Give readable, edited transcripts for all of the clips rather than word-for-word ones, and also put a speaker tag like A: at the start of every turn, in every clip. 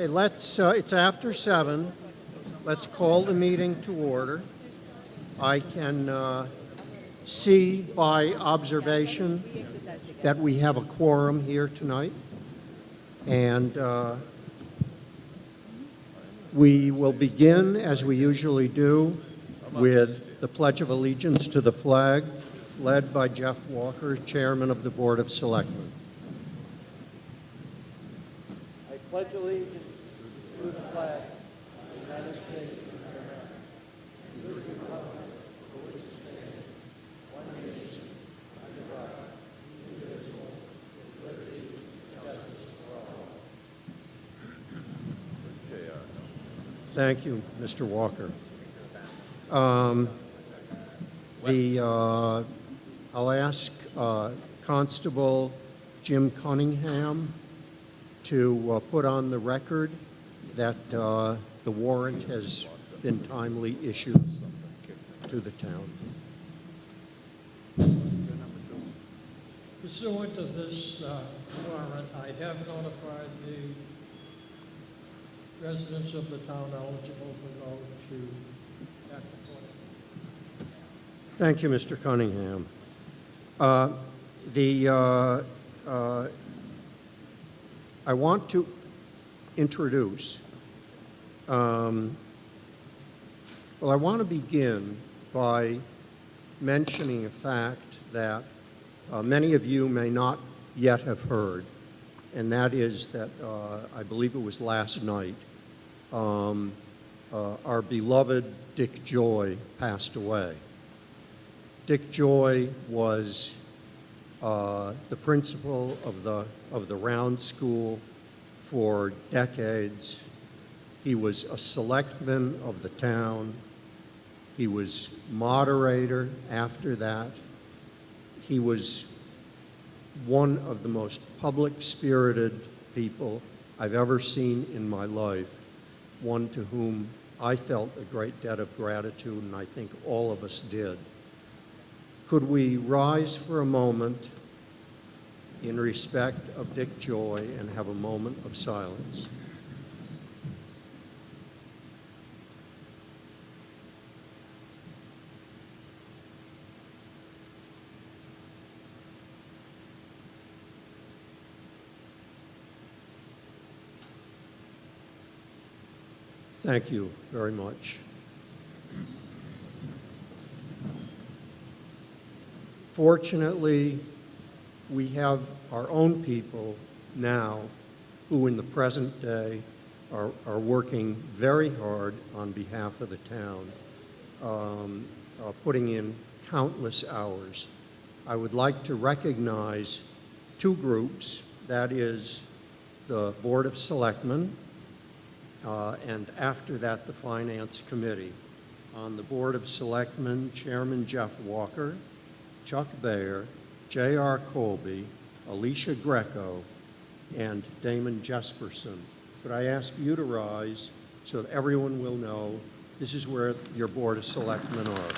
A: Okay, it's after 7. Let's call the meeting to order. I can see by observation that we have a quorum here tonight. And we will begin, as we usually do, with the Pledge of Allegiance to the flag, led by Jeff Walker, Chairman of the Board of Selectmen.
B: I pledge allegiance to the flag of the United States of America, to the republic for which it stands, one nation, under God, indivisible, with liberty and justice for all.
A: Thank you, Mr. Walker. I'll ask Constable Jim Cunningham to put on the record that the warrant has been timely issued to the town.
C: Pursuant to this warrant, I have notified the residents of the town eligible to go to that point.
A: Thank you, Mr. Cunningham. I want to introduce, I want to begin by mentioning a fact that many of you may not yet have heard, and that is that I believe it was last night, our beloved Dick Joy passed away. Dick Joy was the principal of the Round School for decades. He was a selectman of the town. He was moderator after that. He was one of the most public-spirited people I've ever seen in my life, one to whom I felt a great debt of gratitude, and I think all of us did. Could we rise for a moment in respect of Dick Joy and have a moment of silence? Thank you very much. Fortunately, we have our own people now who in the present day are working very hard on behalf of the town, putting in countless hours. I would like to recognize two groups, that is the Board of Selectmen, and after that the Finance Committee. On the Board of Selectmen, Chairman Jeff Walker, Chuck Baer, J.R. Colby, Alicia Greco, and Damon Jesperson. Could I ask you to rise so that everyone will know this is where your Board of Selectmen are.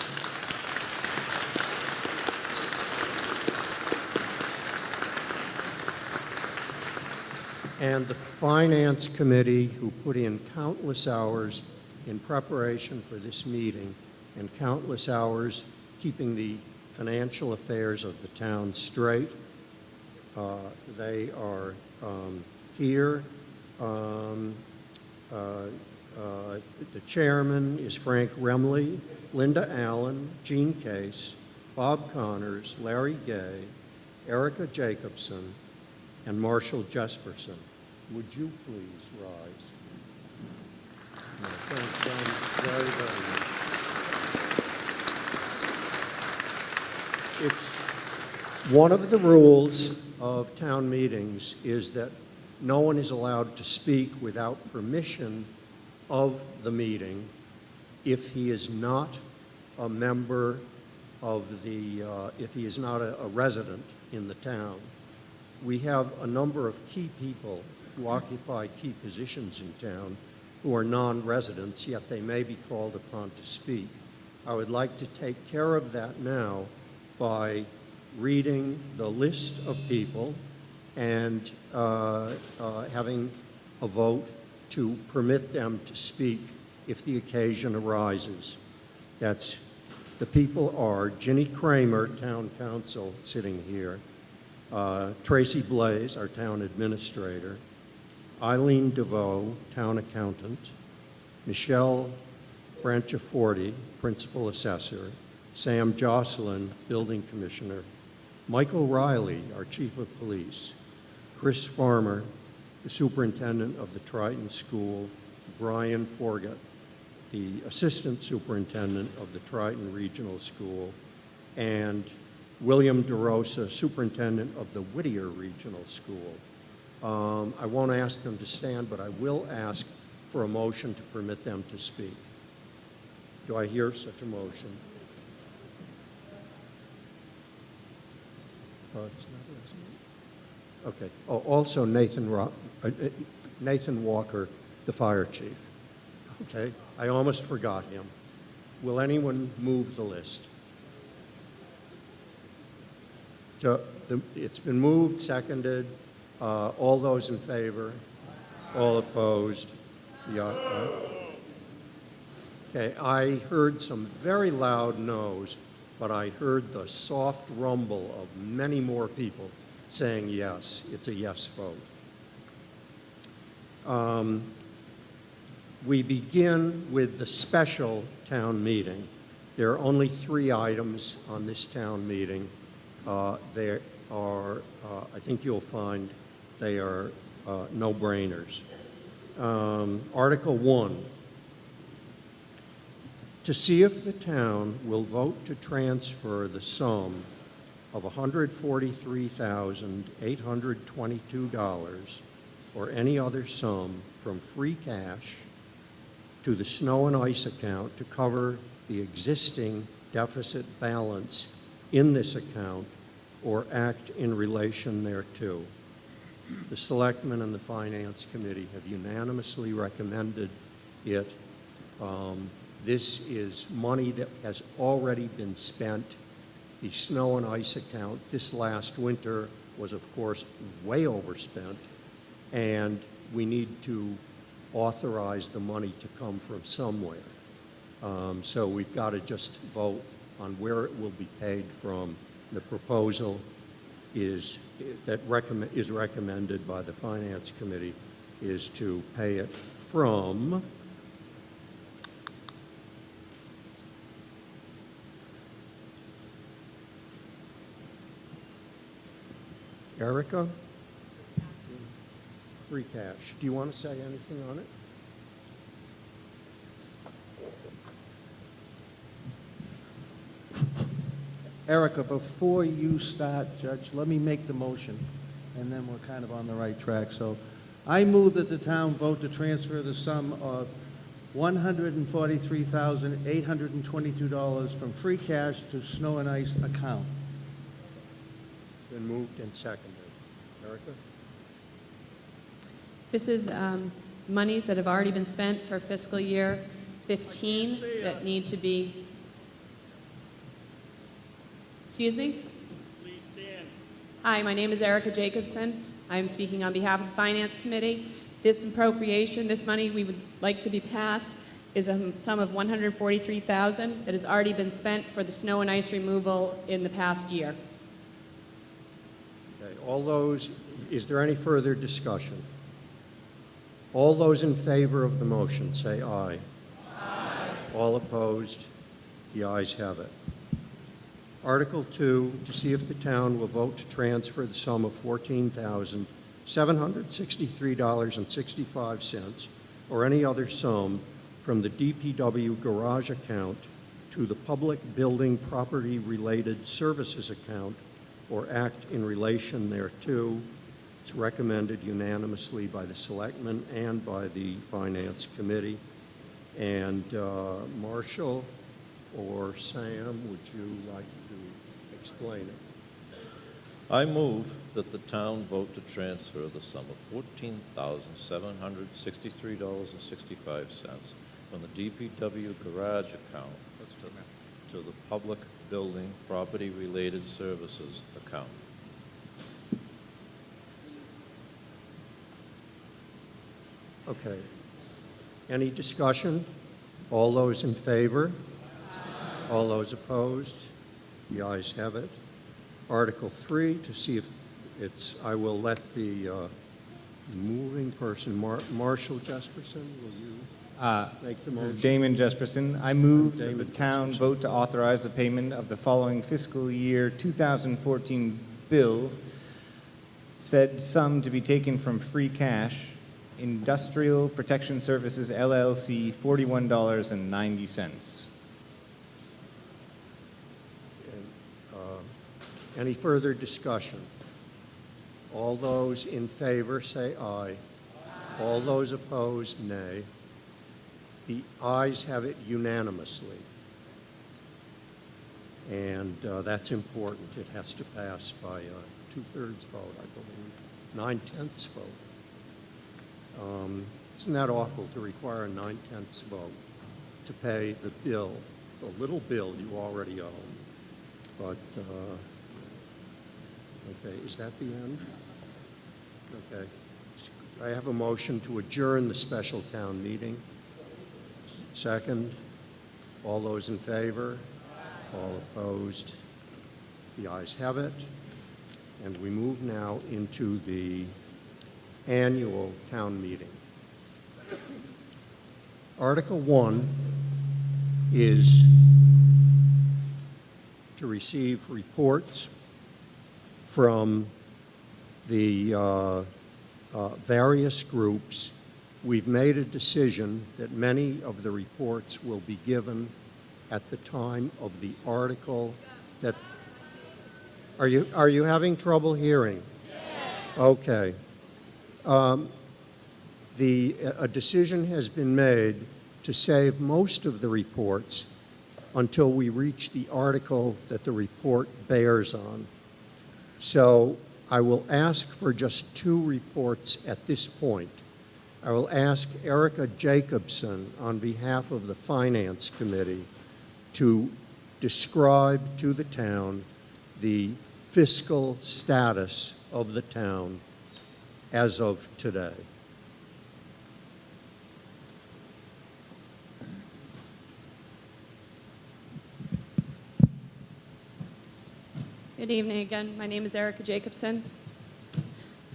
A: And the Finance Committee, who put in countless hours in preparation for this meeting and countless hours keeping the financial affairs of the town straight. They are here. The chairman is Frank Remley, Linda Allen, Gene Case, Bob Connors, Larry Gay, Erica Jacobson, and Marshall Jesperson. Would you please rise? Thank them very, very much. It's one of the rules of town meetings is that no one is allowed to speak without permission of the meeting if he is not a member of the, if he is not a resident in the town. We have a number of key people who occupy key positions in town who are non-residents, yet they may be called upon to speak. I would like to take care of that now by reading the list of people and having a vote to permit them to speak if the occasion arises. The people are Ginny Kramer, Town Council, sitting here, Tracy Blaze, our Town Administrator, Eileen DeVoe, Town Accountant, Michelle Branchiforti, Principal Assessor, Sam Jocelyn, Building Commissioner, Michael Riley, our Chief of Police, Chris Farmer, the Superintendent of the Triton School, Brian Forget, the Assistant Superintendent of the Triton Regional School, and William DeRosa, Superintendent of the Whittier Regional School. I won't ask them to stand, but I will ask for a motion to permit them to speak. Do I hear such a motion? It's not, okay. Oh, also Nathan Walker, the Fire Chief. Okay, I almost forgot him. Will anyone move the list? It's been moved, seconded. All those in favor? All opposed? Yeah. Okay, I heard some very loud no's, but I heard the soft rumble of many more people saying yes. It's a yes vote. We begin with the special town meeting. There are only 3 items on this town meeting. There are, I think you'll find they are no-brainers. Article 1, to see if the town will vote to transfer the sum of $143,822 or any other sum from free cash to the snow and ice account to cover the existing deficit balance in this account or act in relation thereto. The Selectmen and the Finance Committee have unanimously recommended it. This is money that has already been spent. The snow and ice account this last winter was, of course, way overspent, and we need to authorize the money to come from somewhere. So we've got to just vote on where it will be paid from. The proposal is recommended by the Finance Committee is to pay it from Erica? Free cash. Do you want to say anything on it?
B: Erica, before you start, Judge, let me make the motion, and then we're kind of on the right track. So I move that the town vote to transfer the sum of $143,822 from free cash to snow and ice account.
A: It's been moved and seconded. Erica?
D: This is monies that have already been spent for fiscal year 15 that need to be. Excuse me?
E: Please stand.
D: Hi, my name is Erica Jacobson. I am speaking on behalf of the Finance Committee. This appropriation, this money we would like to be passed, is a sum of $143,000 that has already been spent for the snow and ice removal in the past year.
A: Okay, all those, is there any further discussion? All those in favor of the motion, say aye. Aye. All opposed? The ayes have it. Article 2, to see if the town will vote to transfer the sum of $14,763.65 or any other sum from the DPW garage account to the public building property related services account or act in relation thereto. It's recommended unanimously by the Selectmen and by the Finance Committee. And Marshall or Sam, would you like to explain it?
F: I move that the town vote to transfer the sum of $14,763.65 from the DPW garage account to the public building property-related services account.
A: Okay. Any discussion? All those in favor? All those opposed? The ayes have it. Article 3, to see if it's, I will let the moving person, Marshall Jesperson, will you make the
E: This is
A: motion?
E: Damon Jesperson. I move that the
A: Damon
E: town
A: Jesperson.
E: vote to authorize the payment of the following fiscal year 2014 bill, said sum to be taken from free cash, Industrial Protection Services LLC, $41.90.
A: Any further discussion? All those in favor say aye. All those opposed, nay. The ayes have it unanimously. And that's important. It has to pass by a two-thirds vote, I believe, 9/10 vote. Isn't that awful to require a 9/10 vote to pay the bill, the little bill you already own? But, okay, is that the end? Okay. I have a motion to adjourn the special town meeting. Second. All those in favor? All opposed? The ayes have it. And we move now into the annual town meeting. Article 1 is to receive reports from the various groups. We've made a decision that many of the reports will be given at the time of the article that... Are you having trouble hearing? Yes. Okay. A decision has been made to save most of the reports until we reach the article that the report bears on. So I will ask for just 2 reports at this point. I will ask Erica Jacobson on behalf of the Finance Committee to describe to the town the fiscal status of the town as of today.
D: Good evening again. My name is Erica Jacobson.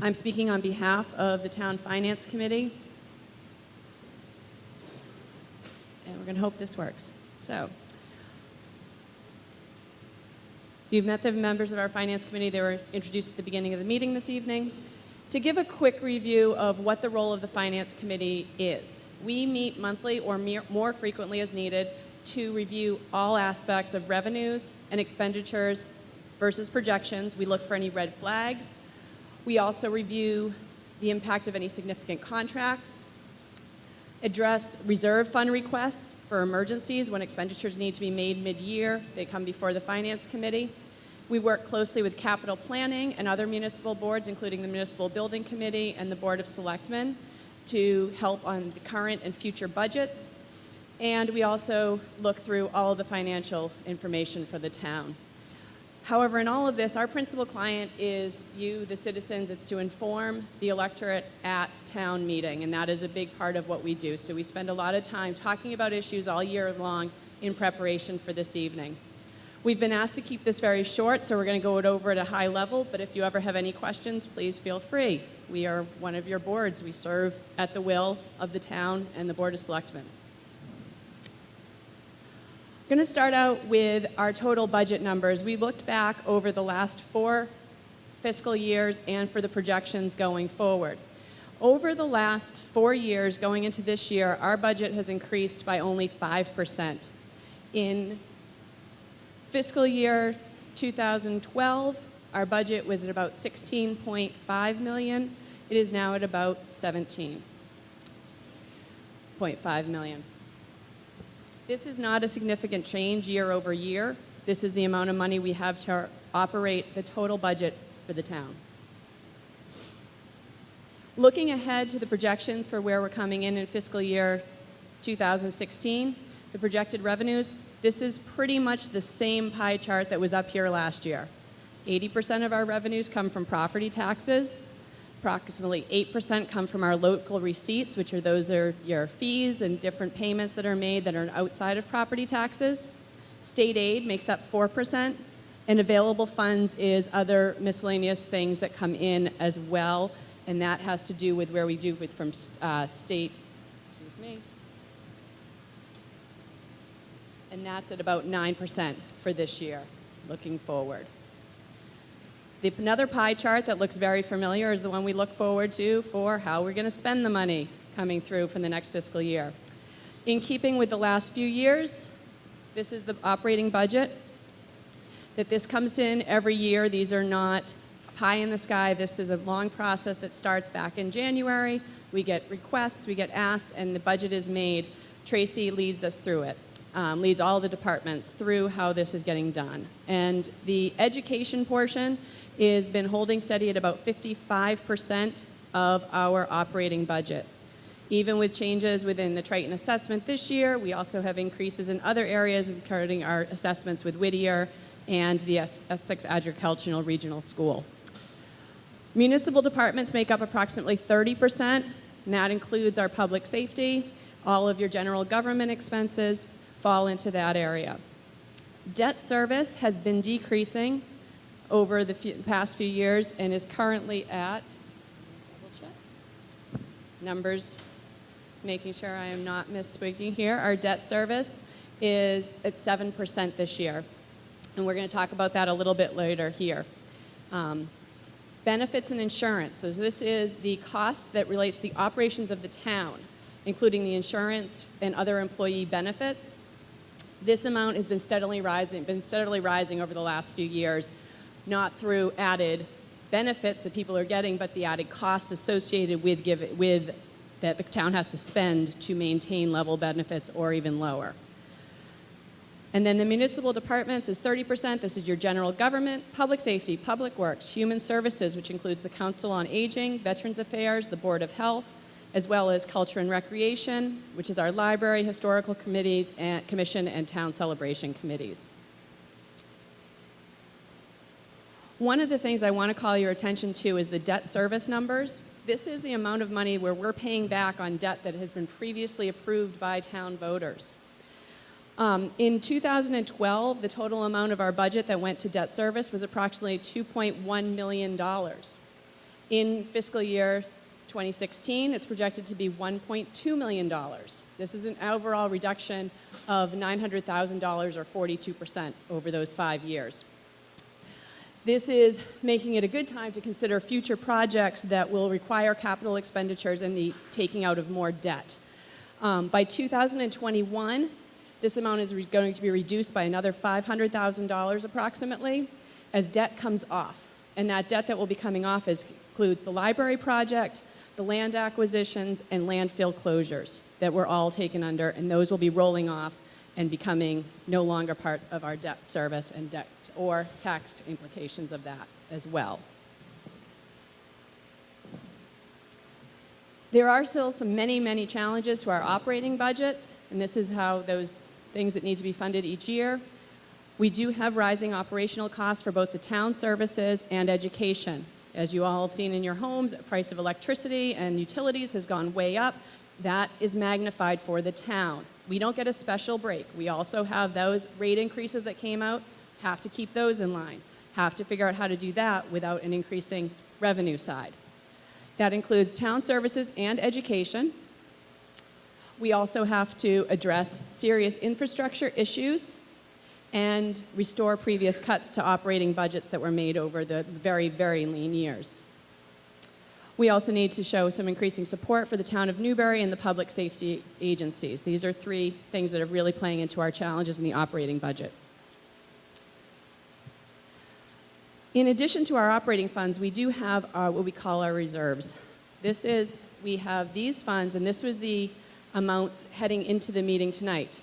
D: I'm speaking on behalf of the Town Finance Committee. And we're going to hope this works. So, you've met the members of our Finance Committee. They were introduced at the beginning of the meeting this evening. To give a quick review of what the role of the Finance Committee is, we meet monthly or more frequently as needed to review all aspects of revenues and expenditures versus projections. We look for any red flags. We also review the impact of any significant contracts, address reserve fund requests for emergencies when expenditures need to be made mid-year. They come before the Finance Committee. We work closely with capital planning and other municipal boards, including the Municipal Building Committee and the Board of Selectmen, to help on the current and future budgets. And we also look through all of the financial information for the town. However, in all of this, our principal client is you, the citizens. It's to inform the electorate at town meeting, and that is a big part of what we do. So we spend a lot of time talking about issues all year long in preparation for this evening. We've been asked to keep this very short, so we're going to go it over at a high level, but if you ever have any questions, please feel free. We are one of your boards. We serve at the will of the town and the Board of Selectmen. I'm going to start out with our total budget numbers. We looked back over the last 4 fiscal years and for the projections going forward. Over the last 4 years going into this year, our budget has increased by only 5%. In fiscal year 2012, our budget was at about $16.5 million. It is now at about $17.5 million. This is not a significant change year over year. This is the amount of money we have to operate the total budget for the town. Looking ahead to the projections for where we're coming in fiscal year 2016, the projected revenues, this is pretty much the same pie chart that was up here last year. 80% of our revenues come from property taxes, Approximately 8% come from our local receipts, which are those are your fees and different payments that are made that are outside of property taxes. State aid makes up 4%, and available funds is other miscellaneous things that come in as well, and that has to do with where we do with from state, excuse me, and that's at about 9% for this year, looking forward. Another pie chart that looks very familiar is the one we look forward to for how we're going to spend the money coming through for the next fiscal year. In keeping with the last few years, this is the operating budget. That this comes in every year. These are not pie in the sky. This is a long process that starts back in January. We get requests, we get asked, and the budget is made. Tracy leads us through it. Leads all the departments through how this is getting done. And the education portion has been holding steady at about 55% of our operating budget. Even with changes within the Triton assessment this year, we also have increases in other areas, including our assessments with Whittier and the Essex Agricultural Regional School. Municipal departments make up approximately 30%, and that includes our public safety. All of your general government expenses fall into that area. Debt service has been decreasing over the past few years and is currently at, double check, numbers, making sure I am not misspeaking here. Our debt service is at 7% this year, and we're going to talk about that a little bit later here. Benefits and insurance. So this is the cost that relates to the operations of the town, including the insurance and other employee benefits. This amount has been steadily rising over the last few years, not through added benefits that people are getting, but the added costs associated with that the town has to spend to maintain level benefits or even lower. And then the municipal departments is 30%. This is your general government, public safety, public works, human services, which includes the Council on Aging, Veterans Affairs, the Board of Health, as well as Culture and Recreation, which is our library, historical committees, and commission, and town celebration committees. One of the things I want to call your attention to is the debt service numbers. This is the amount of money where we're paying back on debt that has been previously approved by town voters. In 2012, the total amount of our budget that went to debt service was approximately $2.1 million. In fiscal year 2016, it's projected to be $1.2 million. This is an overall reduction of $900,000 or 42% over those 5 years. This is making it a good time to consider future projects that will require capital expenditures and the taking out of more debt. By 2021, this amount is going to be reduced by another $500,000 approximately as debt comes off. And that debt that will be coming off includes the library project, the land acquisitions, and landfill closures that were all taken under, and those will be rolling off and becoming no longer part of our debt service and debt or tax implications of that as well. There are still many challenges to our operating budgets, and this is how those things that need to be funded each year. We do have rising operational costs for both the town services and education. As you all have seen in your homes, the price of electricity and utilities has gone way up. That is magnified for the town. We don't get a special break. We also have those rate increases that came out, have to keep those in line, have to figure out how to do that without an increasing revenue side. That includes town services and education. We also have to address serious infrastructure issues and restore previous cuts to operating budgets that were made over the very lean years. We also need to show some increasing support for the town of Newbury and the public safety agencies. These are 3 things that are really playing into our challenges in the operating budget. In addition to our operating funds, we do have what we call our reserves. We have these funds, and this was the amounts heading into the meeting tonight.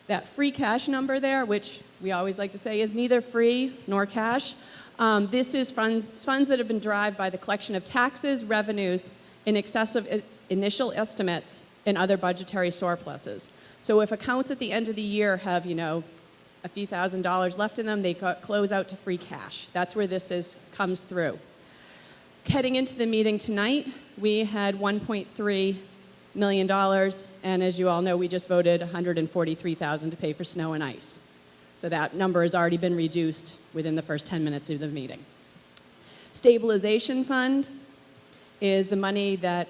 D: That free cash number there, which we always like to say is neither free nor cash, this is funds that have been derived by the collection of taxes, revenues, in excess of initial estimates and other budgetary surpluses. So if accounts at the end of the year have, a few $1,000s left in them, they close out to free cash. That's where this comes through. Heading into the meeting tonight, we had $1.3 million, and as you all know, we just voted $143,000 to pay for snow and ice. So that number has already been reduced within the first 10 minutes of the meeting. Stabilization fund is the money that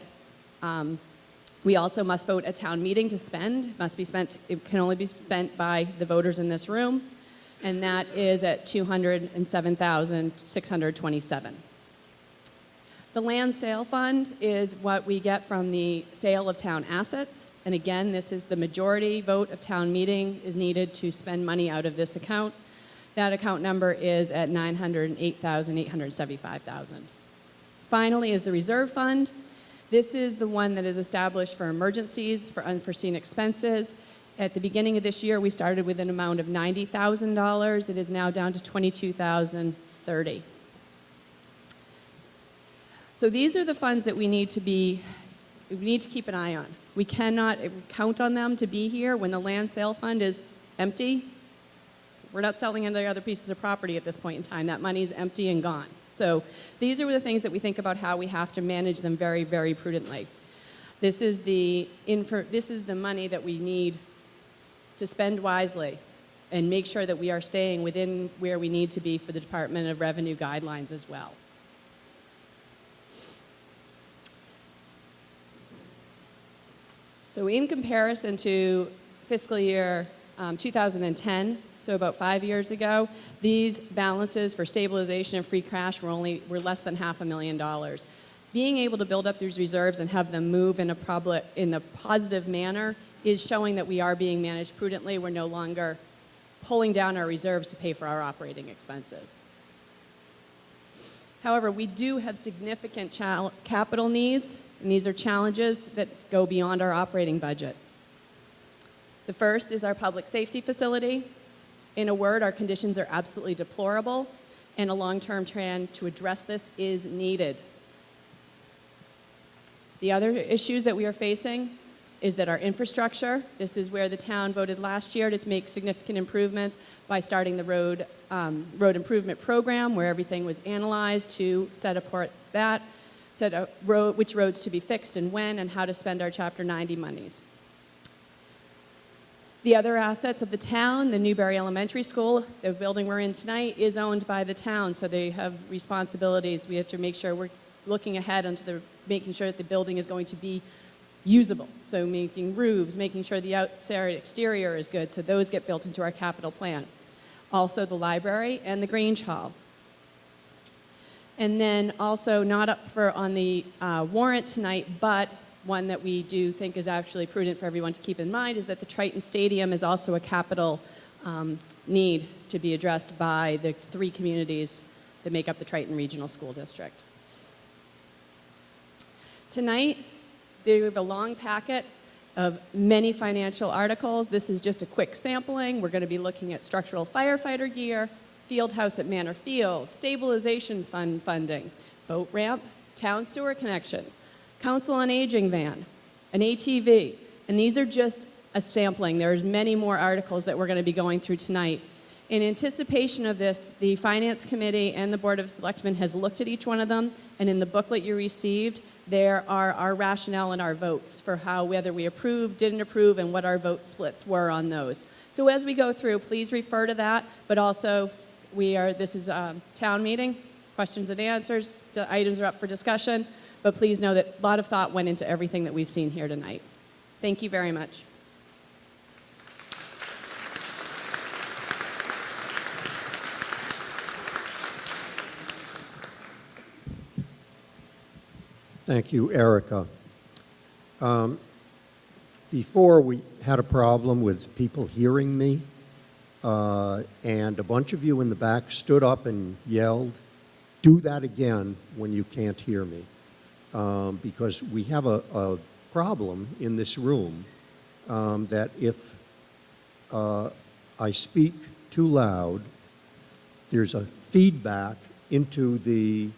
D: we also must vote at town meeting to spend. It can only be spent by the voters in this room, and that is at $207,627. The land sale fund is what we get from the sale of town assets. And again, this is the majority vote of town meeting is needed to spend money out of this account. That account number is at $908,875,000. Finally is the reserve fund. This is the one that is established for emergencies, for unforeseen expenses. At the beginning of this year, we started with an amount of $90,000. It is now down to $22,030. So these are the funds that we need to keep an eye on. We cannot count on them to be here when the land sale fund is empty. We're not selling any other pieces of property at this point in time. That money is empty and gone. So these are the things that we think about how we have to manage them very, very prudently. This is the money that we need to spend wisely and make sure that we are staying within where we need to be for the Department of Revenue guidelines as well. So in comparison to fiscal year 2010, so about 5 years ago, these balances for stabilization and free cash were less than $500,000. Being able to build up these reserves and have them move in a positive manner is showing that we are being managed prudently. We're no longer pulling down our reserves to pay for our operating expenses. However, we do have significant capital needs, and these are challenges that go beyond our operating budget. The first is our public safety facility. In a word, our conditions are absolutely deplorable, and a long-term plan to address this is needed. The other issues that we are facing is that our infrastructure, this is where the town voted last year to make significant improvements by starting the road improvement program, where everything was analyzed to set apart that, which roads to be fixed and when, and how to spend our Chapter 90 monies. The other assets of the town, the Newbury Elementary School, the building we're in tonight, is owned by the town, so they have responsibilities. We have to make sure we're looking ahead onto making sure that the building is going to be usable. So making roofs, making sure the outside exterior is good, so those get built into our capital plan. Also the library and the Grange Hall. And then also not up on the warrant tonight, but one that we do think is actually prudent for everyone to keep in mind is that the Triton Stadium is also a capital need to be addressed by the 3 communities that make up the Triton Regional School District. Tonight, we have a long packet of many financial articles. This is just a quick sampling. We're going to be looking at structural firefighter gear, field house at Manor Field, stabilization fund funding, boat ramp, town sewer connection, council on aging van, an ATV, and these are just a sampling. There's many more articles that we're going to be going through tonight. In anticipation of this, the Finance Committee and the Board of Selectmen has looked at each one of them, and in the booklet you received, there are our rationale and our votes for whether we approved, didn't approve, and what our vote splits were on those. So as we go through, please refer to that, but also this is a town meeting, questions and answers, the items are up for discussion, but please know that a lot of thought went into everything that we've seen here tonight. Thank you very much.
A: Thank you, Erica. Before we had a problem with people hearing me, and a bunch of you in the back stood up and yelled, "Do that again when you can't hear me." Because we have a problem in this room that if I speak too loud, there's a feedback into the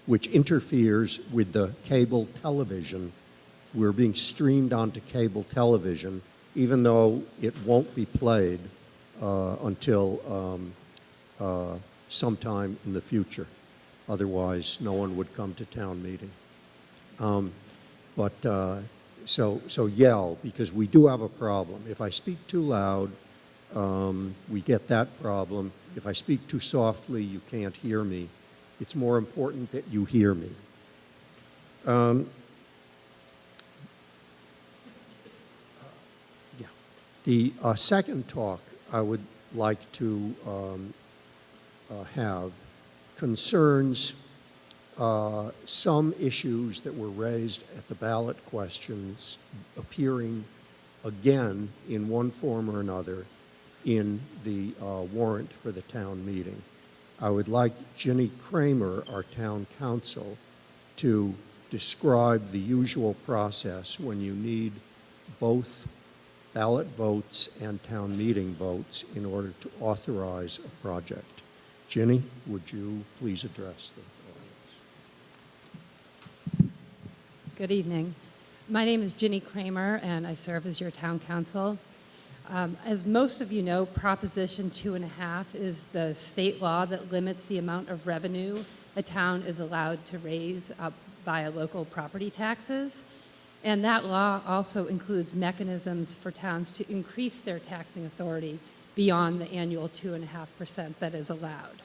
A: which interferes with the cable television. We're being streamed onto cable television, even though it won't be played until sometime in the future. Otherwise, no one would come to town meeting. So yell, because we do have a problem. If I speak too loud, we get that problem. If I speak too softly, you can't hear me. It's more important that you hear me. Yeah. The second talk I would like to have concerns some issues that were raised at the ballot questions appearing again in one form or another in the warrant for the town meeting. I would like Ginny Kramer, our town council, to describe the usual process when you need both ballot votes and town meeting votes in order to authorize a project. Ginny, would you please address the audience?
G: Good evening. My name is Ginny Kramer, and I serve as your town council. As most of you know, Proposition 2.5 is the state law that limits the amount of revenue a town is allowed to raise via local property taxes. And that law also includes mechanisms for towns to increase their taxing authority beyond the annual 2.5% that is allowed.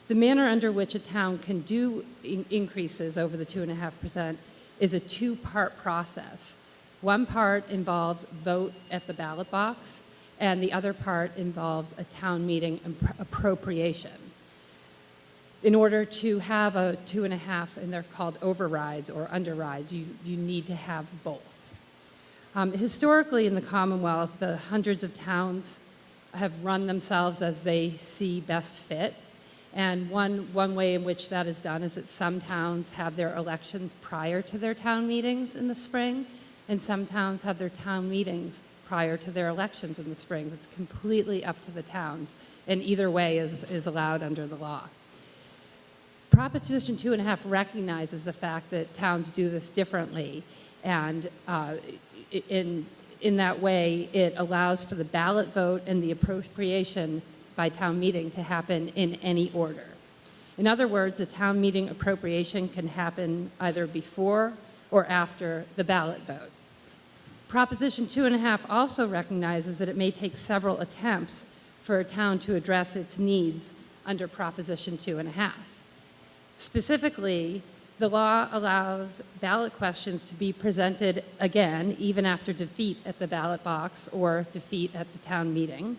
G: The manner under which a town can do increases over the 2.5% is a two-part process. One part involves vote at the ballot box, and the other part involves a town meeting appropriation. In order to have a 2.5, and they're called overrides or underrides, you need to have both. Historically in the Commonwealth, the hundreds of towns have run themselves as they see best fit. And one way in which that is done is that some towns have their elections prior to their town meetings in the spring, and some towns have their town meetings prior to their elections in the springs. It's completely up to the towns, and either way is allowed under the law. Proposition 2.5 recognizes the fact that towns do this differently, and in that way, it allows for the ballot vote and the appropriation by town meeting to happen in any order. In other words, a town meeting appropriation can happen either before or after the ballot vote. Proposition 2.5 also recognizes that it may take several attempts for a town to address its needs under Proposition 2.5. Specifically, the law allows ballot questions to be presented again, even after defeat at the ballot box or defeat at the town meeting.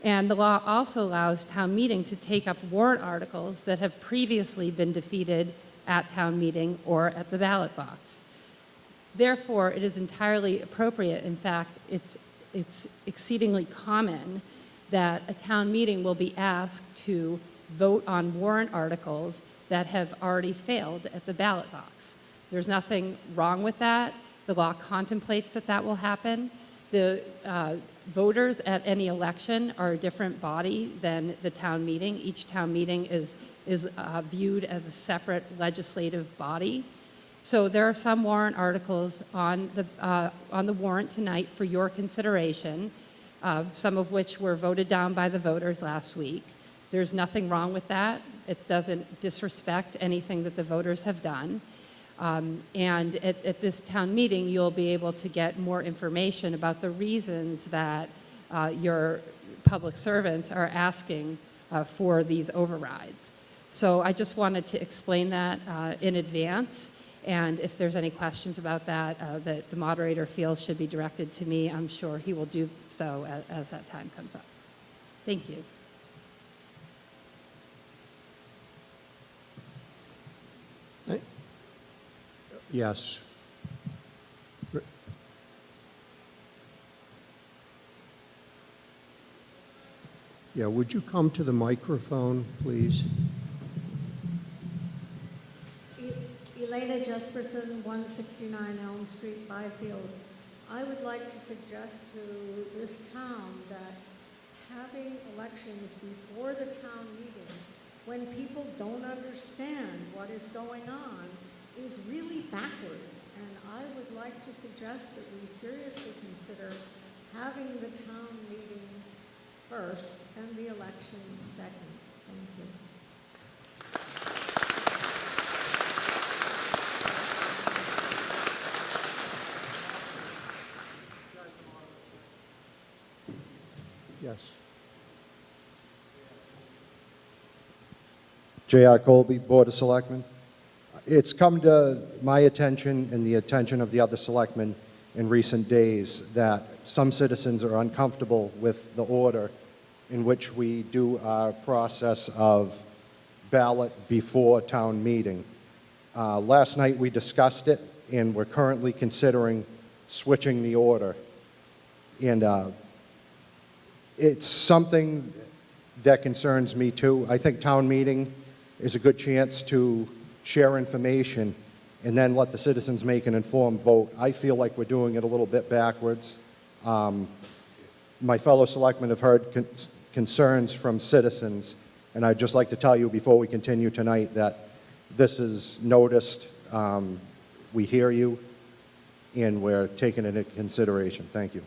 G: And the law also allows town meeting to take up warrant articles that have previously been defeated at town meeting or at the ballot box. Therefore, it is entirely appropriate. In fact, it's exceedingly common that a town meeting will be asked to vote on warrant articles that have already failed at the ballot box. There's nothing wrong with that. The law contemplates that that will happen. The voters at any election are a different body than the town meeting. Each town meeting is viewed as a separate legislative body. So there are some warrant articles on the warrant tonight for your consideration, some of which were voted down by the voters last week. There's nothing wrong with that. It doesn't disrespect anything that the voters have done. And at this town meeting, you'll be able to get more information about the reasons that your public servants are asking for these overrides. So I just wanted to explain that in advance. And if there's any questions about that that the moderator feels should be directed to me, I'm sure he will do so as that time comes up. Thank you.
A: Yes. Yeah, would you come to the microphone, please?
H: Elena Jesperson, 169 Elm Street, Byfield. I would like to suggest to this town that having elections before the town meeting, when people don't understand what is going on, is really backwards. And I would like to suggest that we seriously consider having the town meeting first and the elections second. Thank you.
I: J.R. Colby, Board of Selectmen. It's come to my attention and the attention of the other selectmen in recent days that some citizens are uncomfortable with the order in which we do our process of ballot before town meeting. Last night we discussed it, and we're currently considering switching the order. And it's something that concerns me too. I think town meeting is a good chance to share information and then let the citizens make an informed vote. I feel like we're doing it a little bit backwards. My fellow selectmen have heard concerns from citizens, and I'd just like to tell you before we continue tonight that this is noticed. We hear you, and we're taking it into consideration. Thank you.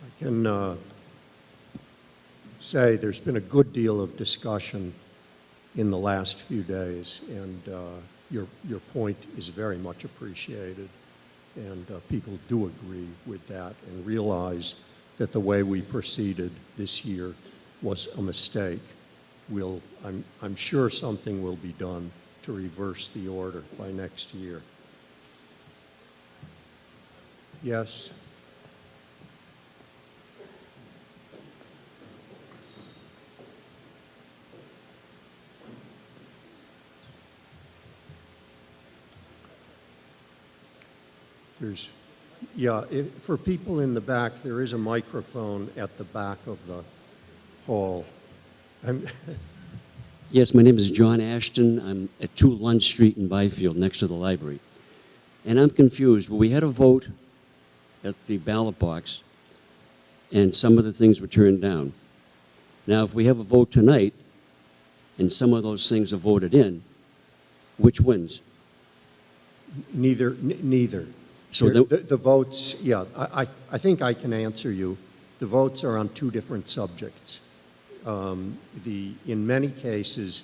A: I can say there's been a good deal of discussion in the last few days, and your point is very much appreciated, and people do agree with that and realize that the way we proceeded this year was a mistake. I'm sure something will be done to reverse the order by next year. Yes? For people in the back, there is a microphone at the back of the hall.
J: Yes, my name is John Ashton. I'm at 2 Lund Street in Byfield, next to the library. And I'm confused. We had a vote at the ballot box, and some of the things were turned down. Now, if we have a vote tonight, and some of those things are voted in, which wins?
A: Neither.
J: So
A: The votes, yeah, I think I can answer you. The votes are on 2 different subjects. In many cases,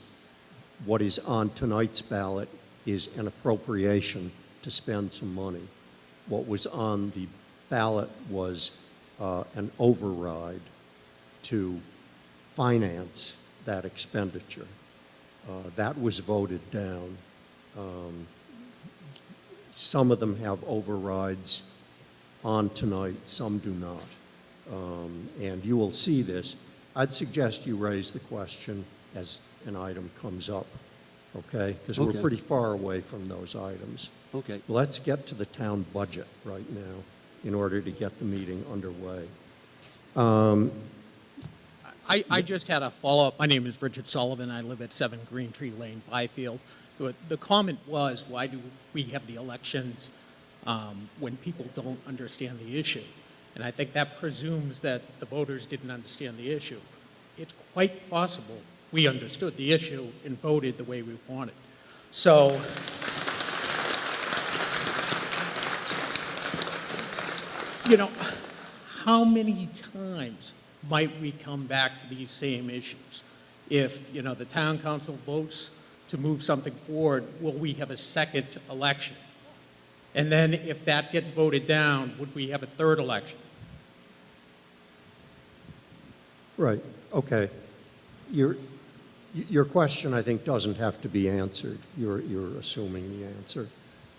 A: what is on tonight's ballot is an appropriation to spend some money. What was on the ballot was an override to finance that expenditure. That was voted down. Some of them have overrides on tonight, some do not. And you will see this. I'd suggest you raise the question as an item comes up, okay? Because we're
J: Okay.
A: pretty far away from those items.
J: Okay.
A: Let's get to the town budget right now in order to get the meeting underway.
K: I just had a follow-up. My name is Richard Sullivan. I live at 7 Green Tree Lane, Byfield. The comment was, why do we have the elections when people don't understand the issue? And I think that presumes that the voters didn't understand the issue. It's quite possible we understood the issue and voted the way we wanted. So, how many times might we come back to these same issues? If, the town council votes to move something forward, will we have a second election? And then if that gets voted down, would we have a third election?
A: Right, okay. Your question, I think, doesn't have to be answered. You're assuming the answer,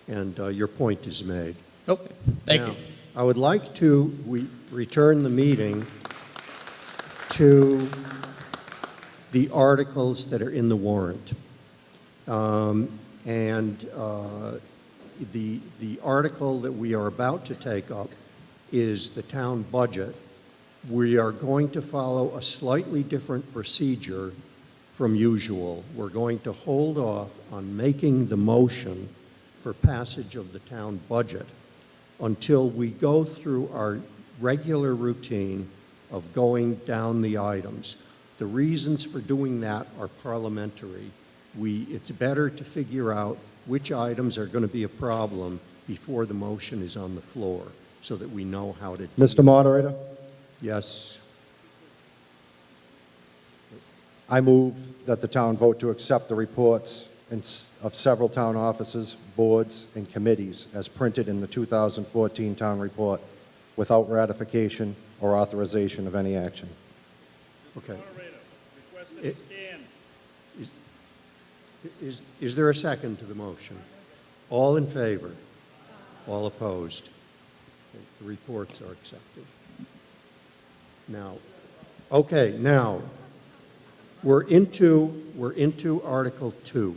A: and your point is made.
K: Okay, thank
A: Now,
K: you.
A: I would like to return the meeting to the articles that are in the warrant. The article that we are about to take up is the town budget. We are going to follow a slightly different procedure from usual. We're going to hold off on making the motion for passage of the town budget until we go through our regular routine of going down the items. The reasons for doing that are parliamentary. It's better to figure out which items are going to be a problem before the motion is on the floor so that we know how to deal.
I: Mr. Moderator,
A: Yes.
I: I move that the town vote to accept the reports of several town offices, boards, and committees as printed in the 2014 town report without ratification or authorization of any action.
A: Okay. It- Is there a second to the motion? All in favor? All opposed? Okay, the reports are accepted. Now, okay, now, we're into Article 2.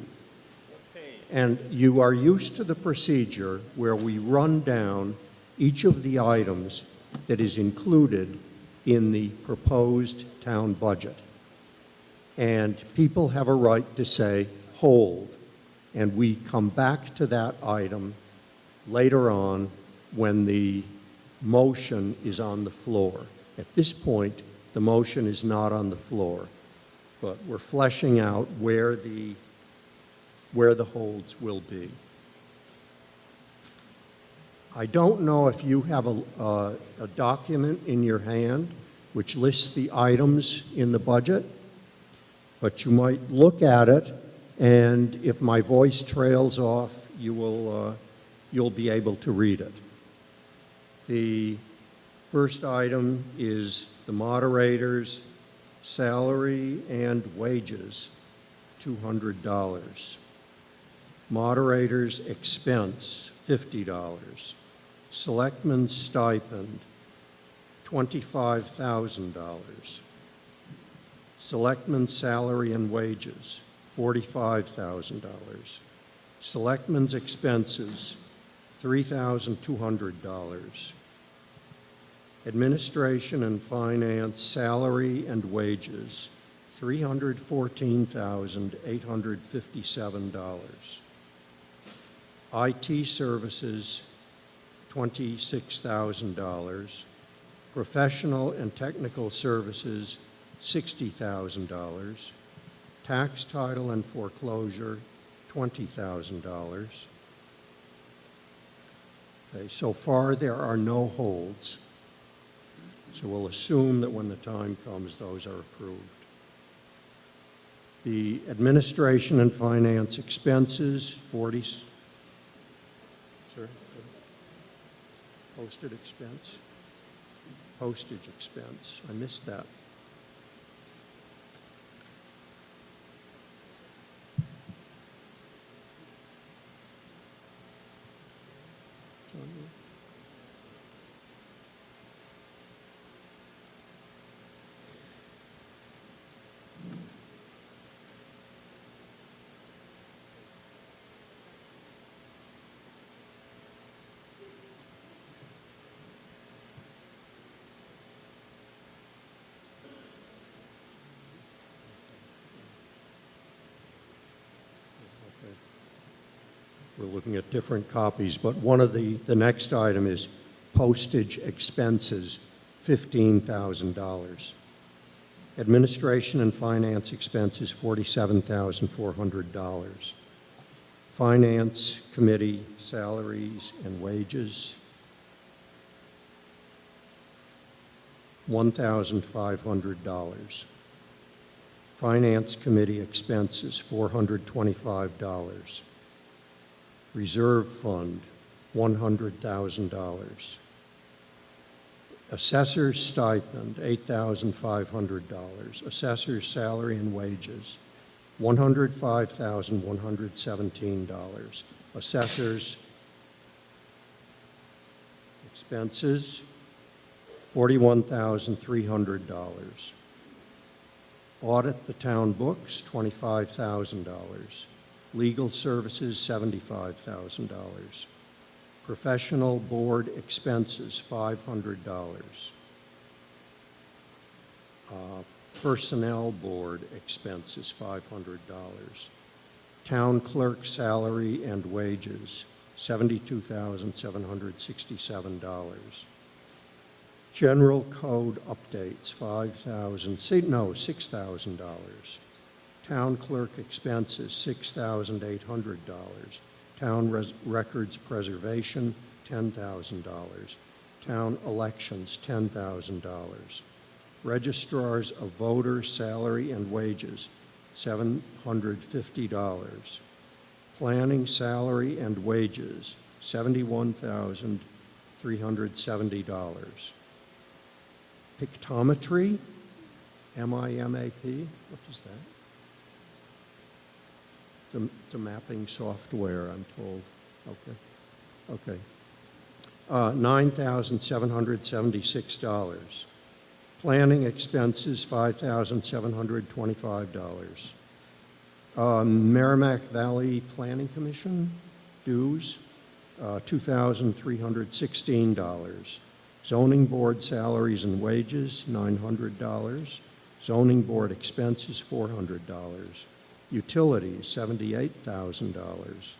A: And you are used to the procedure where we run down each of the items that is included in the proposed town budget. And people have a right to say, hold, and we come back to that item later on when the motion is on the floor. At this point, the motion is not on the floor, but we're fleshing out where the holds will be. I don't know if you have a document in your hand which lists the items in the budget, but you might look at it, and if my voice trails off, you'll be able to read it. The first item is the moderator's salary and wages, $200. Moderator's expense, $50. Selectman's stipend, $25,000. Selectman's salary and wages, $45,000. Selectman's expenses, $3,200. Administration and finance salary and wages, $314,857. IT services, $26,000. Professional and technical services, $60,000. Tax, title, and foreclosure, $20,000. Okay, so far there are no holds. So we'll assume that when the time comes, those are approved. The administration and finance expenses, sir? Postage expense? Postage expense, I missed that. It's on there. We're looking at different copies, but one of the next item is postage expenses, $15,000. Administration and finance expenses, $47,400. Finance committee salaries and wages, $1,500. Finance committee expenses, $425. Reserve fund, $100,000. Assessor's stipend, $8,500. Assessor's salary and wages, $105,117. Assessor's expenses, $41,300. Audit the town books, $25,000. Legal services, $75,000. Professional board expenses, $500. Personnel board expenses, $500. Town clerk salary and wages, $72,767. General code updates, $6,000. Town clerk expenses, $6,800. Town records preservation, $10,000. Town elections, $10,000. Registrars of voters' salary and wages, $750. Planning salary and wages, $71,370. Pictometry, MIMAP? What is that? It's a mapping software, I'm told. Okay. $9,776. Planning expenses, $5,725. Merrimack Valley Planning Commission dues, $2,316. Zoning board salaries and wages, $900. Zoning board expenses, $400. Utilities, $78,000.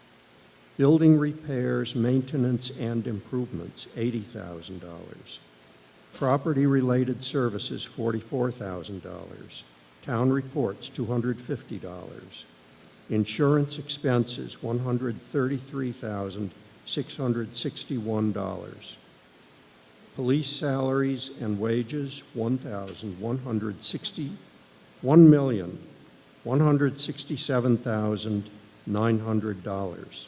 A: Building repairs, maintenance, and improvements, $80,000. Property-related services, $44,000. Town reports, $250. Insurance expenses, $133,661. Police salaries and wages, $1,167,900.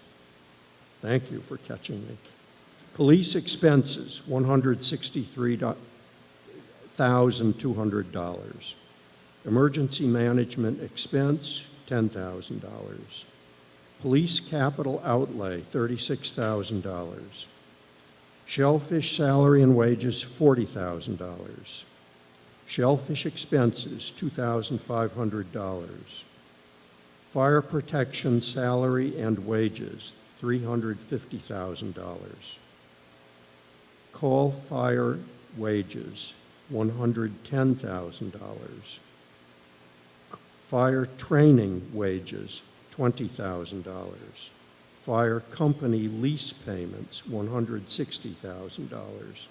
A: Thank you for catching me. Police expenses, $163,200. Emergency management expense, $10,000. Police capital outlay, $36,000. Shellfish salary and wages, $40,000. Shellfish expenses, $2,500. Fire protection salary and wages, $350,000. Call fire wages, $110,000. Fire training wages, $20,000. Fire company lease payments, $160,000.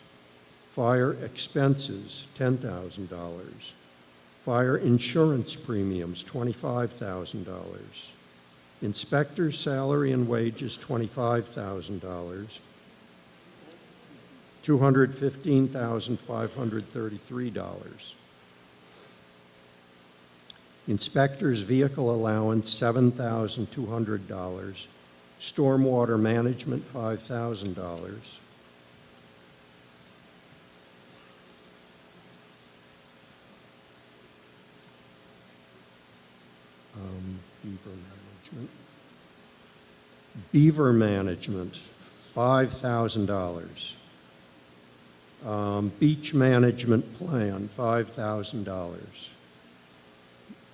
A: Fire expenses, $10,000. Fire insurance premiums, $25,000. Inspector's salary and wages, $25,000. $215,533. Inspector's vehicle allowance, $7,200. Stormwater management, $5,000. Beaver management, $5,000. Beach management plan, $5,000.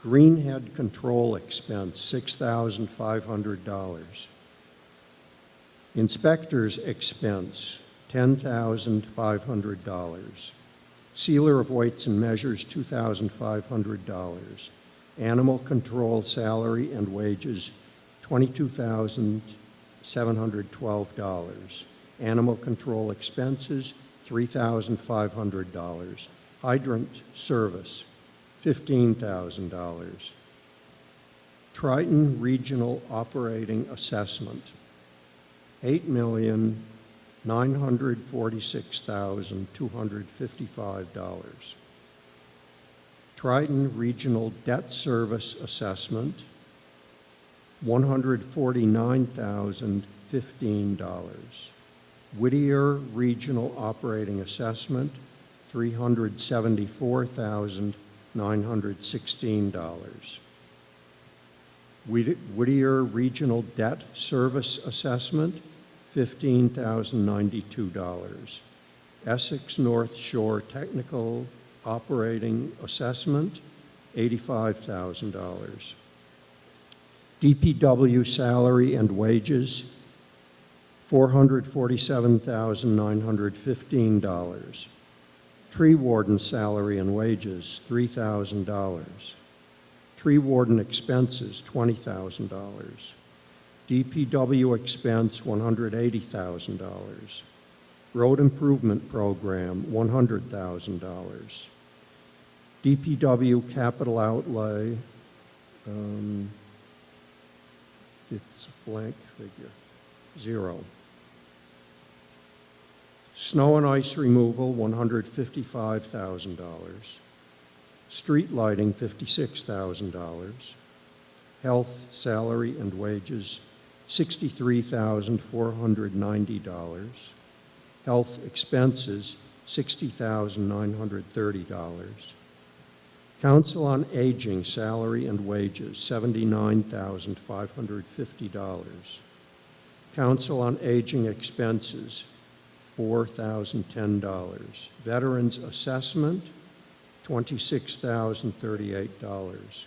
A: Greenhead control expense, $6,500. Inspector's expense, $10,500. Sealer of weights and measures, $2,500. Animal control salary and wages, $22,712. Animal control expenses, $3,500. Hydrant service, $15,000. Triton Regional Operating Assessment, $8,946,255. Triton Regional Debt Service Assessment, $149,015. Whittier Regional Operating Assessment, $374,916. Whittier Regional Debt Service Assessment, $15,092. Essex North Shore Technical Operating Assessment, $85,000. DPW salary and wages, $447,915. Tree warden salary and wages, $3,000. Tree warden expenses, $20,000. DPW expense, $180,000. Road improvement program, $100,000. DPW capital outlay, it's a blank figure, 0. Snow and ice removal, $155,000. Street lighting, $56,000. Health, salary, and wages, $63,490. Health expenses, $60,930. Council on Aging, salary and wages, $79,550. Council on Aging expenses, $4,010. Veterans assessment, $26,038.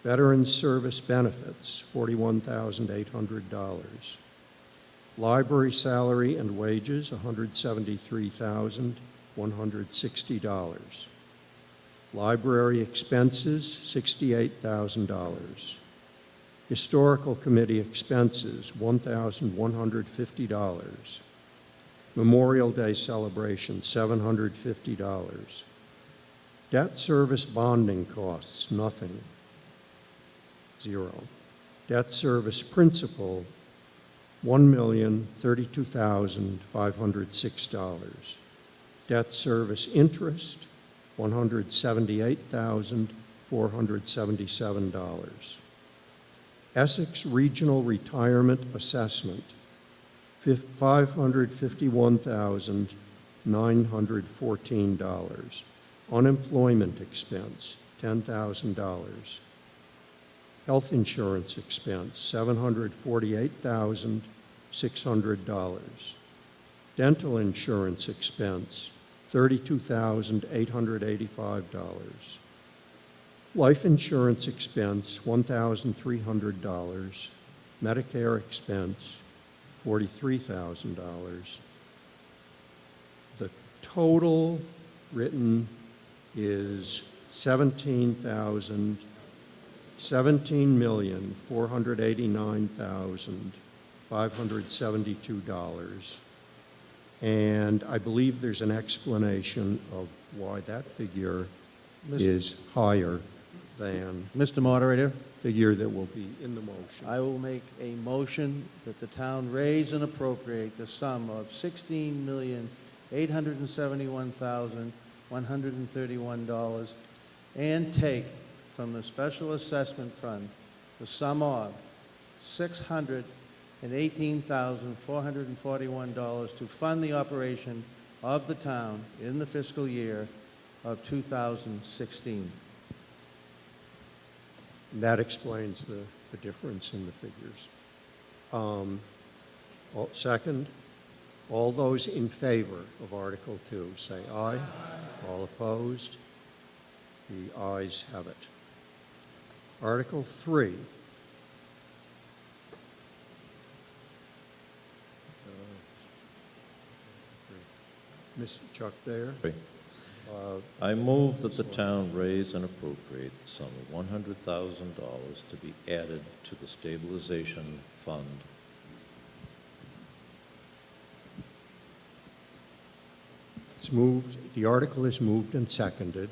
A: Veterans service benefits, $41,800. Library salary and wages, $173,160. Library expenses, $68,000. Historical Committee expenses, $1,150. Memorial Day celebration, $750. Debt service bonding costs, nothing, zero. Debt service principal, $1,032,506. Debt service interest, $178,477. Essex Regional Retirement Assessment, $551,914. Unemployment expense, $10,000. Health insurance expense, $748,600. Dental insurance expense, $32,885. Life insurance expense, $1,300. Medicare expense, $43,000. The total written is $17,489,572. And I believe there's an explanation of why that figure is higher than
B: Mr. Moderator,
A: the figure that will be in the motion.
B: I will make a motion that the town raise and appropriate the sum of $16,871,131 and take from the Special Assessment Fund the sum of $618,441 to fund the operation of the town in the fiscal year of 2016.
A: That explains the difference in the figures. Second, all those in favor of Article 2, say aye. All opposed? The ayes have it. Article 3. Mr. Chuck Thayer?
F: I move that the town raise and appropriate the sum of $100,000 to be added to the stabilization fund.
A: It's moved, the article is moved and seconded.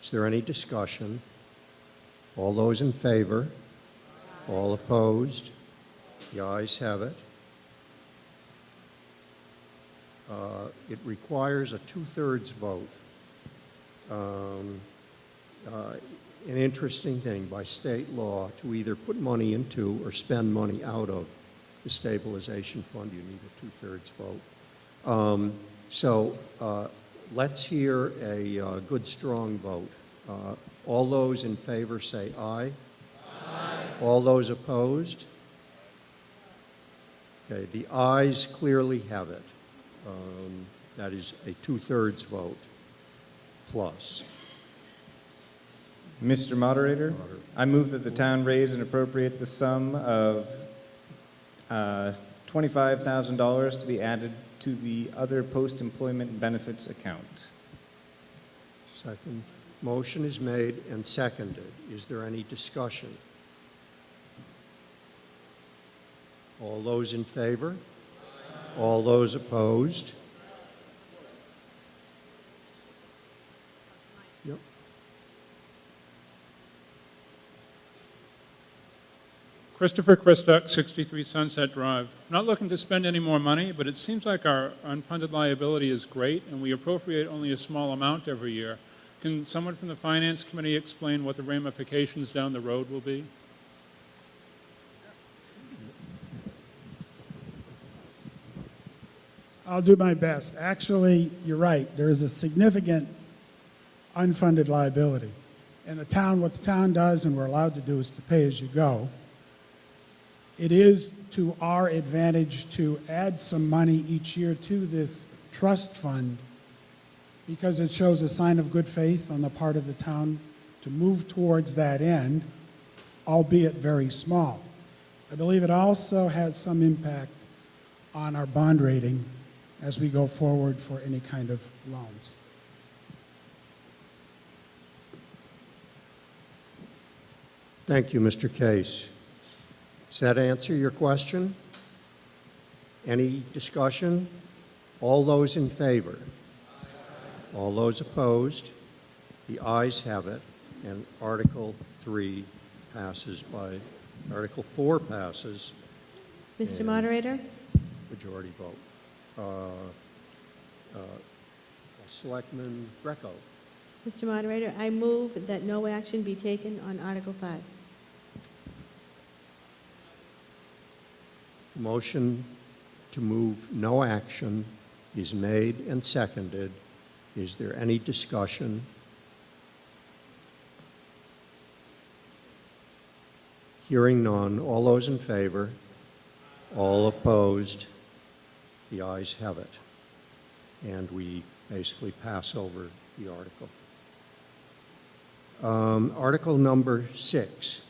A: Is there any discussion? All those in favor? All opposed? The ayes have it. It requires a two-thirds vote. An interesting thing, by state law, to either put money into or spend money out of the stabilization fund, you need a two-thirds vote. Let's hear a good, strong vote. All those in favor say aye. Aye. All those opposed? Okay, the ayes clearly have it. That is a two-thirds vote plus.
E: Mr. Moderator, I move that the town raise and appropriate the sum of $25,000 to be added to the other post-employment benefits account.
A: Second. Motion is made and seconded. Is there any discussion? All those in favor? All those opposed? Yep.
L: Christopher Christuck, 63 Sunset Drive. Not looking to spend any more money, but it seems like our unfunded liability is great, and we appropriate only a small amount every year. Can someone from the Finance Committee explain what the ramifications down the road will be?
M: I'll do my best. Actually, you're right. There is a significant unfunded liability. And the town, what the town does, and we're allowed to do, is to pay as you go. It is to our advantage to add some money each year to this trust fund because it shows a sign of good faith on the part of the town to move towards that end, albeit very small. I believe it also has some impact on our bond rating as we go forward for any kind of loans.
A: Thank you, Mr. Case. Does that answer your question? Any discussion? All those in favor? All those opposed? The ayes have it, and Article 3 passes by, Article 4 passes.
N: Mr.
A: and
N: Moderator?
A: Majority vote. Selectman Greco.
N: Mr. Moderator, I move that no action be taken on Article 5.
A: Motion to move no action is made and seconded. Is there any discussion? Hearing none. All those in favor? All opposed? The ayes have it. And we basically pass over the article. Article number 6,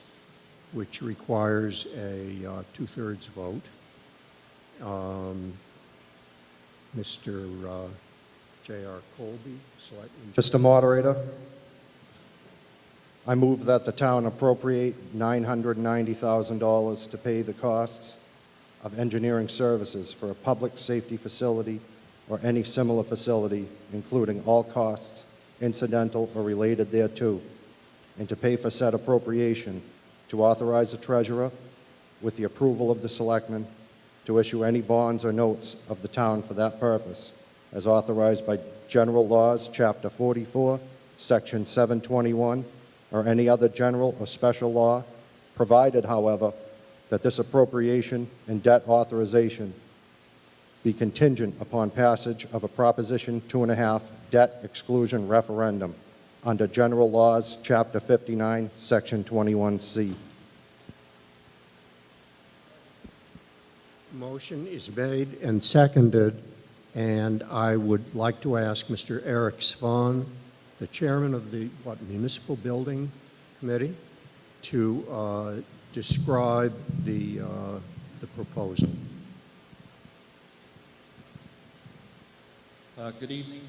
A: which requires a two-thirds vote. Mr. J.R. Colby, Selectman.
I: Mr. Moderator, I move that the town appropriate $990,000 to pay the costs of engineering services for a public safety facility or any similar facility, including all costs incidental or related thereto, and to pay for said appropriation, to authorize the treasurer, with the approval of the selectmen, to issue any bonds or notes of the town for that purpose, as authorized by General Laws, Chapter 44, Section 721, or any other general or special law, provided, however, that this appropriation and debt authorization be contingent upon passage of a Proposition 2.5 debt exclusion referendum under General Laws, Chapter 59, Section 21C.
A: Motion is made and seconded, and I would like to ask Mr. Eric Svahn, the chairman of the Municipal Building Committee, to describe the proposal.
O: Good evening,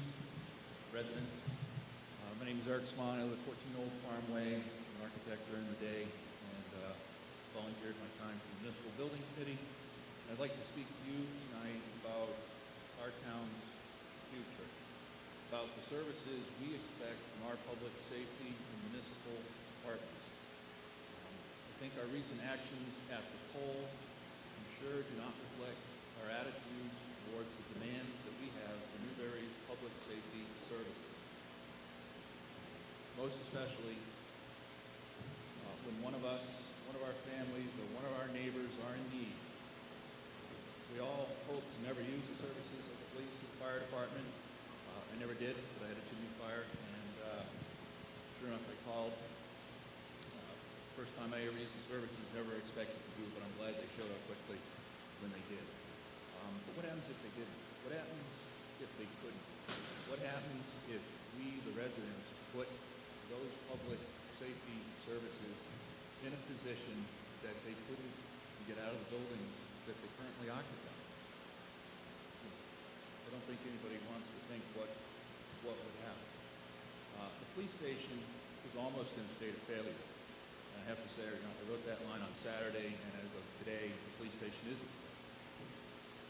O: residents. My name is Eric Svahn. I live at 14 Old Farm Way. I'm an architect during the day and volunteered my time for the Municipal Building Committee. I'd like to speak to you tonight about our town's future, about the services we expect from our public safety and municipal departments. I think our recent actions at the poll, I'm sure, do not reflect our attitudes towards the demands that we have for Newbury's public safety services. Most especially when one of us, one of our families, or one of our neighbors are in need. We all hope to never use the services of the police and the fire department. I never did, but I had a chimney fire, and sure enough, I called. First time I ever used the services, never expected to do, but I'm glad they showed up quickly when they did. But what happens if they didn't? What happens if they couldn't? What happens if we, the residents, put those public safety services in a position that they couldn't get out of the buildings that they currently occupy? I don't think anybody wants to think what would happen. The police station is almost in a state of failure. And I have to say, I wrote that line on Saturday, and as of today, the police station isn't.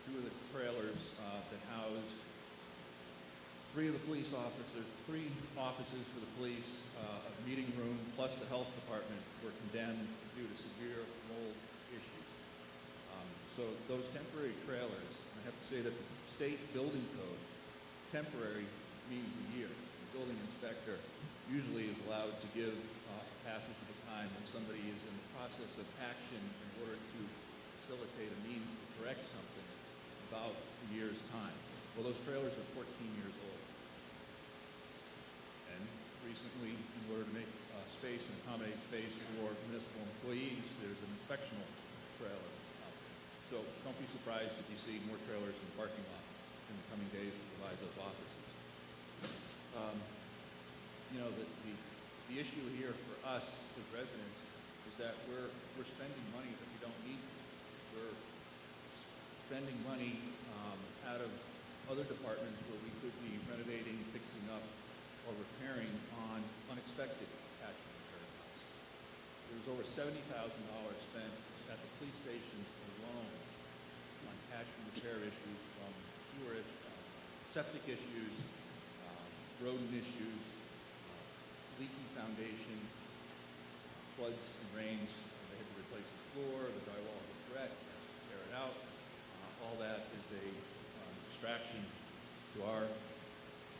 O: Two of the trailers that house three offices for the police, a meeting room, plus the health department were condemned due to severe mold issues. So those temporary trailers, I have to say that the state building code, temporary means a year. The building inspector usually is allowed to give passage of time when somebody is in the process of action in order to facilitate a means to correct something about a year's time. Well, those trailers are 14 years old. And recently, in order to make space and accommodate space for municipal employees, there's an inspectional trailer out there. So don't be surprised if you see more trailers in the parking lot in the coming days to provide those offices. You know, the issue here for us as residents is that we're spending money that we don't need. We're spending money out of other departments where we could be renovating, fixing up, or repairing on unexpected patch and repair costs. There's over $70,000 spent at the police station alone on patch and repair issues from sewer, septic issues, rodent issues, leaky foundation, floods and rains. They had to replace the floor, the drywall was wrecked, they had to tear it out. All that is a distraction to our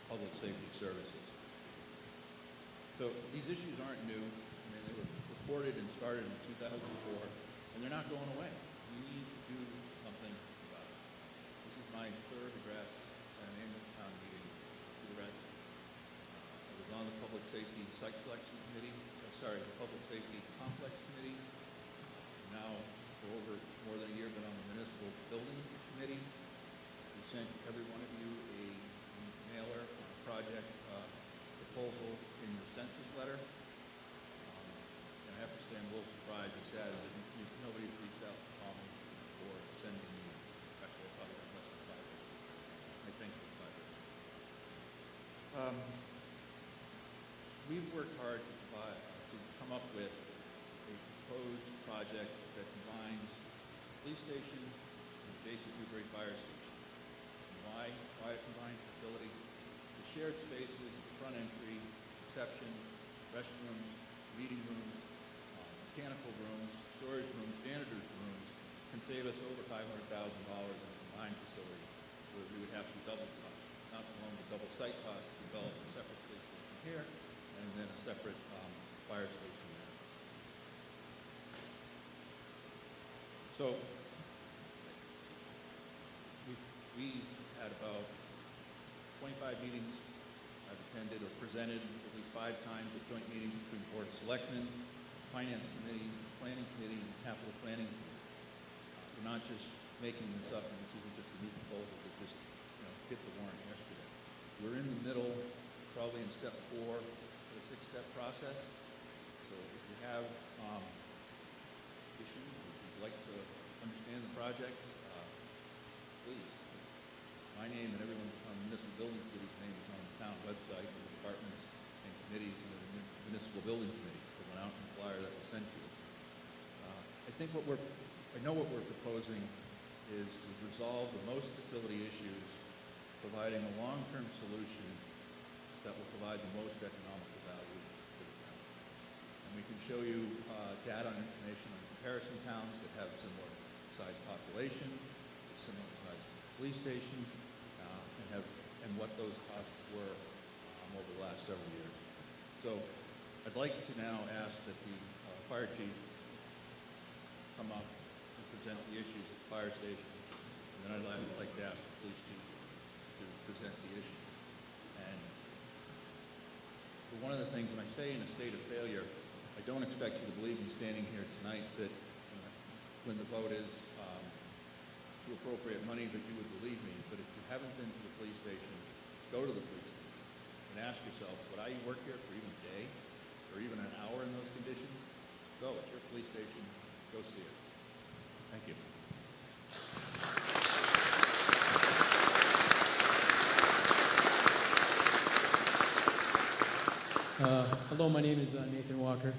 O: public safety services. So these issues aren't new. I mean, they were reported and started in 2004, and they're not going away. We need to do something about it. This is my third address at an annual town meeting to the residents. I was on the Public Safety Site Selection Committee, the Public Safety Complex Committee. Now, for over more than a year, been on the Municipal Building Committee. We sent every one of you a mailer on a project proposal in your census letter. And I have to say I'm a little surprised and sad that nobody's reached out to call me or sending me actually a project list of projects. I thank you for that. We've worked hard to come up with a proposed project that combines the police station and adjacent Newbury Fire Station. And why a combined facility? The shared spaces, the front entry, reception, restrooms, meeting rooms, mechanical rooms, storage rooms, janitor's rooms can save us over $500,000 in a combined facility where we would have to double costs. Not alone the double site costs, develop a separate police station here and then a separate fire station there. So we had about 25 meetings I've attended or presented at least 5 times at joint meetings between Board of Selectmen, Finance Committee, Planning Committee, and Capital Planning Committee. We're not just making this up, and this isn't just a new proposal that just hit the warrant yesterday. We're in the middle, probably in step 4 of the 6-step process. So if you have issues, if you'd like to understand the project, please. My name and everyone's on the Municipal Building Committee's name is on the town website, the departments and committees, and the Municipal Building Committee that went out in the flyer that was sent to you. I know what we're proposing is to resolve the most facility issues, providing a long-term solution that will provide the most economical value to the town. And we can show you data and information on comparison towns that have similar size population, similar size police stations, and what those costs were over the last several years. So I'd like to now ask that the fire chief come up and present the issues at the fire station, and then I'd like to ask the police chief to present the issues. And one of the things, when I say in a state of failure, I don't expect you to believe me standing here tonight that when the vote is to appropriate money that you would believe me, but if you haven't been to the police station, go to the police station and ask yourself, would I work here for even a day or even an hour in those conditions? Go, it's your police station, go see it. Thank you.
P: Hello, my name is Nathan Walker,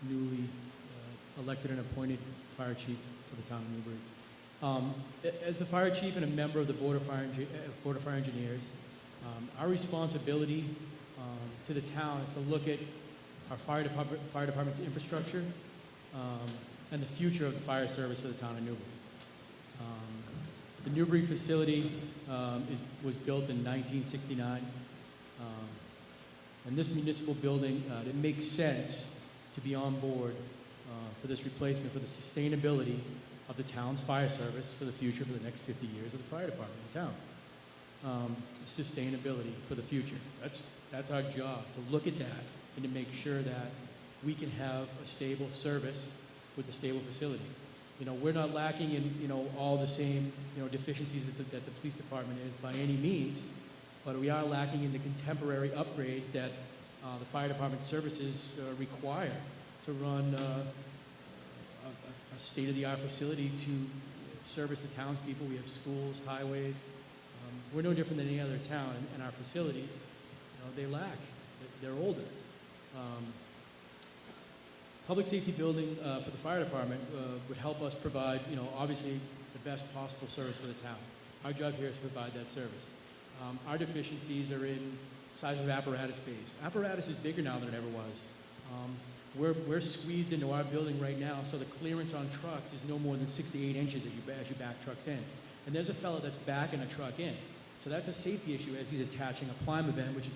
P: newly elected and appointed fire chief for the town of Newbury. As the fire chief and a member of the Board of Fire Engineers, our responsibility to the town is to look at our fire department's infrastructure and the future of the fire service for the town of Newbury. The Newbury facility was built in 1969. And this municipal building, it makes sense to be on board for this replacement for the sustainability of the town's fire service for the future, for the next 50 years of the fire department in town. Sustainability for the future. That's our job, to look at that and to make sure that we can have a stable service with a stable facility. You know, we're not lacking in, you know, all the same, you know, deficiencies that the police department is by any means, but we are lacking in the contemporary upgrades that the fire department services require to run a state-of-the-art facility to service the townspeople. We have schools, highways. We're no different than any other town, and our facilities, you know, they lack. They're older. Public safety building for the fire department would help us provide, you know, obviously the best possible service for the town. Our job here is to provide that service. Our deficiencies are in size of apparatus space. Apparatus is bigger now than it ever was. We're squeezed into our building right now, so the clearance on trucks is no more than 6 to 8 inches as you back trucks in. And there's a fellow that's backing a truck in. So that's a safety issue as he's attaching a Plime event, which is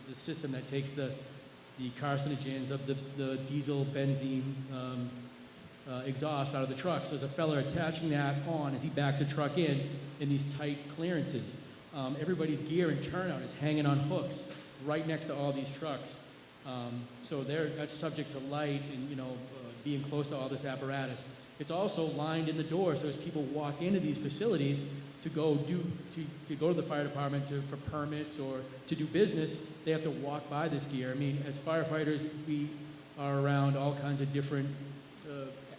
P: the system that takes the carcinogens of the diesel, benzene, exhaust out of the truck. So there's a fella attaching that on as he backs a truck in these tight clearances. Everybody's gear and turnout is hanging on hooks right next to all these trucks. So that's subject to light and, you know, being close to all this apparatus. It's also lined in the door, so as people walk into these facilities to go to the fire department for permits or to do business, they have to walk by this gear. I mean, as firefighters, we are around all kinds of different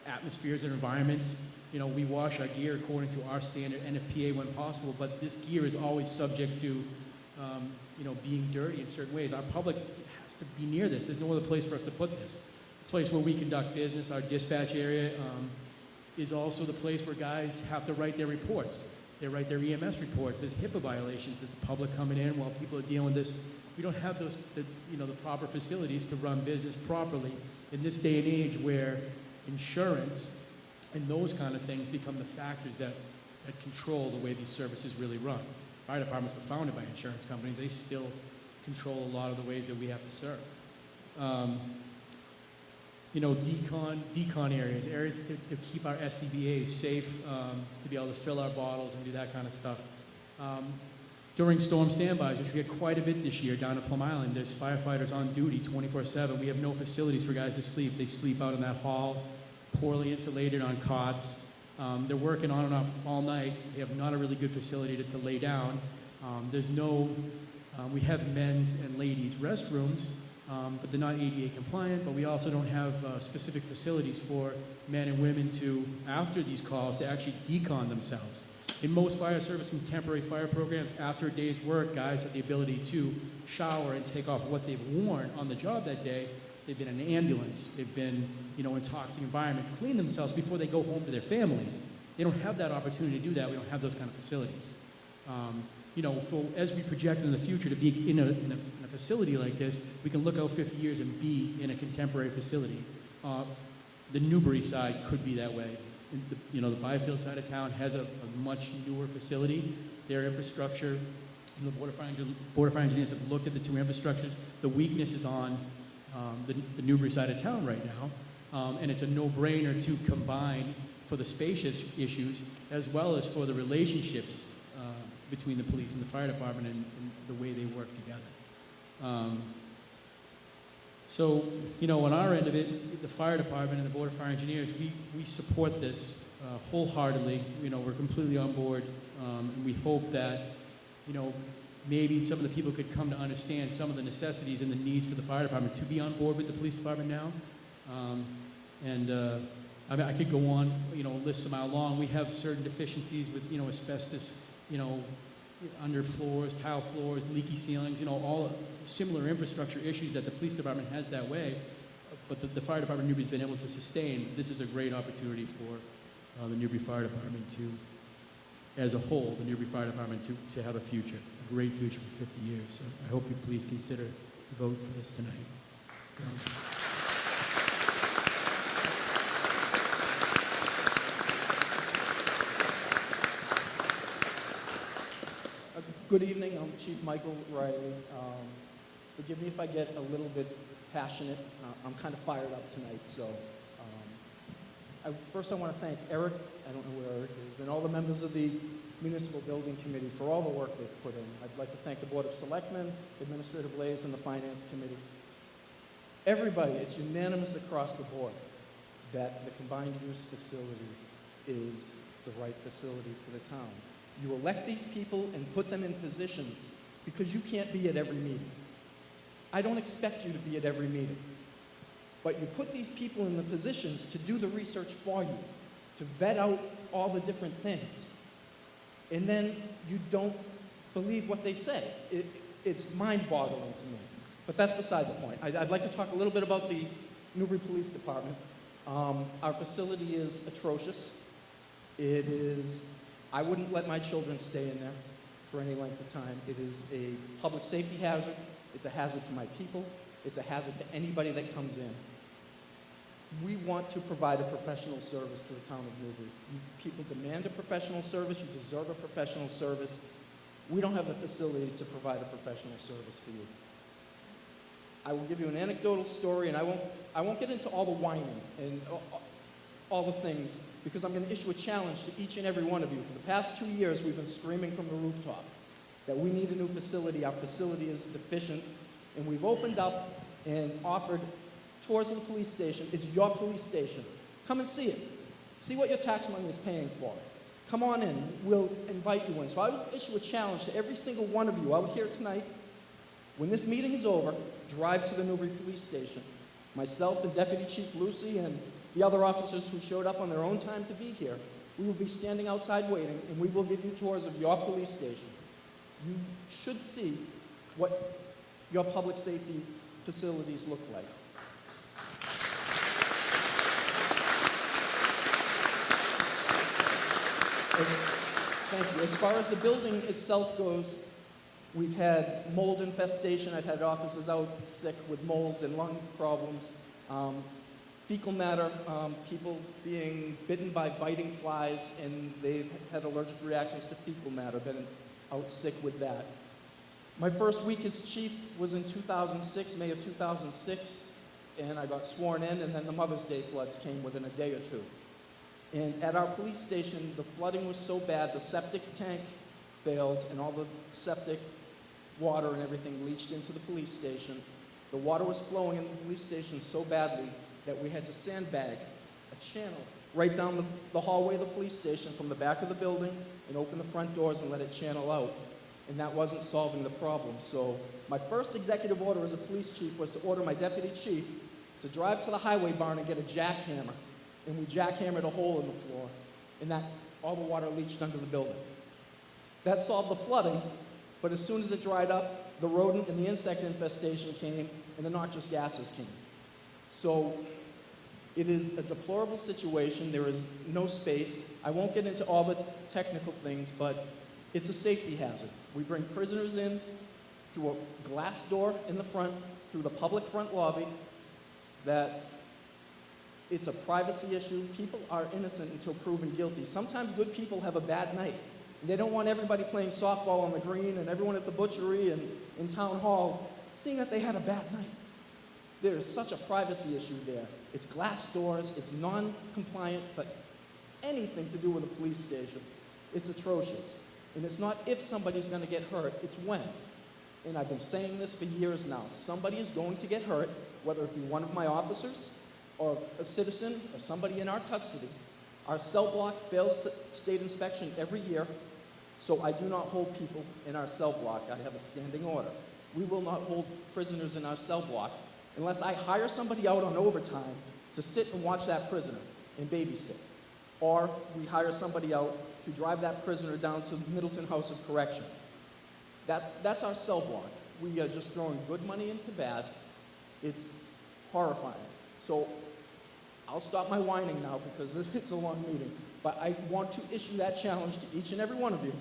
P: atmospheres and environments. You know, we wash our gear according to our standard NFPA when possible, but this gear is always subject to, you know, being dirty in certain ways. Our public has to be near this. There's no other place for us to put this. The place where we conduct business, our dispatch area, is also the place where guys have to write their reports. They write their EMS reports. There's HIPAA violations. There's the public coming in while people are dealing with this. We don't have the proper facilities to run business properly in this day and age where insurance and those kind of things become the factors that control the way these services really run. Fire departments were founded by insurance companies. They still control a lot of the ways that we have to serve. You know, decon areas to keep our SCBAs safe, to be able to fill our bottles and do that kind of stuff. During storm standbys, which we had quite a bit this year down at Plum Island, there's firefighters on duty 24/7. We have no facilities for guys to sleep. They sleep out in that hall, poorly insulated on cots. They're working on and off all night. They have not a really good facility to lay down. There's no, we have men's and ladies' restrooms, but they're not ADA compliant, but we also don't have specific facilities for men and women to, after these calls, to actually decon themselves. In most fire service contemporary fire programs, after a day's work, guys have the ability to shower and take off what they've worn on the job that day. They've been in an ambulance, they've been, you know, in toxic environments, clean themselves before they go home to their families. They don't have that opportunity to do that. We don't have those kind of facilities. You know, as we project in the future to be in a facility like this, we can look out 50 years and be in a contemporary facility. The Newbury side could be that way. The Byfield side of town has a much newer facility. Their infrastructure, and the Board of Fire Engineers have looked at the two infrastructures. The weakness is on the Newbury side of town right now, and it's a no-brainer to combine for the spacious issues as well as for the relationships between the police and the fire department and the way they work together. So, you know, on our end of it, the fire department and the Board of Fire Engineers, we support this wholeheartedly. You know, we're completely on board, and we hope that, you know, maybe some of the people could come to understand some of the necessities and the needs for the fire department to be on board with the police department now. I mean, I could go on, you know, list them out long. We have certain deficiencies with, you know, asbestos, you know, under floors, tile floors, leaky ceilings, you know, all similar infrastructure issues that the police department has that way, but the fire department Newbury's been able to sustain. This is a great opportunity for the Newbury Fire Department to, as a whole, the Newbury Fire Department to have a future, a great future for 50 years. So I hope you please consider the vote for this tonight. So.
C: Good evening, I'm Chief Michael Riley. Forgive me if I get a little bit passionate. I'm kind of fired up tonight, so first I want to thank Eric, I don't know where Eric is, and all the members of the Municipal Building Committee for all the work they've put in. I'd like to thank the Board of Selectmen, Administrator Blaze, and the Finance Committee. Everybody, it's unanimous across the board that the combined use facility is the right facility for the town. You elect these people and put them in positions because you can't be at every meeting. I don't expect you to be at every meeting. But you put these people in the positions to do the research for you, to vet out all the different things. And then you don't believe what they say. It's mind-boggling to me. But that's beside the point. I'd like to talk a little bit about the Newbury Police Department. Our facility is atrocious. It is, I wouldn't let my children stay in there for any length of time. It is a public safety hazard. It's a hazard to my people. It's a hazard to anybody that comes in. We want to provide a professional service to the town of Newbury. People demand a professional service. You deserve a professional service. We don't have the facility to provide a professional service for you. I will give you an anecdotal story, and I won't get into all the whining and all the things, because I'm going to issue a challenge to each and every one of you. For the past 2 years, we've been screaming from the rooftop that we need a new facility. Our facility is deficient, and we've opened up and offered tours of the police station. It's your police station. Come and see it. See what your tax money is paying for. Come on in. We'll invite you in. So I will issue a challenge to every single one of you out here tonight. When this meeting is over, drive to the Newbury Police Station. Myself and Deputy Chief Lucy and the other officers who showed up on their own time to be here, we will be standing outside waiting, and we will give you tours of your police station. You should see what your public safety facilities look like. Thank you. As far as the building itself goes, we've had mold infestation. I've had officers out sick with mold and lung problems. Fecal matter, people being bitten by biting flies, and they've had allergic reactions to fecal matter, been out sick with that. My first week as chief was in 2006, May of 2006, and I got sworn in, and then the Mother's Day floods came within a day or two. And at our police station, the flooding was so bad, the septic tank failed, and all the septic water and everything leached into the police station. The water was flowing in the police station so badly that we had to sandbag a channel right down the hallway of the police station from the back of the building and open the front doors and let it channel out. And that wasn't solving the problem. So my first executive order as a police chief was to order my deputy chief to drive to the highway barn and get a jackhammer. And we jackhammered a hole in the floor, and that all the water leached under the building. That solved the flooding, but as soon as it dried up, the rodent and the insect infestation came, and the noxious gases came. So it is a deplorable situation. There is no space. I won't get into all the technical things, but it's a safety hazard. We bring prisoners in through a glass door in the front, through the public front lobby, that it's a privacy issue. People are innocent until proven guilty. Sometimes good people have a bad night. They don't want everybody playing softball on the green and everyone at the butchery and in town hall seeing that they had a bad night. There is such a privacy issue there. It's glass doors, it's non-compliant, but anything to do with a police station, it's atrocious. And it's not if somebody's going to get hurt, it's when. And I've been saying this for years now. Somebody is going to get hurt, whether it be one of my officers, or a citizen, or somebody in our custody. Our cell block fails state inspection every year, so I do not hold people in our cell block. I have a standing order. We will not hold prisoners in our cell block unless I hire somebody out on overtime to sit and watch that prisoner and babysit. Or we hire somebody out to drive that prisoner down to Middleton House of Correction. That's our cell block. We are just throwing good money into bad. It's horrifying. So I'll stop my whining now because it's a long meeting. But I want to issue that challenge to each and every one of you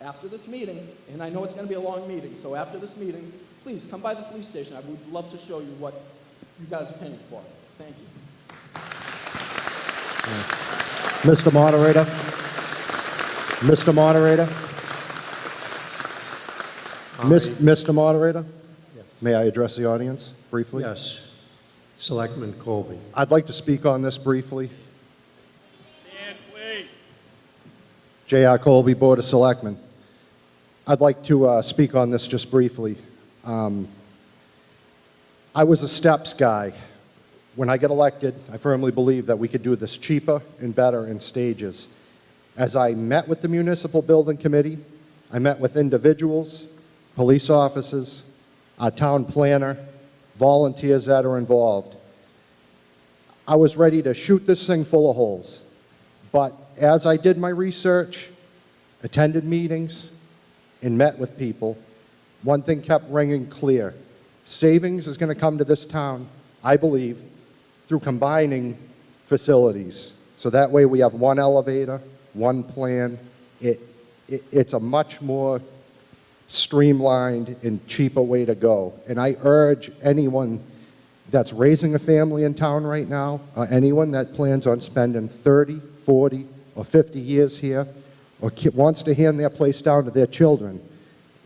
C: after this meeting, and I know it's going to be a long meeting, so after this meeting, please come by the police station. I would love to show you what you guys are paying for. Thank you.
I: Mr. Moderator? Mr. Moderator? Mr. Moderator?
A: Yes.
I: May I address the audience briefly?
A: Yes. Selectman Colby.
I: I'd like to speak on this briefly.
L: Dan, please.
I: J.R. Colby, Board of Selectmen. I'd like to speak on this just briefly. I was a steps guy. When I get elected, I firmly believe that we could do this cheaper and better in stages. As I met with the Municipal Building Committee, I met with individuals, police officers, our town planner, volunteers that are involved. I was ready to shoot this thing full of holes. But as I did my research, attended meetings, and met with people, one thing kept ringing clear. Savings is going to come to this town, I believe, through combining facilities. So that way we have one elevator, one plan. It's a much more streamlined and cheaper way to go. And I urge anyone that's raising a family in town right now, or anyone that plans on spending 30, 40, or 50 years here, or wants to hand their place down to their children,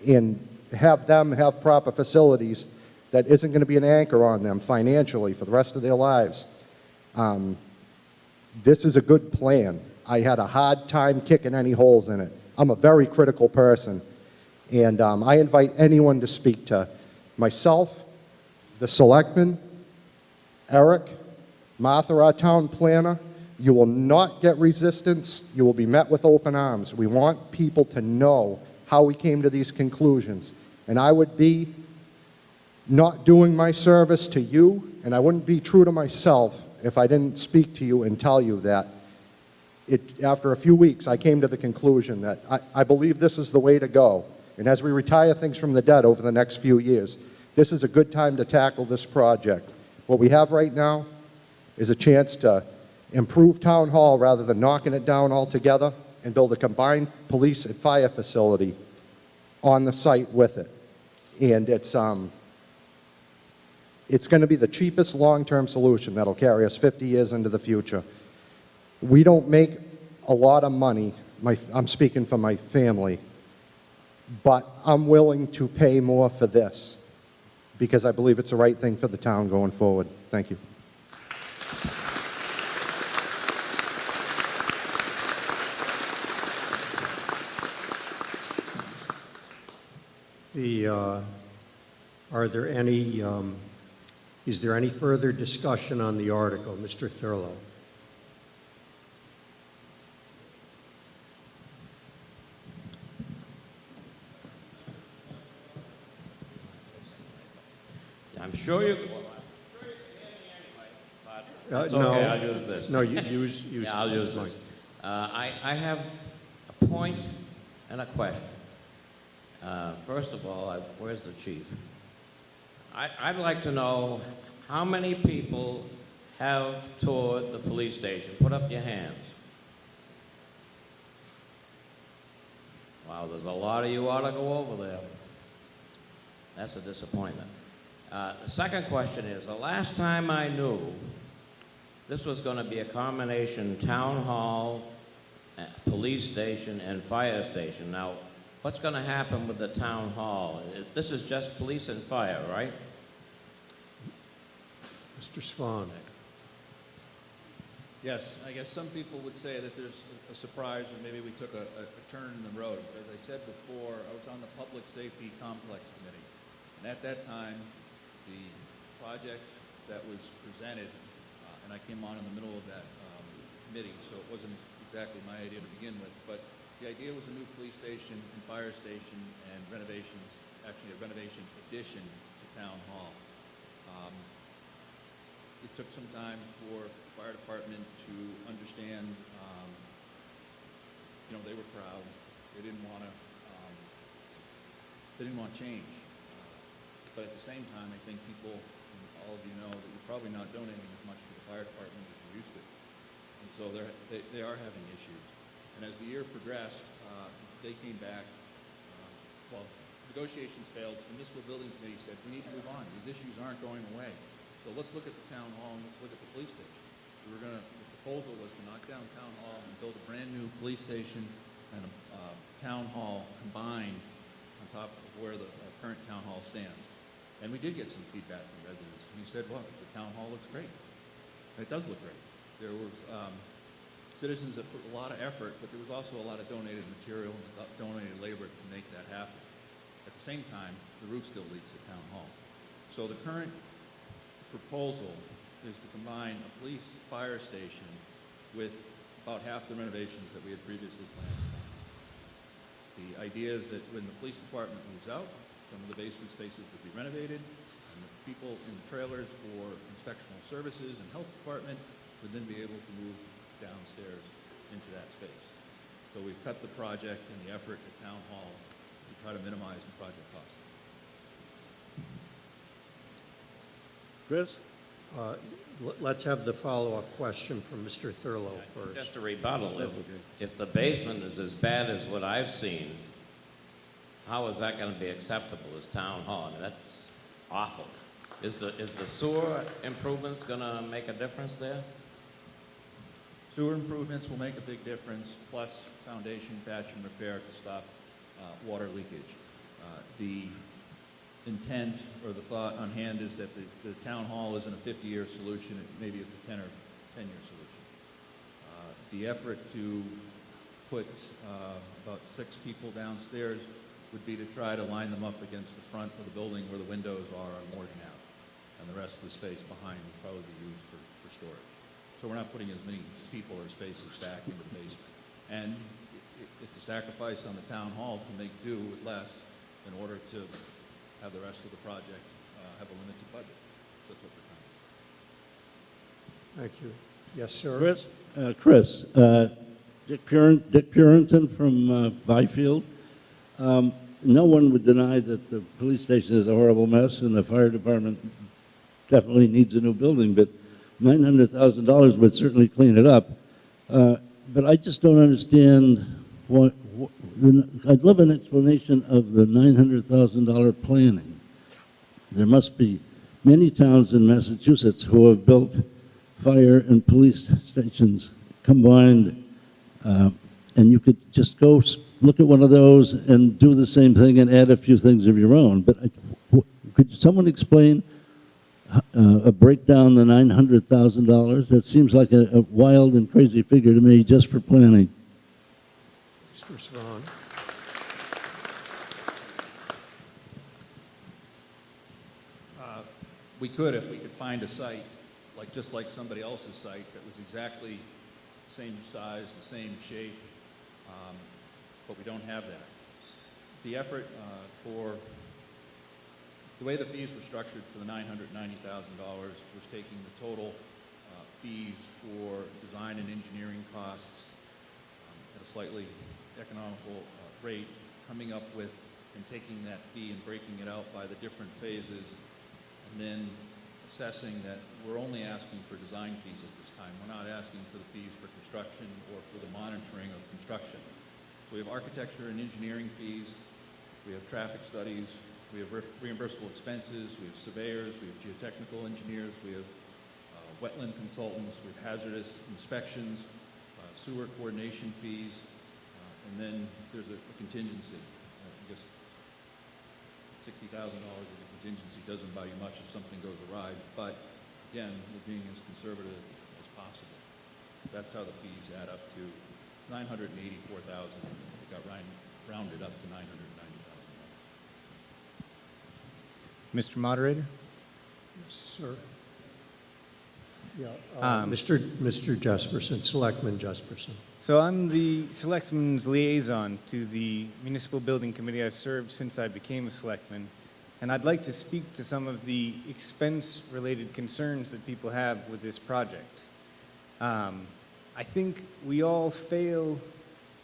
I: and have them have proper facilities that isn't going to be an anchor on them financially for the rest of their lives. This is a good plan. I had a hard time kicking any holes in it. I'm a very critical person, and I invite anyone to speak to myself, the selectmen, Eric, Martha, our town planner. You will not get resistance. You will be met with open arms. We want people to know how we came to these conclusions. And I would be not doing my service to you, and I wouldn't be true to myself if I didn't speak to you and tell you that after a few weeks, I came to the conclusion that I believe this is the way to go. And as we retire things from the dead over the next few years, this is a good time to tackle this project. What we have right now is a chance to improve Town Hall rather than knocking it down altogether, and build a combined police and fire facility on the site with it. And it's going to be the cheapest long-term solution that'll carry us 50 years into the future. We don't make a lot of money. I'm speaking for my family, but I'm willing to pay more for this because I believe it's the right thing for the town going forward. Thank you.
A: Is there any further discussion on the article? Mr. Thurlow.
Q: I'm sure you. It's
A: No,
Q: okay, I'll use this.
A: No, you use.
Q: Yeah, I'll use this. I have a point and a question. First of all, where's the chief? I'd like to know how many people have toured the police station. Put up your hands. Wow, there's a lot of you ought to go over there. That's a disappointment. The second question is, the last time I knew, this was going to be a combination town hall, police station, and fire station. Now, what's going to happen with the town hall? This is just police and fire, right?
A: Mr. Swan.
O: Yes, I guess some people would say that there's a surprise or maybe we took a turn in the road. As I said before, I was on the Public Safety Complex Committee. And at that time, the project that was presented, and I came on in the middle of that committee, so it wasn't exactly my idea to begin with, but the idea was a new police station and fire station and renovations, actually a renovation addition to Town Hall. It took some time for the fire department to understand, they were proud. They didn't want to change. But at the same time, I think people, and all of you know, that you're probably not donating as much to the fire department as you used to. And so they are having issues. And as the year progressed, they came back, negotiations failed, so the Municipal Building Committee said, we need to move on. These issues aren't going away. So let's look at the town hall and let's look at the police station. The proposal was to knock down town hall and build a brand new police station and a town hall combined on top of where the current town hall stands. And we did get some feedback from residents. And he said, well, the town hall looks great. And it does look great. There was citizens that put a lot of effort, but there was also a lot of donated material and donated labor to make that happen. At the same time, the roof still leaks at town hall. So the current proposal is to combine a police fire station with about half the renovations that we had previously planned. The idea is that when the police department moves out, some of the basement spaces would be renovated, and the people in the trailers for inspectional services and health department would then be able to move downstairs into that space. So we've cut the project and the effort at Town Hall to try to minimize the project cost.
B: Chris?
A: Let's have the follow-up question from Mr. Thurlow first.
Q: Just a rebuttal, if the basement is as bad as what I've seen, how is that going to be acceptable as Town Hall? I mean, that's awful. Is the sewer improvements going to make a difference there?
O: Sewer improvements will make a big difference, plus foundation patch and repair to stop water leakage. The intent or the thought on hand is that the town hall isn't a 50-year solution, maybe it's a 10 or 10-year solution. The effort to put about 6 people downstairs would be to try to line them up against the front of the building where the windows are on Morgan Ave, and the rest of the space behind would probably be used for storage. So we're not putting as many people or spaces back into the basement. And it's a sacrifice on the town hall to make do with less in order to have the rest of the project have a limited budget. That's what we're trying to do.
A: Thank you. Yes, sir.
B: Chris, Dick Purinton from Byfield. No one would deny that the police station is a horrible mess and the fire department definitely needs a new building, but $900,000 would certainly clean it up. But I just don't understand I'd love an explanation of the $900,000 planning. There must be many towns in Massachusetts who have built fire and police stations combined, and you could just go look at one of those and do the same thing and add a few things of your own. But could someone explain a breakdown the $900,000? That seems like a wild and crazy figure to me just for planning.
A: Mr. Swan.
O: We could if we could find a site, just like somebody else's site, that was exactly the same size, the same shape, but we don't have that. The effort for the way the fees were structured for the $990,000 was taking the total fees for design and engineering costs at a slightly economical rate, coming up with and taking that fee and breaking it out by the different phases, and then assessing that we're only asking for design fees at this time. We're not asking for the fees for construction or for the monitoring of construction. So we have architecture and engineering fees, we have traffic studies, we have reimbursable expenses, we have surveyors, we have geotechnical engineers, we have wetland consultants, we have hazardous inspections, sewer coordination fees, and then there's a contingency. I guess $60,000 of a contingency doesn't buy you much if something goes awry, but again, we're being as conservative as possible. That's how the fees add up to $984,000. It got rounded up to $990,000.
E: Mr. Moderator?
A: Yes, sir. Yeah, Mr. Jesperson, Selectman Jesperson.
E: So I'm the Selectman's liaison to the Municipal Building Committee. I've served since I became a Selectman, and I'd like to speak to some of the expense-related concerns that people have with this project. I think we all fail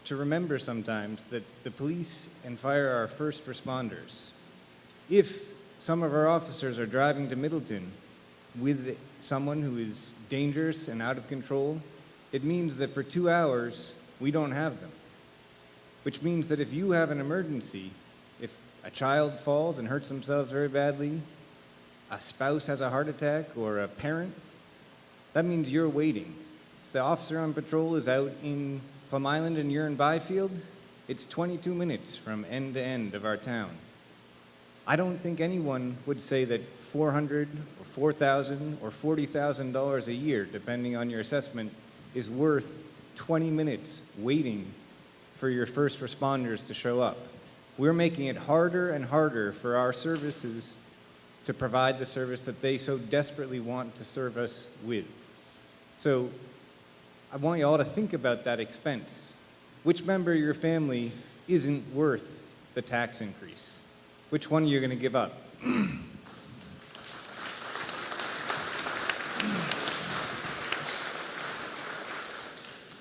E: to remember sometimes that the police and fire are first responders. If some of our officers are driving to Middleton with someone who is dangerous and out of control, it means that for 2 hours, we don't have them. Which means that if you have an emergency, if a child falls and hurts themselves very badly, a spouse has a heart attack, or a parent, that means you're waiting. If the officer on patrol is out in Plum Island and you're in Byfield, it's 22 minutes from end to end of our town. I don't think anyone would say that $400 or $4,000 or $40,000 a year, depending on your assessment, is worth 20 minutes waiting for your first responders to show up. We're making it harder and harder for our services to provide the service that they so desperately want to serve us with. So I want you all to think about that expense. Which member of your family isn't worth the tax increase? Which one are you going to give up?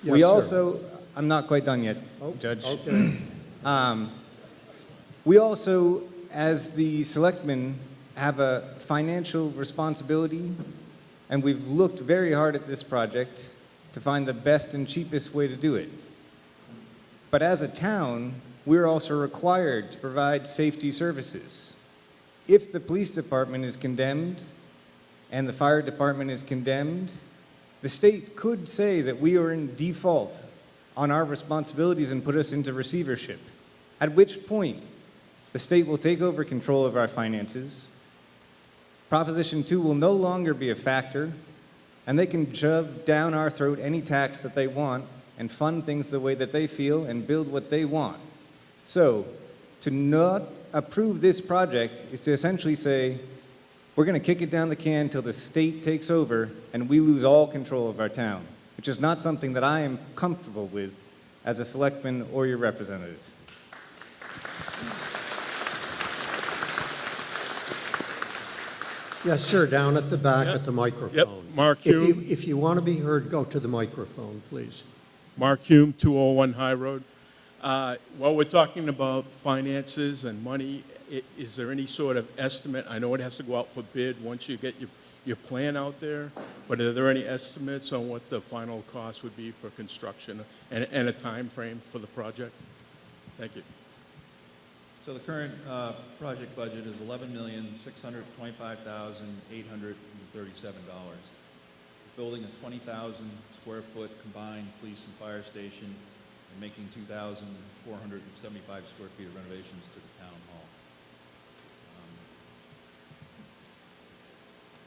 A: Yes,
E: We
A: sir.
E: also, I'm not quite done yet,
A: Oh,
E: Judge.
A: okay.
E: We also, as the selectmen, have a financial responsibility, and we've looked very hard at this project to find the best and cheapest way to do it. But as a town, we're also required to provide safety services. If the police department is condemned and the fire department is condemned, the state could say that we are in default on our responsibilities and put us into receivership, at which point the state will take over control of our finances. Proposition 2 will no longer be a factor, and they can shove down our throat any tax that they want and fund things the way that they feel and build what they want. So, to not approve this project is to essentially say, we're going to kick it down the can until the state takes over and we lose all control of our town, which is not something that I am comfortable with as a selectman or your representative.
A: Yes, sir, down at the back at the microphone.
R: Yep, Mark
A: If
R: Hume.
A: if you want to be heard, go to the microphone, please.
R: Mark Hume, 201 High Road. While we're talking about finances and money, is there any sort of estimate? I know it has to go out for bid once you get your plan out there, but are there any estimates on what the final cost would be for construction and a time frame for the project? Thank you.
O: So the current project budget is $11,625,837. Building a 20,000 square foot combined police and fire station and making 2,475 square feet of renovations to the town hall.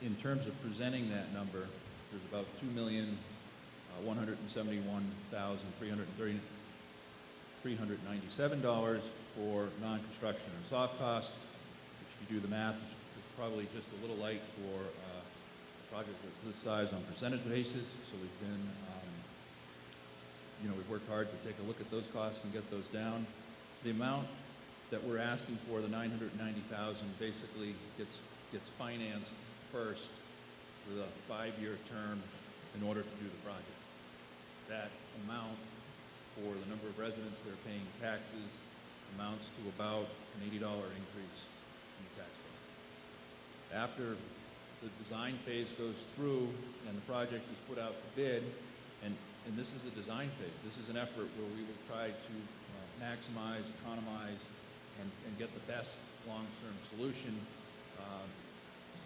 O: In terms of presenting that number, there's about $2,171,397 for non-construction or soft costs, which if you do the math, is probably just a little light for a project that's this size on percentage basis. So we've been, we've worked hard to take a look at those costs and get those down. The amount that we're asking for, the $990,000, basically gets financed first with a 5-year term in order to do the project. That amount for the number of residents that are paying taxes amounts to about an $80 increase in the tax bill. After the design phase goes through and the project is put out for bid, and this is a design phase. This is an effort where we will try to maximize, economize, and get the best long-term solution.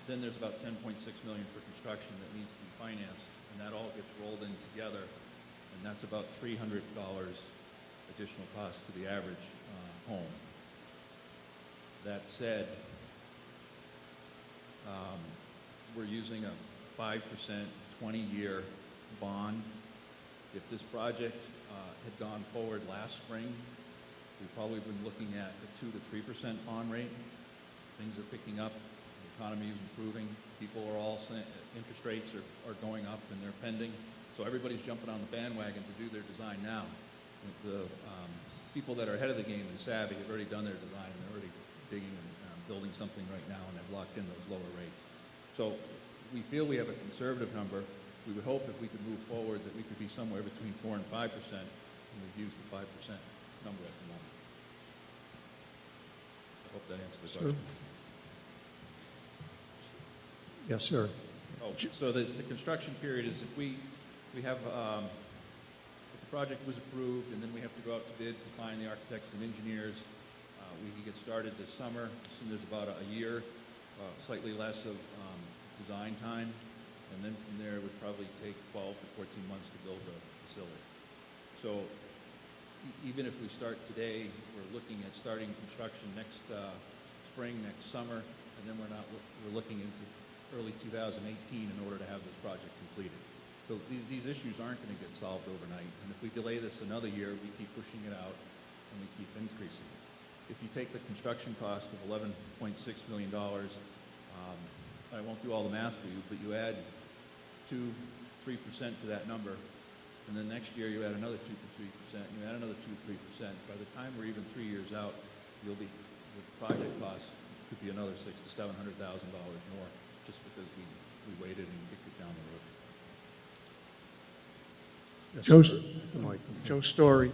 O: Then there's about $10.6 million for construction that needs to be financed, and that all gets rolled in together, and that's about $300 additional cost to the average home. That said, we're using a 5% 20-year bond. If this project had gone forward last spring, we've probably been looking at a 2 to 3% bond rate. Things are picking up. The economy is improving. People are all saying interest rates are going up and they're pending. So everybody's jumping on the bandwagon to do their design now. The people that are ahead of the game and savvy have already done their design and they're already digging and building something right now, and they've locked in those lower rates. So we feel we have a conservative number. We would hope if we could move forward that we could be somewhere between 4 and 5%, and we've used the 5% number at the moment. I hope that answers the question.
A: Yes, sir.
O: Oh, so the construction period is if we have, if the project was approved and then we have to go out to bid to find the architects and engineers, we can get started this summer. Assume there's about a year, slightly less of design time, and then from there it would probably take 12 to 14 months to build the facility. So even if we start today, we're looking at starting construction next spring, next summer, and then we're looking into early 2018 in order to have this project completed. So these issues aren't going to get solved overnight, and if we delay this another year, we keep pushing it out and we keep increasing it. If you take the construction cost of $11.6 million I won't do all the math for you, but you add 2-3% to that number, and then next year you add another 2-3%, you add another 2-3%. By the time we're even 3 years out, you'll be, the project cost could be another $600,000 to $700,000 more, just because we waited and kicked it down the road.
B: Joe Story.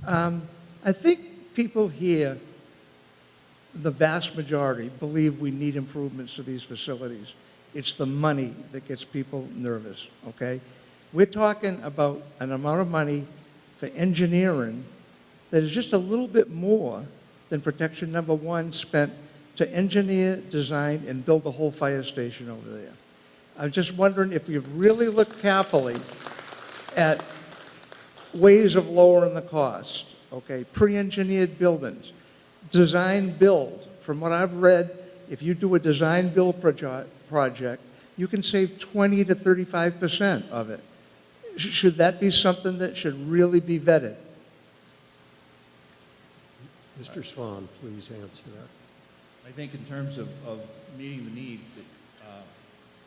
B: I think people here, the vast majority, believe we need improvements to these facilities. It's the money that gets people nervous, okay? We're talking about an amount of money for engineering that is just a little bit more than protection number one spent to engineer, design, and build the whole fire station over there. I'm just wondering if you've really looked carefully at ways of lowering the cost, okay? Pre-engineered buildings, design build. From what I've read, if you do a design build project, you can save 20 to 35% of it. Should that be something that should really be vetted?
A: Mr. Swan, please answer that.
O: I think in terms of meeting the needs, that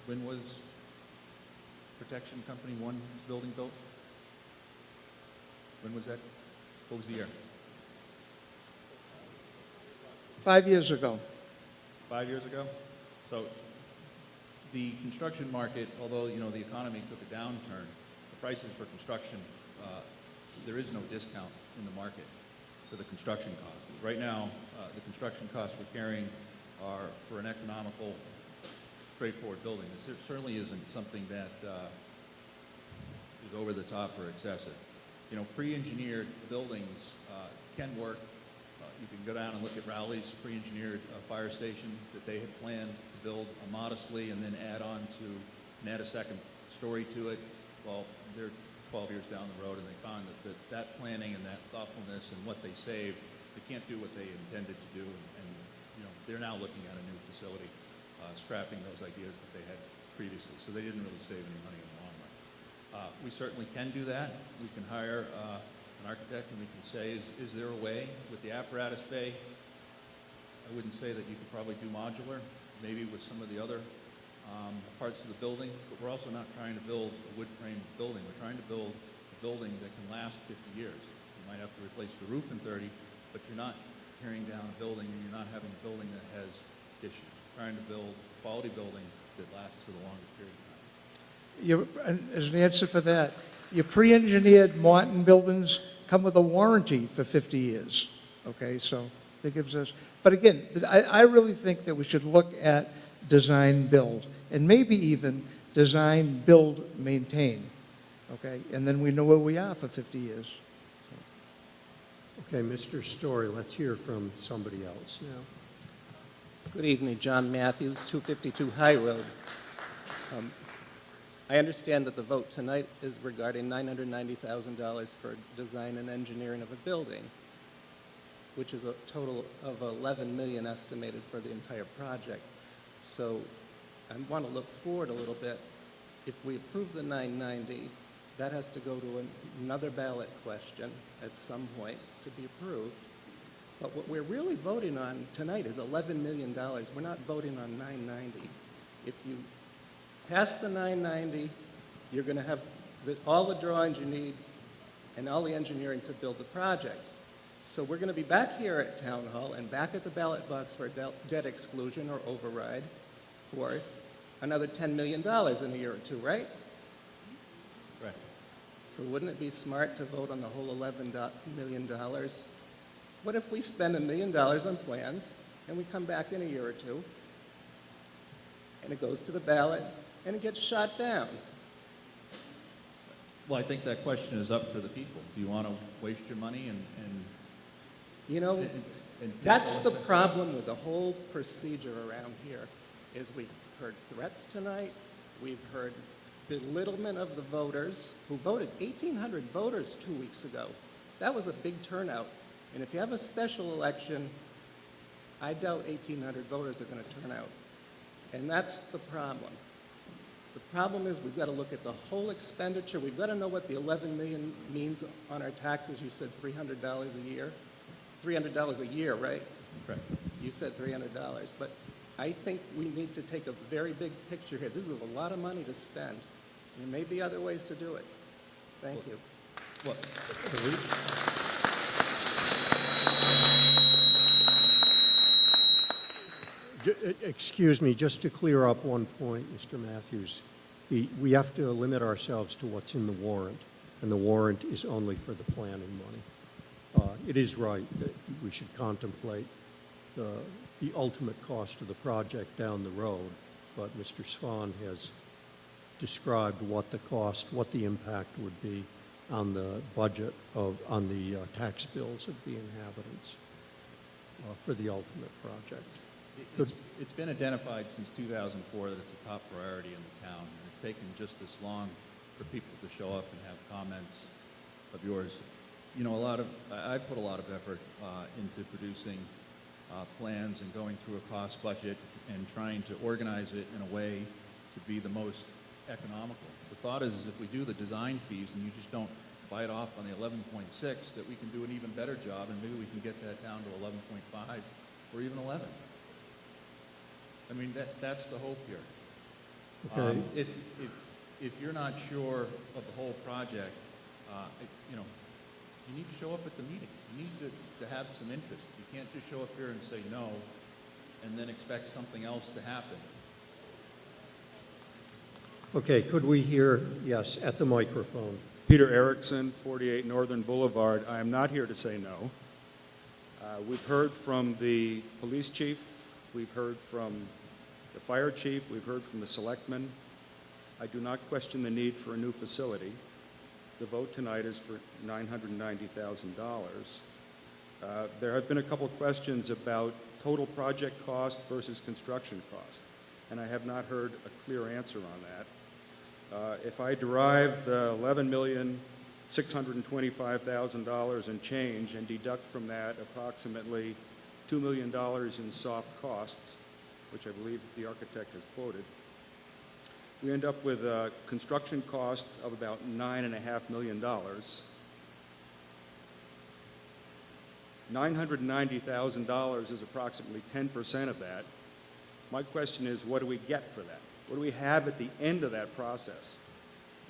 O: when was Protection Company 1's building built? When was that? What was the year?
B: 5 years ago.
O: 5 years ago? So the construction market, although, you know, the economy took a downturn, the prices for construction, there is no discount in the market for the construction costs. Right now, the construction costs we're carrying are for an economical, straightforward building. This certainly isn't something that is over the top or excessive. You know, pre-engineered buildings can work. You can go down and look at Rowley's pre-engineered fire station that they had planned to build modestly and then add a second story to it. Well, they're 12 years down the road, and they found that planning and that thoughtfulness and what they saved, they can't do what they intended to do, and you know, they're now looking at a new facility, scrapping those ideas that they had previously. So they didn't really save any money in the long run. We certainly can do that. We can hire an architect, and we can say, is there a way with the apparatus bay? I wouldn't say that you could probably do modular, maybe with some of the other parts of the building, but we're also not trying to build a wood frame building. We're trying to build a building that can last 50 years. You might have to replace the roof in 30, but you're not tearing down a building, and you're not having a building that has issues. You're trying to build a quality building that lasts for the longest period of time.
B: As an answer for that, your pre-engineered Martin buildings come with a warranty for 50 years, okay? So that gives us, but again, I really think that we should look at design build, and maybe even design build maintain, okay? And then we know where we are for 50 years.
A: Okay, Mr. Story, let's hear from somebody else now.
S: Good evening, John Matthews, 252 High Road. I understand that the vote tonight is regarding $990,000 for design and engineering of a building, which is a total of $11 million estimated for the entire project. So I want to look forward a little bit. If we approve the 990, that has to go to another ballot question at some point to be approved. But what we're really voting on tonight is $11 million. We're not voting on 990. If you pass the 990, you're going to have all the drawings you need and all the engineering to build the project. So we're going to be back here at Town Hall and back at the ballot box for debt exclusion or override for another $10 million in a year or two, right?
O: Right.
S: So wouldn't it be smart to vote on the whole $11 million? What if we spend $1 million on plans and we come back in a year or two and it goes to the ballot and it gets shot down?
O: Well, I think that question is up for the people. Do you want to waste your money and
S: you know, that's the problem with the whole procedure around here, is we've heard threats tonight, we've heard belittlement of the voters who voted. 1,800 voters 2 weeks ago. That was a big turnout. And if you have a special election, I doubt 1,800 voters are going to turn out. And that's the problem. The problem is we've got to look at the whole expenditure. We've got to know what the $11 million means on our taxes. You said $300 a year. $300 a year, right?
O: Correct.
S: You said $300. But I think we need to take a very big picture here. This is a lot of money to spend. There may be other ways to do it. Thank you.
F: Well,
A: Excuse me, just to clear up one point, Mr. Matthews. We have to limit ourselves to what's in the warrant, and the warrant is only for the planning money. It is right that we should contemplate the ultimate cost of the project down the road, but Mr. Swan has described what the cost, what the impact would be on the budget on the tax bills of the inhabitants for the ultimate project.
O: It's been identified since 2004 that it's a top priority in the town, and it's taken just this long for people to show up and have comments of yours. You know, I've put a lot of effort into producing plans and going through a cost budget and trying to organize it in a way to be the most economical. The thought is if we do the design fees and you just don't bite off on the 11.6, that we can do an even better job, and maybe we can get that down to 11.5 or even 11. I mean, that's the hope here.
A: Okay.
O: If you're not sure of the whole project, you know, you need to show up at the meetings. You need to have some interest. You can't just show up here and say no and then expect something else to happen.
A: Okay, could we hear, yes, at the microphone?
T: Peter Erickson, 48 Northern Boulevard. I am not here to say no. We've heard from the police chief. We've heard from the fire chief. We've heard from the selectmen. I do not question the need for a new facility. The vote tonight is for $990,000. There have been a couple questions about total project cost versus construction cost, and I have not heard a clear answer on that. If I derive the $11,625,000 and change and deduct from that approximately $2 million in soft costs, which I believe the architect has quoted, we end up with a construction cost of about $9.5 million. $990,000 is approximately 10% of that. My question is, what do we get for that? What do we have at the end of that process?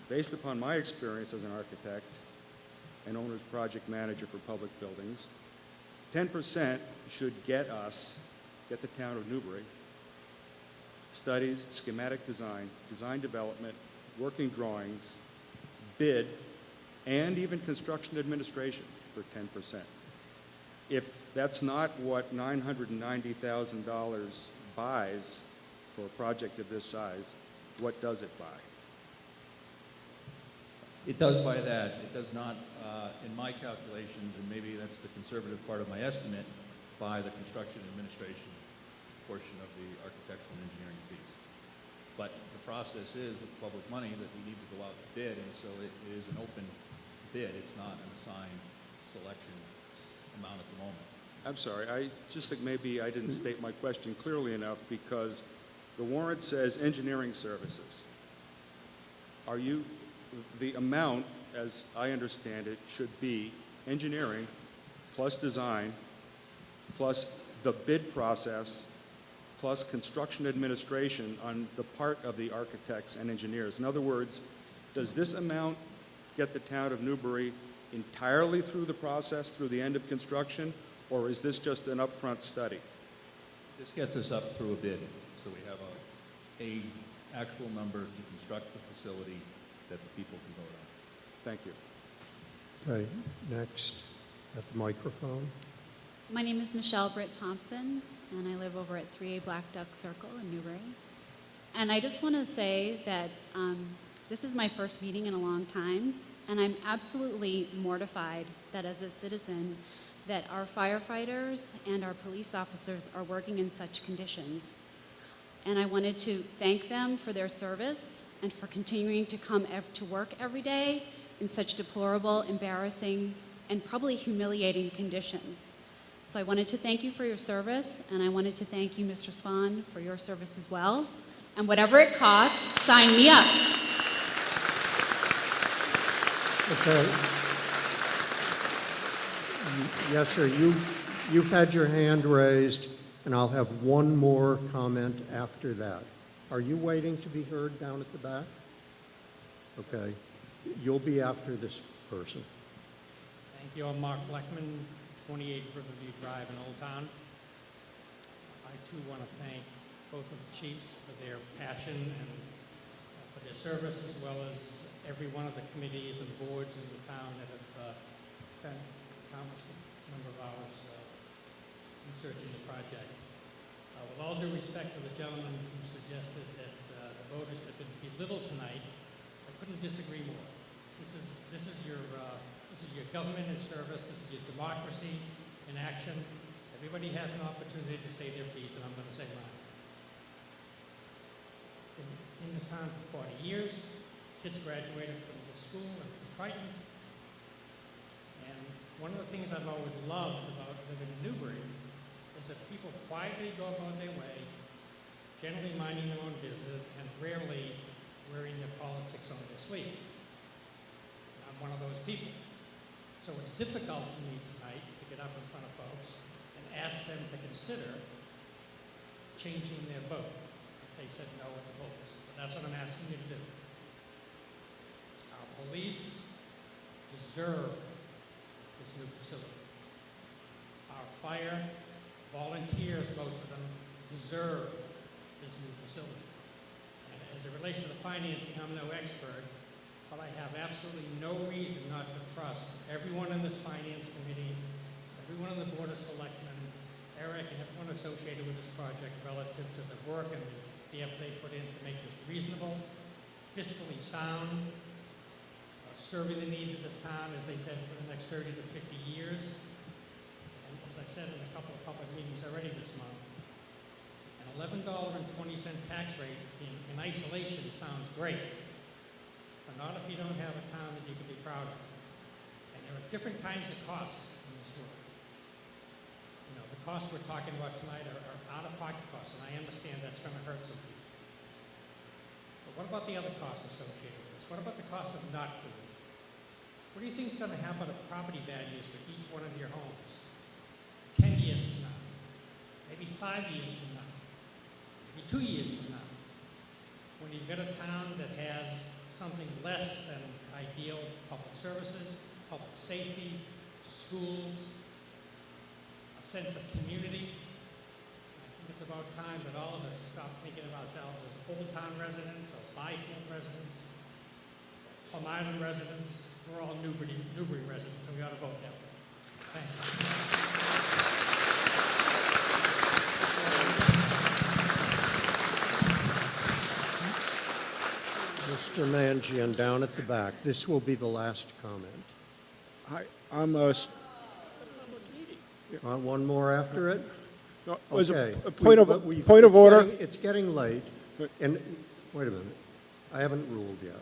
T: Based upon my experience as an architect and owner's project manager for public buildings, 10% should get the town of Newbury, studies, schematic design, design development, working drawings, bid, and even construction administration for 10%. If that's not what $990,000 buys for a project of this size, what does it buy?
O: It does buy that. It does not, in my calculations, and maybe that's the conservative part of my estimate, buy the construction administration portion of the architectural and engineering fees. But the process is with public money that we need to go out to bid, and so it is an open bid. It's not an assigned selection amount at the moment.
T: I'm sorry, I just think maybe I didn't state my question clearly enough, because the warrant says engineering services. The amount, as I understand it, should be engineering plus design plus the bid process plus construction administration on the part of the architects and engineers. In other words, does this amount get the town of Newbury entirely through the process, through the end of construction, or is this just an upfront study?
O: This gets us up through a bid, so we have a actual number to construct the facility that the people can vote on.
T: Thank you.
A: Okay, next, at the microphone.
U: My name is Michelle Britt Thompson, and I live over at 3A Black Duck Circle in Newbury. And I just want to say that this is my first meeting in a long time, and I'm absolutely mortified that as a citizen that our firefighters and our police officers are working in such conditions. And I wanted to thank them for their service and for continuing to come to work every day in such deplorable, embarrassing, and probably humiliating conditions. So I wanted to thank you for your service, and I wanted to thank you, Mr. Swan, for your service as well. And whatever it costs, sign me up.
A: Okay. Yes, sir, you've had your hand raised. and I'll have one more comment after that. Are you waiting to be heard down at the back? Okay. You'll be after this person.
D: Thank you. I'm Mark Fleckman, 28 Riverview Drive in Old Town. I too want to thank both of the chiefs for their passion and for their service, as well as every one of the committees and boards in the town that have spent countless number of hours researching the project. With all due respect to the gentleman who suggested that the voters have been belittled tonight, I couldn't disagree more. This is your government in service. This is your democracy in action. Everybody has an opportunity to say their piece, and I'm going to say mine. In this town for 40 years, kids graduated from the school and from Triton. And one of the things I've always loved about living in Newbury is that people quietly go about their way, generally minding their own business, and rarely wearing their politics on their sleeve. I'm one of those people. So it's difficult for me tonight to get up in front of folks and ask them to consider changing their vote if they said no at the polls. But that's what I'm asking you to do. Our police deserve this new facility. Our fire volunteers, most of them, deserve this new facility. And as it relates to the financing, I'm no expert, but I have absolutely no reason not to trust everyone in this finance committee, everyone on the Board of Selectmen, Eric, and everyone associated with this project relative to the work and the effort they put in to make this reasonable, fiscally sound, serving the needs of this town, as they said, for the next 30 to 50 years. And as I've said in a couple of public meetings already this month, an $11.20 tax rate in isolation sounds great, but not if you don't have a town that you can be proud of. And there are different kinds of costs in this world. You know, the costs we're talking about tonight are out-of-pocket costs, and I understand that's going to hurt some people. But what about the other costs associated with this? What about the cost of not doing it? What do you think is going to happen to property values for each one of your homes 10 years from now? Maybe 5 years from now? Maybe 2 years from now? When you've got a town that has something less than ideal public services, public safety, schools, a sense of community. I think it's about time that all of us stop thinking of ourselves as Old Town residents or Byfield residents, Plum Island residents. We're all Newbury residents, and we ought to vote that way. Thank you.
A: Mr. Mangian, down at the back. This will be the last comment.
R: I'm
A: One more after it?
R: No, was
A: Okay.
R: a point of
A: It's
R: order.
A: It's getting late, and, wait a minute, I haven't ruled yet.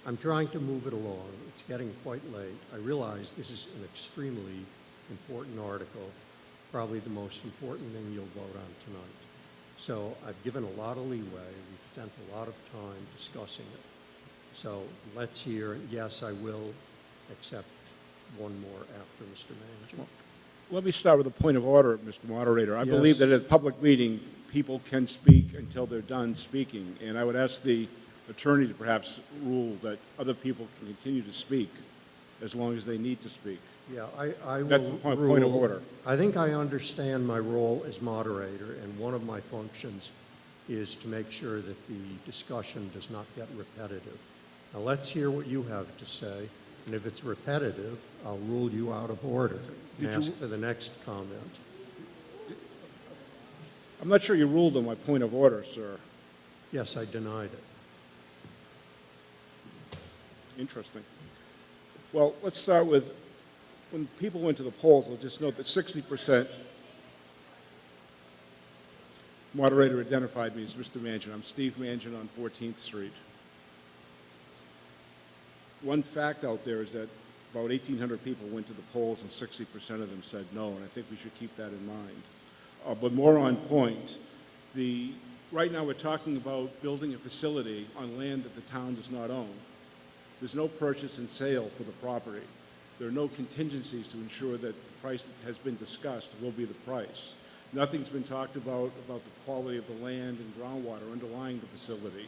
A: I'm trying to move it along. It's getting quite late. I realize this is an extremely important article, probably the most important thing you'll vote on tonight. So I've given a lot of leeway. We've spent a lot of time discussing it. So let's hear, yes, I will accept one more after Mr. Manager.
R: Let me start with a point of order, Mr. Moderator. I believe
A: Yes.
R: that at a public meeting, people can speak until they're done speaking, and I would ask the attorney to perhaps rule that other people can continue to speak as long as they need to speak.
A: Yeah, I will
R: That's the point of
A: rule.
R: order.
A: I think I understand my role as moderator, and one of my functions is to make sure that the discussion does not get repetitive. Now, let's hear what you have to say, and if it's repetitive, I'll rule you out of order and ask for the next comment.
R: I'm not sure you ruled on my point of order, sir.
A: Yes, I denied it.
R: Interesting. Well, let's start with, when people went to the polls, I'll just note that 60%, moderator identified me as Mr. Mangin. I'm Steve Mangin on 14th Street. One fact out there is that about 1,800 people went to the polls and 60% of them said no, and I think we should keep that in mind. But more on point, right now we're talking about building a facility on land that the town does not own. There's no purchase and sale for the property. There are no contingencies to ensure that the price that has been discussed will be the price.
T: Nothing's been talked about the quality of the land and groundwater underlying the facility.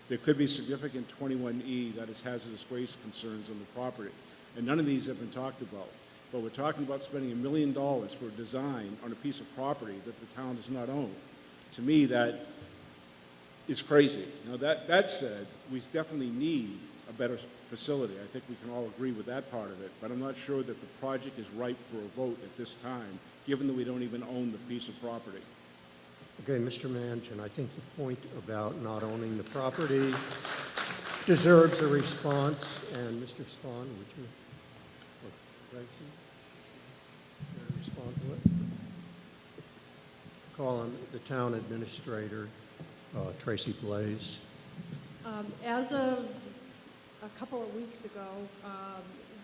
T: There could be significant 21E, that is hazardous waste concerns on the property, and none of these have been talked about. But we're talking about spending $1 million for a design on a piece of property that the town does not own. To me, that is crazy. Now, that said, we definitely need a better facility. I think we can all agree with that part of it, but I'm not sure that the project is ripe for a vote at this time, given that we don't even own the piece of property.
A: Okay, Mr. Manchin, I think the point about not owning the property deserves a response. And Mr. Spahn, would you, or Tracy, respond to it? Call on the town administrator, Tracy Blaze.
H: As of a couple of weeks ago,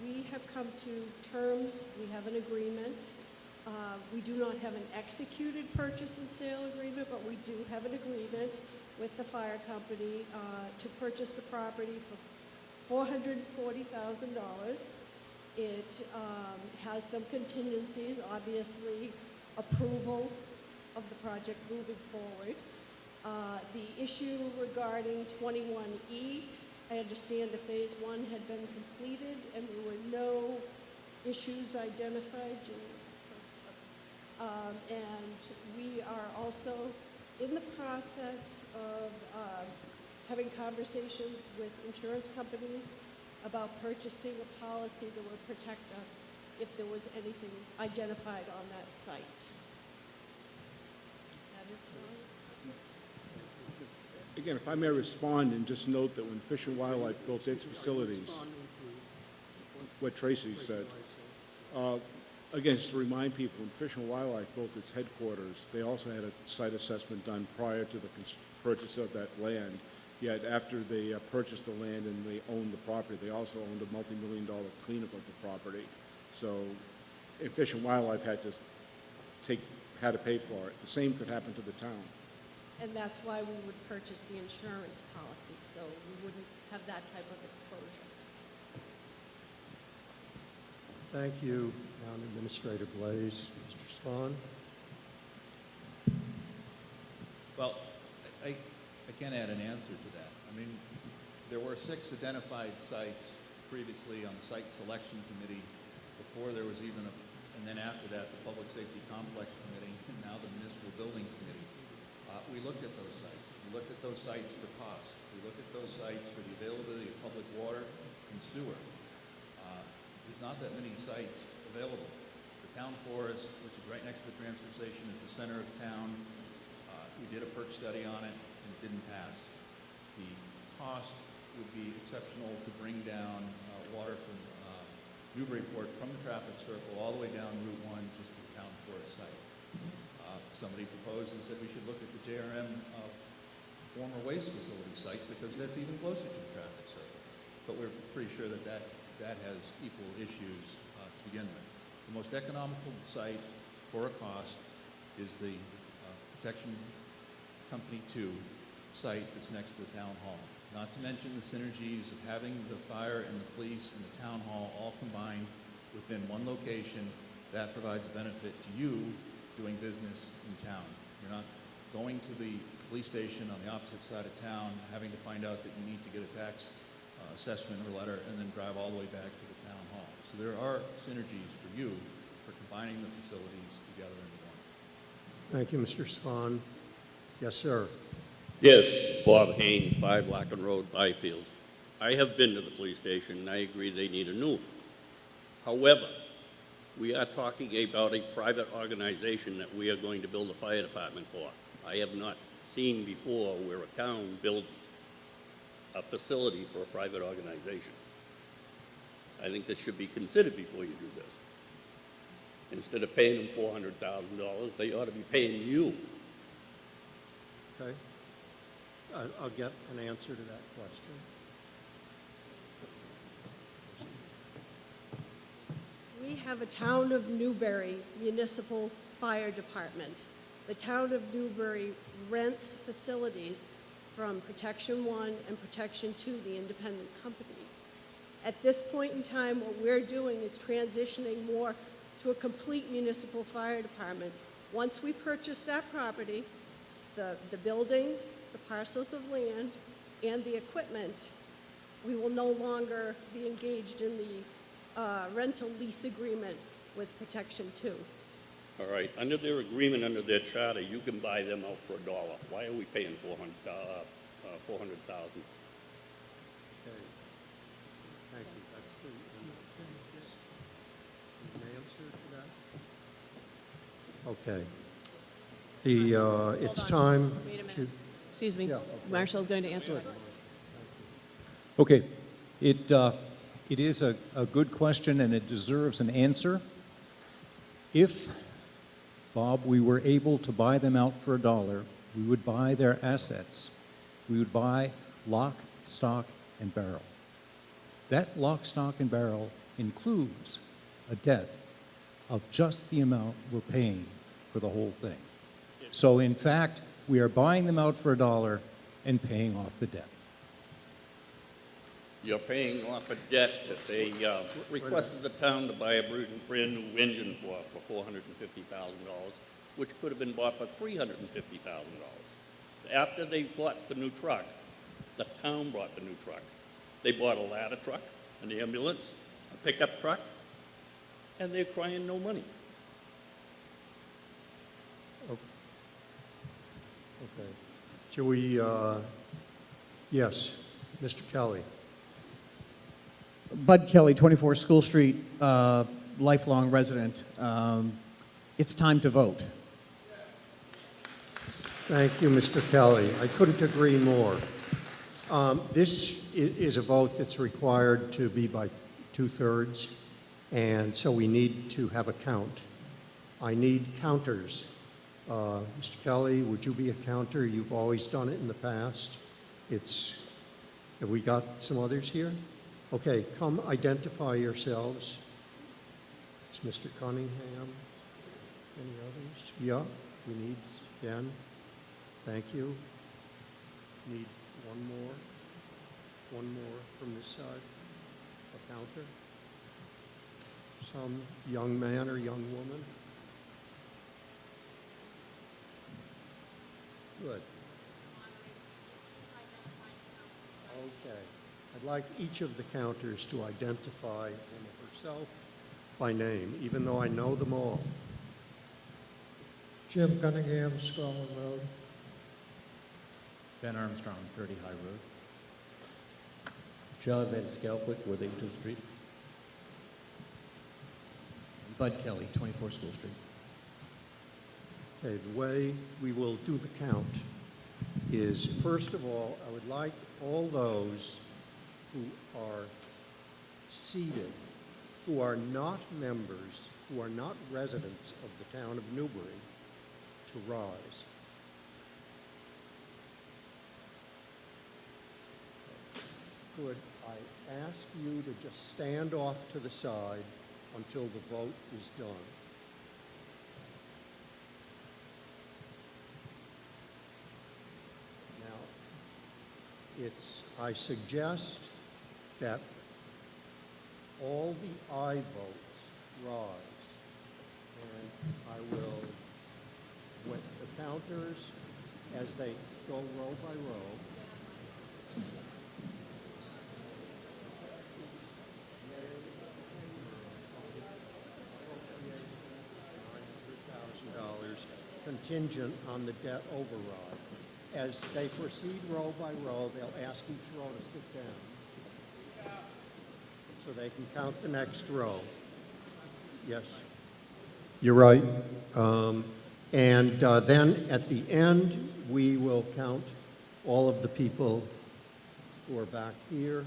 H: we have come to terms. We have an agreement. We do not have an executed purchase and sale agreement, but we do have an agreement with the fire company to purchase the property for $440,000. It has some contingencies, obviously approval of the project moving forward. The issue regarding 21E, I understand the phase 1 had been completed and there were no issues identified. And we are also in the process of having conversations with insurance companies about purchasing a policy that would protect us if there was anything identified on that site. That is right.
T: Again, if I may respond and just note that when Fish and Wildlife built its facilities, what Tracy said, again, just to remind people, when Fish and Wildlife built its headquarters, they also had a site assessment done prior to the purchase of that land. Yet after they purchased the land and they owned the property, they also owned a multi-million-dollar cleanup of the property. So if Fish and Wildlife had to pay for it, the same could happen to the town.
H: And that's why we would purchase the insurance policy, so we wouldn't have that type of exposure.
A: Thank you, Town Administrator Blaze. Mr. Spahn?
O: Well, I can add an answer to that. I mean, there were 6 identified sites previously on the site selection committee before there was even and then after that, the Public Safety Complex Committee, and now the Municipal Building Committee. We looked at those sites. We looked at those sites for cost. We looked at those sites for the availability of public water and sewer. There's not that many sites available. The town forest, which is right next to the transfer station, is the center of town. We did a perk study on it, and it didn't pass. The cost would be exceptional to bring down water from Newburyport from the traffic circle all the way down Route 1 just to the town forest site. Somebody proposed and said we should look at the JRM former waste facility site because that's even closer to the traffic circle. But we're pretty sure that that has equal issues to begin with. The most economical site for a cost is the Protection Company 2 site that's next to the town hall. Not to mention the synergies of having the fire and the police and the town hall all combined within one location. That provides benefit to you doing business in town. You're not going to the police station on the opposite side of town, having to find out that you need to get a tax assessment or letter and then drive all the way back to the town hall. So there are synergies for you for combining the facilities together into one.
A: Thank you, Mr. Spahn. Yes, sir.
G: Yes, Bob Haynes, 5 Lacken Road, Byfield. I have been to the police station, and I agree they need a new one. However, we are talking about a private organization that we are going to build a fire department for. I have not seen before where a town builds a facility for a private organization. I think this should be considered before you do this. Instead of paying them $400,000, they ought to be paying you.
A: Okay. I'll get an answer to that question.
H: We have a Town of Newbury Municipal Fire Department. The Town of Newbury rents facilities from Protection 1 and Protection 2, the independent companies. At this point in time, what we're doing is transitioning more to a complete municipal fire department
J: Once we purchase that property, the building, the parcels of land, and the equipment, we will no longer be engaged in the rental lease agreement with Protection 2.
G: All right, under their agreement, under their charter, you can buy them out for $1. Why are we paying $400,000?
A: Okay. Thank you. That's the answer to that? Okay. It's time
V: Wait a minute.
A: to...
V: Excuse me.
A: Yeah, okay.
V: Marshall's going to answer it.
W: Okay. It is a good question, and it deserves an answer. If, Bob, we were able to buy them out for $1, we would buy their assets. We would buy lock, stock, and barrel. That lock, stock, and barrel includes a debt of just the amount we're paying for the whole thing. So, in fact, we are buying them out for $1 and paying off the debt.
G: You're paying off a debt that they requested the town to buy a brand new engine for $450,000, which could have been bought for $350,000. After they bought the new truck, the town bought the new truck. They bought a ladder truck, an ambulance, a pickup truck, and they're crying no money.
A: Okay. Shall we, yes, Mr. Kelly.
X: Bud Kelly, 24 School Street, lifelong resident. It's time to vote.
A: Thank you, Mr. Kelly. I couldn't agree more. This is a vote that's required to be by 2/3, and so we need to have a count. I need counters. Mr. Kelly, would you be a counter? You've always done it in the past. Have we got some others here? Okay, come identify yourselves. It's Mr. Cunningham. Any others? Yeah, we need Ben. Thank you. Need one more. One more from this side. A counter. Some young man or young woman. Good. Okay. I'd like each of the counters to identify him or herself by name, even though I know them all.
B: Jim Cunningham, Scotland Road.
Y: Ben Armstrong, 30 High Road. John Van Skelwick, Worthington Street.
X: Bud Kelly, 24 School Street.
A: Okay, the way we will do the count is, first of all, I would like all those who are seated, who are not members, who are not residents of the town of Newbury, to rise. Could I ask you to just stand off to the side until the vote is done? Now, I suggest that all the aye votes rise, and I will, with the counters, as they go row by row, $900,000 contingent on the debt override. As they proceed row by row, they'll ask each row to sit down so they can count the next row. Yes? You're right. And then at the end, we will count all of the people who are back here.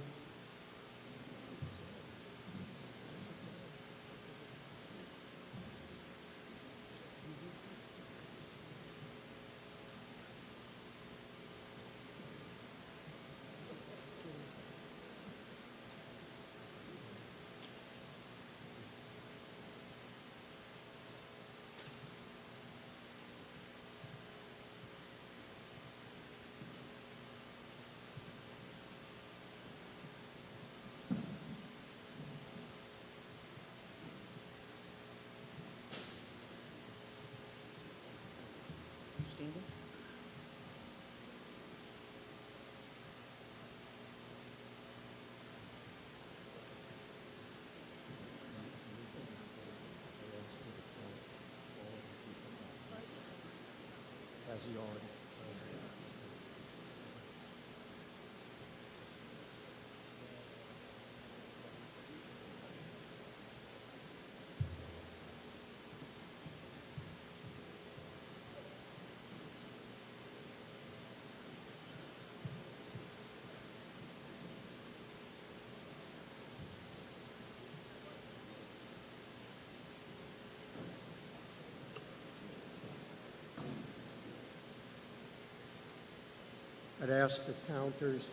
A: I'd ask the counters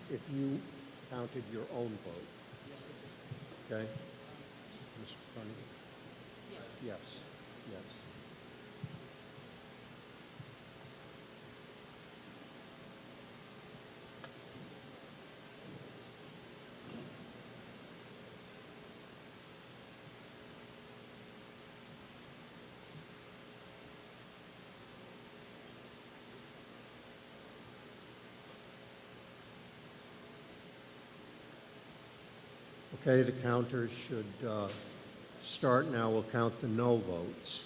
A: if you counted your own vote. Okay? Mr. Funny? Yes, yes. Okay, the counters should start now. We'll count the no votes.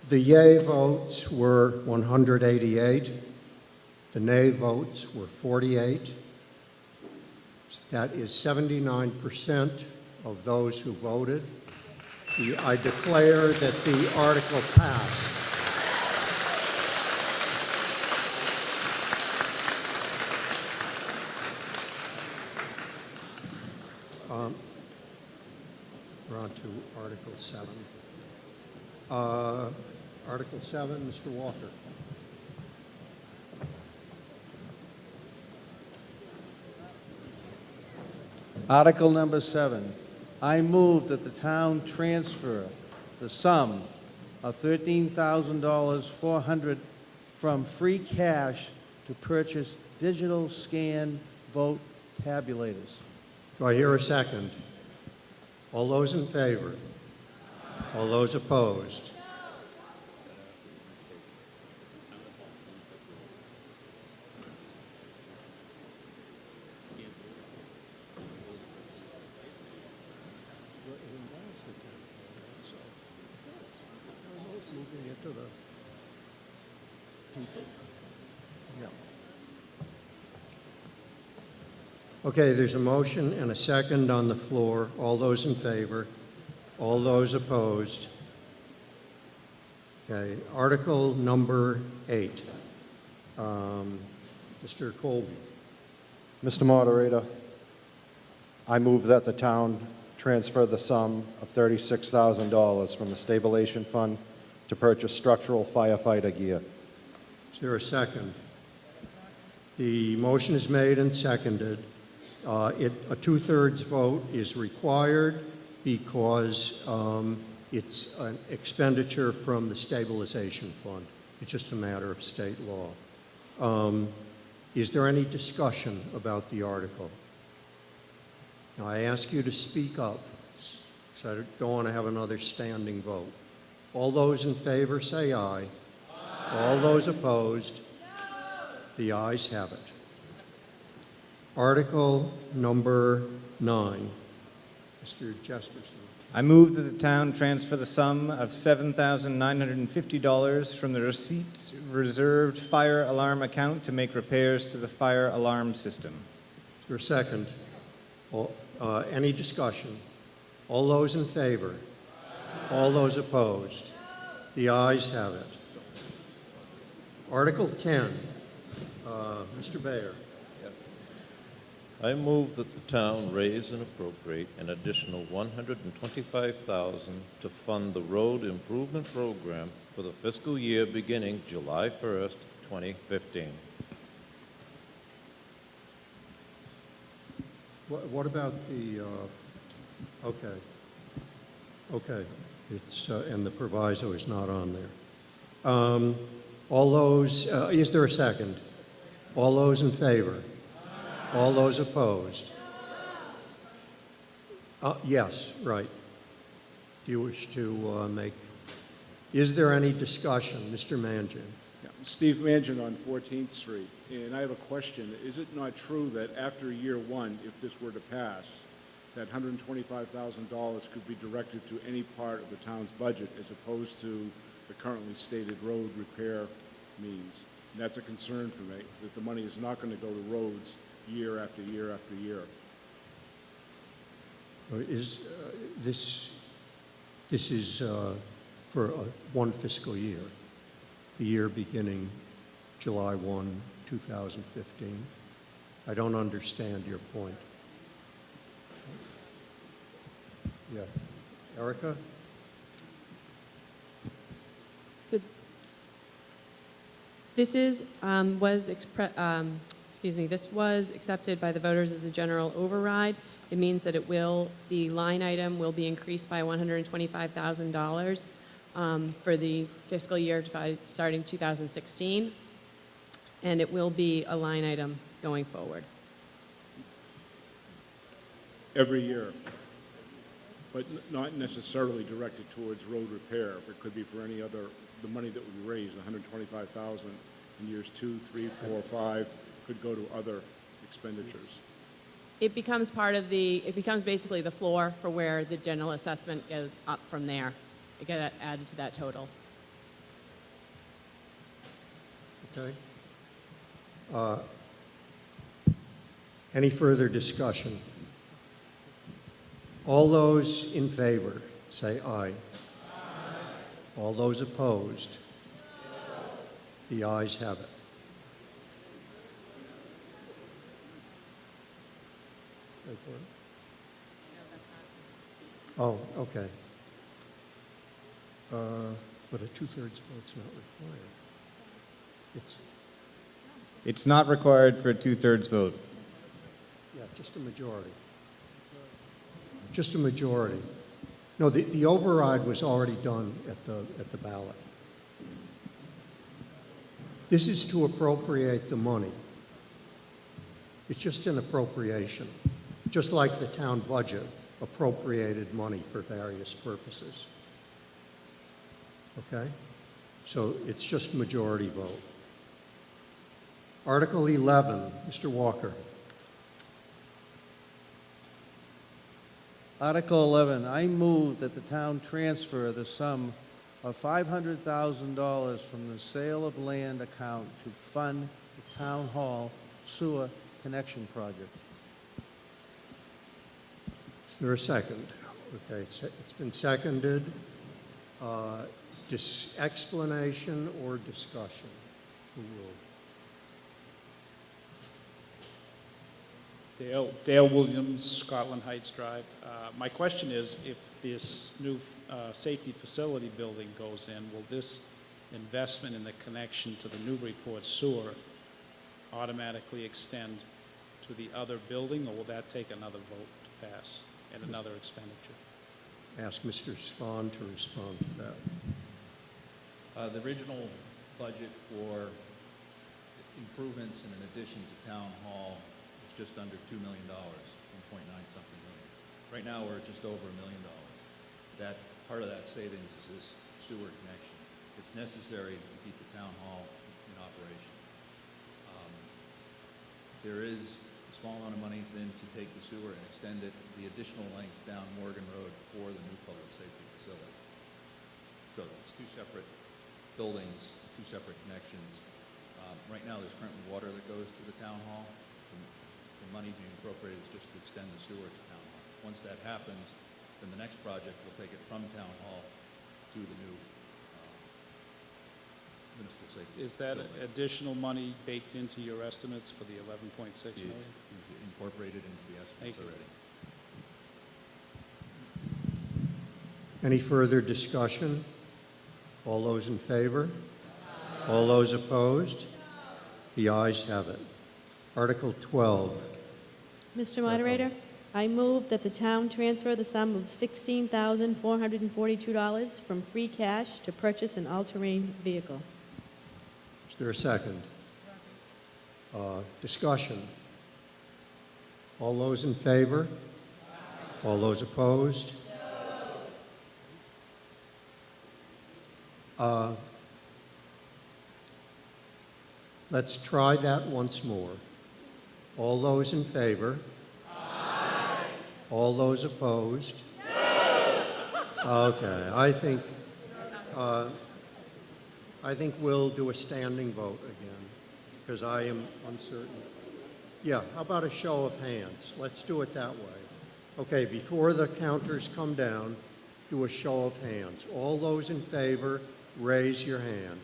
A: The yea votes were 188. The nay votes were 48. That is 79% of those who voted. I declare that the article passed. We're on to Article 7. Article 7, Mr. Walker.
B: Article number 7. I move that the town transfer the sum of $13,400 from free cash to purchase digital scan vote tabulators.
A: Do I hear a second? All those in favor? All those opposed? Moving it to the people. Yeah. Okay, there's a motion and a second on the floor. All those in favor? All those opposed? Okay, Article number 8. Mr. Colby.
I: Mr. Moderator, I move that the town transfer the sum of $36,000 from the stabilization fund to purchase structural firefighter gear.
A: Is there a second? The motion is made and seconded. A two-thirds vote is required because it's an expenditure from the stabilization fund. It's just a matter of state law. Is there any discussion about the article? Now, I ask you to speak up, because I don't want to have another standing vote. All those in favor say aye. Aye. All those opposed? No. The ayes have it. Article number 9. Mr. Jesperson.
E: I move that the town transfer the sum of $7,950 from the receipts reserved fire alarm account to make repairs to the fire alarm system.
A: Is there a second? Any discussion? All those in favor? All those opposed? The ayes have it. Article 10. Mr. Bayer.
F: I move that the town raise and appropriate an additional $125,000 to fund the road improvement program for the fiscal year beginning July 1st, 2015.
A: What about the, okay, it's, and the proviso is not on there. All those, is there a second? All those in favor? All those opposed? Yes, right. Do you wish to make, is there any discussion? Mr. Mangin.
K: Yeah, Steve Mangin on 14th Street, and I have a question. Is it not true that after year one, if this were to pass, that $125,000 could be directed to any part of the town's budget as opposed to the currently stated road repair means? And that's a concern for me, that the money is not going to go to roads year after year after year.
A: Is this is for one fiscal year, the year beginning July 1, 2015. I don't understand your point. Yeah. Erica?
M: So this is, this was accepted by the voters as a general override. It means that the line item will be increased by $125,000 for the fiscal year starting 2016, and it will be a line item going forward.
K: Every year, but not necessarily directed towards road repair. It could be for any other, the money that would be raised, $125,000 in years 2, 3, 4, 5, could go to other expenditures.
M: It becomes basically the floor for where the general assessment goes up from there. It gets added to that total.
A: Okay. Any further discussion? All those in favor, say aye. Aye. All those opposed? The ayes have it. Oh, okay. But a two-thirds vote's not required.
E: It's not required for a two-thirds vote.
A: Yeah, just a majority. Just a majority. No, the override was already done at the ballot. This is to appropriate the money. It's just an appropriation. Just like the town budget, appropriated money for various purposes. Okay? So it's just majority vote. Article 11, Mr. Walker.
B: Article 11, I move that the town transfer the sum of $500,000 from the sale of land account to fund the town hall sewer connection project.
A: Is there a second? Okay, it's been seconded. Explanation or discussion? Who will?
C: Dale Williams, Scotland Heights Drive. My question is, if this new safety facility building goes in, will this investment in the connection to the Newburyport sewer automatically extend to the other building, or will that take another vote to pass and another expenditure?
A: Ask Mr. Spahn to respond to that.
O: The original budget for improvements and in addition to town hall was just under $2 million, 1.9 something million. Right now, we're just over $1 million. That part of that savings is this sewer connection. It's necessary to keep the town hall in operation. There is a small amount of money then to take the sewer and extend it the additional length down Morgan Road for the new public safety facility. So it's two separate buildings, two separate connections. Right now, there's currently water that goes to the town hall. The money being appropriated is just to extend the sewer to town hall. Once that happens, then the next project will take it from town hall to the new municipal safety.
C: Is that
O: building.
C: additional money baked into your estimates for the 11.6 million?
O: It's incorporated into the estimates already.
A: Any further discussion? All those in favor? All those opposed? The ayes have it. Article 12.
L: Mr. Moderator, I move that the town transfer the sum of $16,442 from free cash to purchase an all-terrain vehicle.
A: Is there a second? Discussion. All those in favor? All those opposed? Let's try that once more. All those in favor? Aye. All those opposed? No. Okay, I think we'll do a standing vote again, because I am uncertain. Yeah, how about a show of hands? Let's do it that way. Okay, before the counters come down, do a show of hands. All those in favor, raise your hand.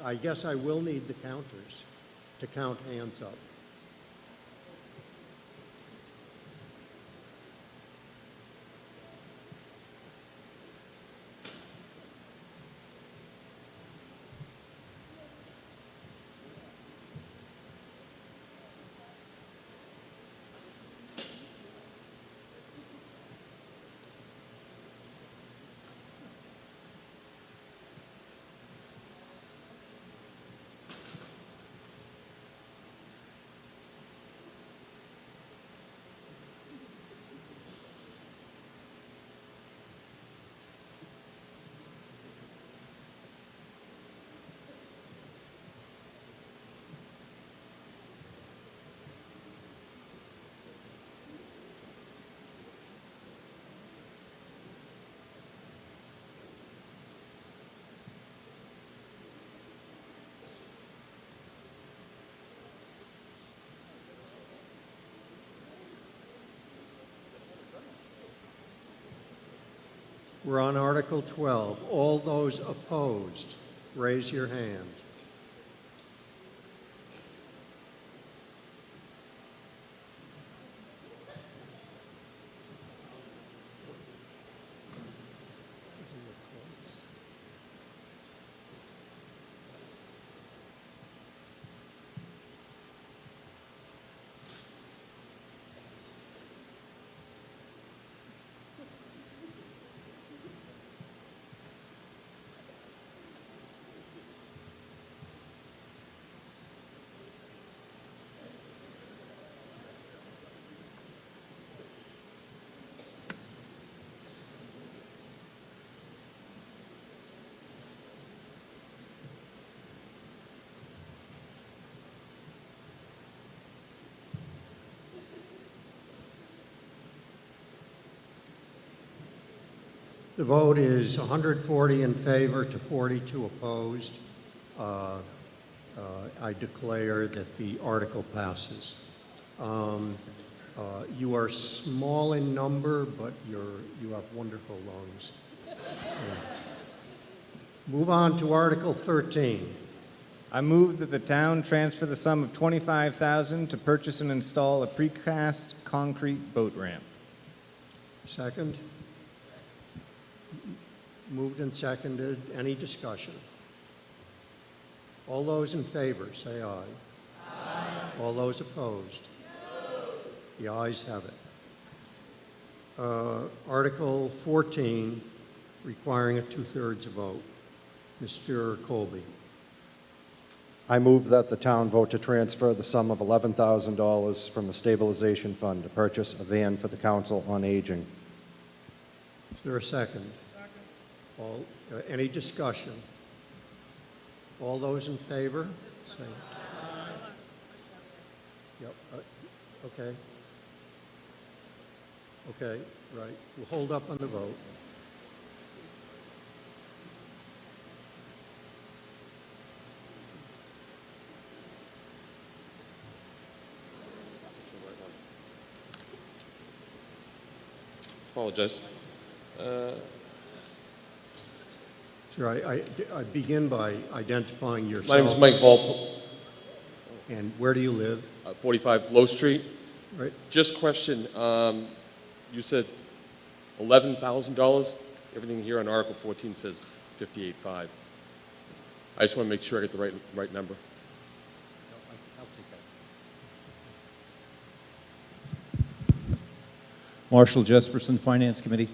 A: I guess I will need the counters to count hands up. We're on Article 12. All those opposed, raise your hand. The vote is 140 in favor to 42 opposed. I declare that the article passes. You are small in number, but you have wonderful lungs. Yeah. Move on to Article 13.
E: I move that the town transfer the sum of $25,000 to purchase and install a precast concrete boat ramp.
A: Second? Moved and seconded. Any discussion? All those in favor, say aye. Aye. All those opposed? The ayes have it. Article 14, requiring a two-thirds vote. Mr. Colby.
I: I move that the town vote to transfer the sum of $11,000 from the stabilization fund to purchase a van for the Council on Aging.
A: Is there a second? All, any discussion? All those in favor? Say aye. Yep. Okay. Okay, right. We'll hold up on the vote.
N: Apologize.
A: Sir, I begin by identifying yourself.
N: My name is Mike Volpe.
A: And where do you live?
N: 45 Low Street.
A: Right.
N: Just question, you said $11,000. Everything here on Article 14 says 58.5. I just want to make sure I get the right number.
W: Marshall Jesperson, Finance Committee.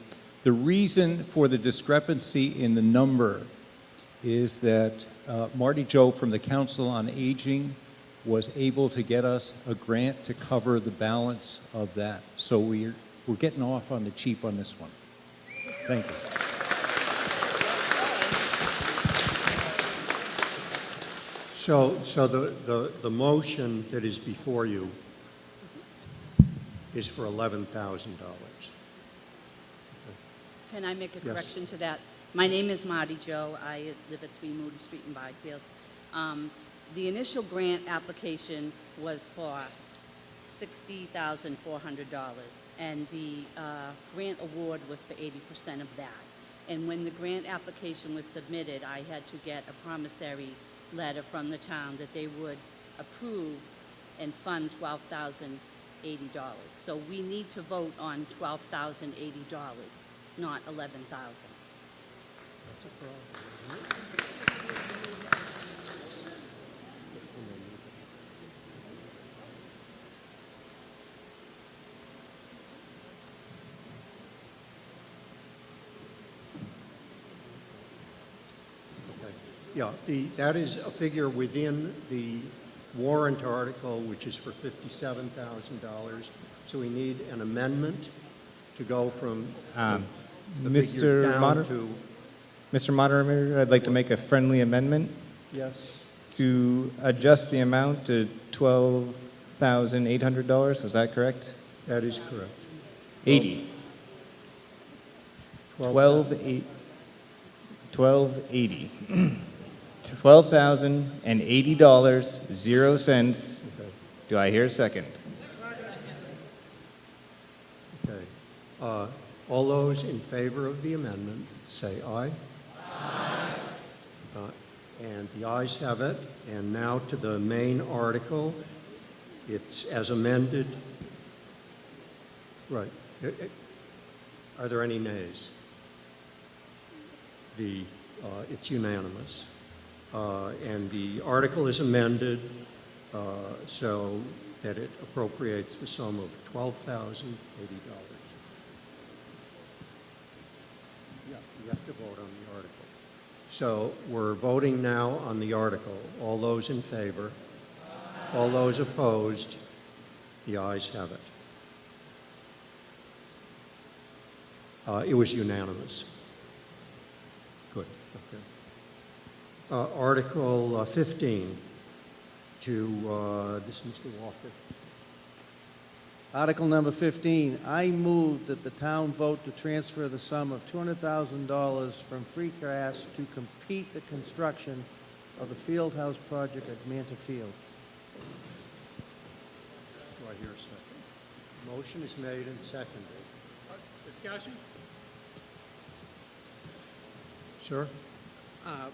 W: The reason for the discrepancy in the number is that Marty Joe from the Council on Aging was able to get us a grant to cover the balance of that. So we're getting off on the cheap on this one. Thank you.
A: So the motion that is before you is for $11,000.
P: Can I make a
A: Yes.
P: correction to that? My name is Marty Joe. I live at 3 Moody Street in Byfield. The initial grant application was for $60,400, and the grant award was for 80% of that. And when the grant application was submitted, I had to get a promissory letter from the town that they would approve and fund $12,080. So we need to vote on $12,080, not $11,000.
A: That's a problem, isn't it? Yeah, that is a figure within the warrant article, which is for $57,000. So we need an amendment to go from the figure down to...
E: Mr. Moderator, I'd like to make a friendly amendment.
A: Yes.
E: To adjust the amount to $12,800. Was that correct?
A: That is correct.
E: 80. 12,880. $12,080, 0 cents.
A: Okay.
E: Do I hear a second?
A: Okay. All those in favor of the amendment, say aye. Aye. And the ayes have it. And now to the main article. It's as amended. Right. Are there any nays? It's unanimous. And the article is amended so that it appropriates the sum of $12,080. Yeah, you have to vote on the article. So we're voting now on the article. All those in favor? Aye. All those opposed? The ayes have it. It was unanimous. Good. Okay. Article 15 to, this is Mr. Walker.
B: Article number 15, I move that the town vote to transfer the sum of $200,000 from free cash to complete the construction of the field house project at Manta Field.
A: Do I hear a second? Motion is made and seconded.
D: Discussion?
A: Sir?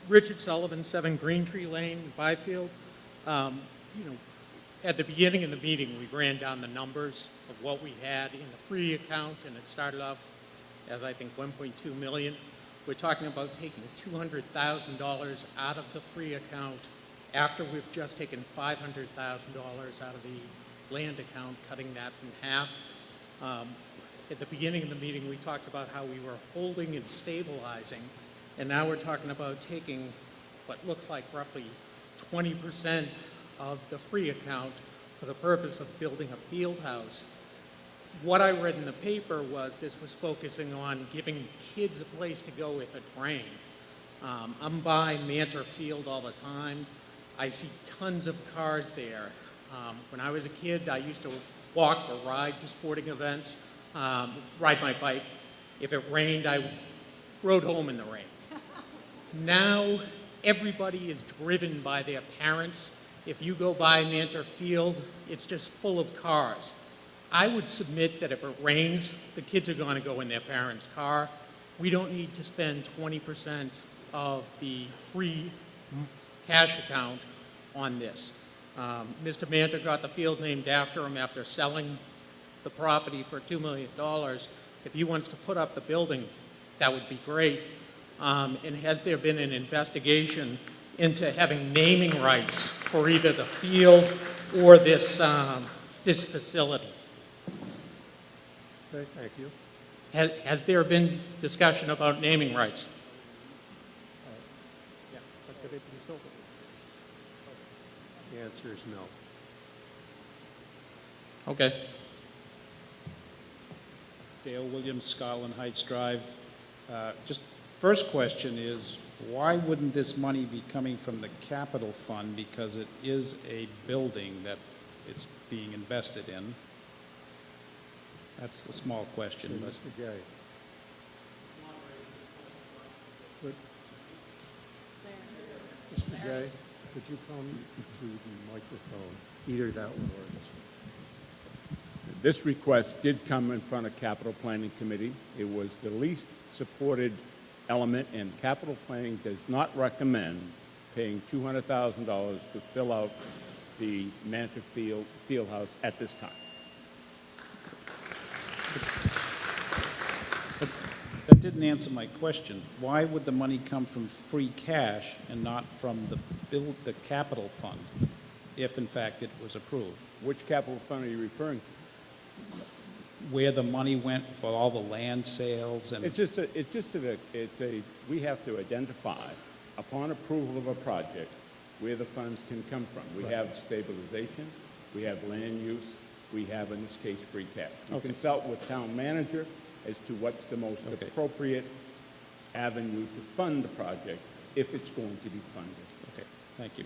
D: Richard Sullivan, 7 Green Tree Lane, Byfield. At the beginning of the meeting, we ran down the numbers of what we had in the free account, and it started off as, I think, 1.2 million. We're talking about taking $200,000 out of the free account after we've just taken $500,000 out of the land account, cutting that in half. At the beginning of the meeting, we talked about how we were holding and stabilizing, and now we're talking about taking what looks like roughly 20% of the free account for the purpose of building a field house. What I read in the paper was this was focusing on giving kids a place to go if it rained. I'm by Manta Field all the time. I see tons of cars there. When I was a kid, I used to walk or ride to sporting events, ride my bike. If it rained, I rode home in the rain. Now, everybody is driven by their parents. If you go by Manta Field, it's just full of cars. I would submit that if it rains, the kids are going to go in their parents' car. We don't need to spend 20% of the free cash account on this. Mr. Manta got the field named after him after selling the property for $2 million. If he wants to put up the building, that would be great. And has there been an investigation into having naming rights for either the field or this facility?
A: Okay, thank you.
D: Has there been discussion about naming rights?
A: The answer is no.
D: Okay.
C: Dale Williams, Scotland Heights Drive. Just first question is, why wouldn't this money be coming from the capital fund? Because it is a building that it's being invested in. That's the small question. But
A: Mr. Gay. Mr. Gay, could you come to the microphone? Either that one or this one.
K: This request did come in front of Capital Planning Committee. It was the least supported element, and Capital Planning does not recommend paying $200,000 to fill out the Manta Field House at this time.
C: that didn't answer my question. Why would the money come from free cash and not from the capital fund, if in fact it was approved?
K: Which capital fund are you referring to?
C: Where the money went for all the land sales and...
K: We have to identify, upon approval of a project, where the funds can come from. We have stabilization, we have land use, we have, in this case, free cash. We consult with town manager as to what's the most appropriate avenue to fund the project, if it's going to be funded.
C: Okay, thank you.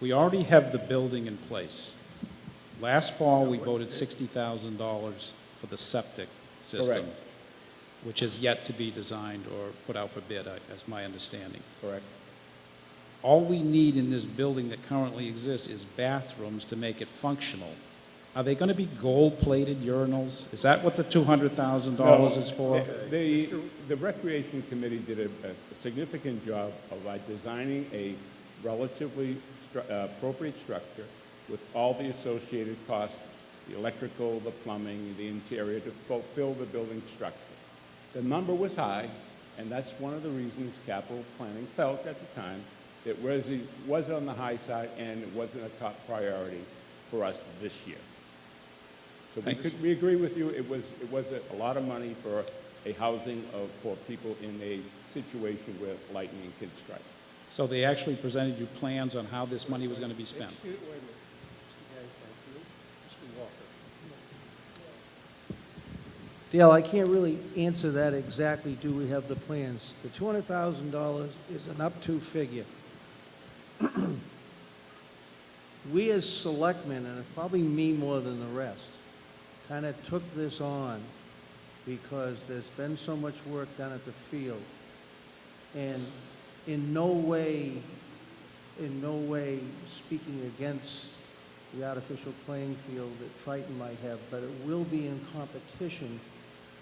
C: We already have the building in place. Last fall, we voted $60,000 for the septic system,
K: Correct.
C: which is yet to be designed or put out for bid, as my understanding.
K: Correct.
C: All we need in this building that currently exists is bathrooms to make it functional. Are they going to be gold-plated urinals? Is that what the $200,000 is for?
K: The Recreation Committee did a significant job of designing a relatively appropriate structure with all the associated costs, the electrical, the plumbing, the interior, to fulfill the building structure. The number was high, and that's one of the reasons Capital Planning felt at the time it was on the high side and it wasn't a top priority for us this year. So we agree with you. It was a lot of money for a housing for people in a situation where lightning could strike.
C: So they actually presented you plans on how this money was going to be spent?
A: Wait a minute. Mr. Gay, thank you. Mr. Walker.
B: Dale, I can't really answer that exactly. Do we have the plans? The $200,000 is an up-to figure. We as selectmen, and it's probably me more than the rest, kind of took this on because there's been so much work done at the field. And in no way speaking against the artificial playing field that Triton might have, but it will be in competition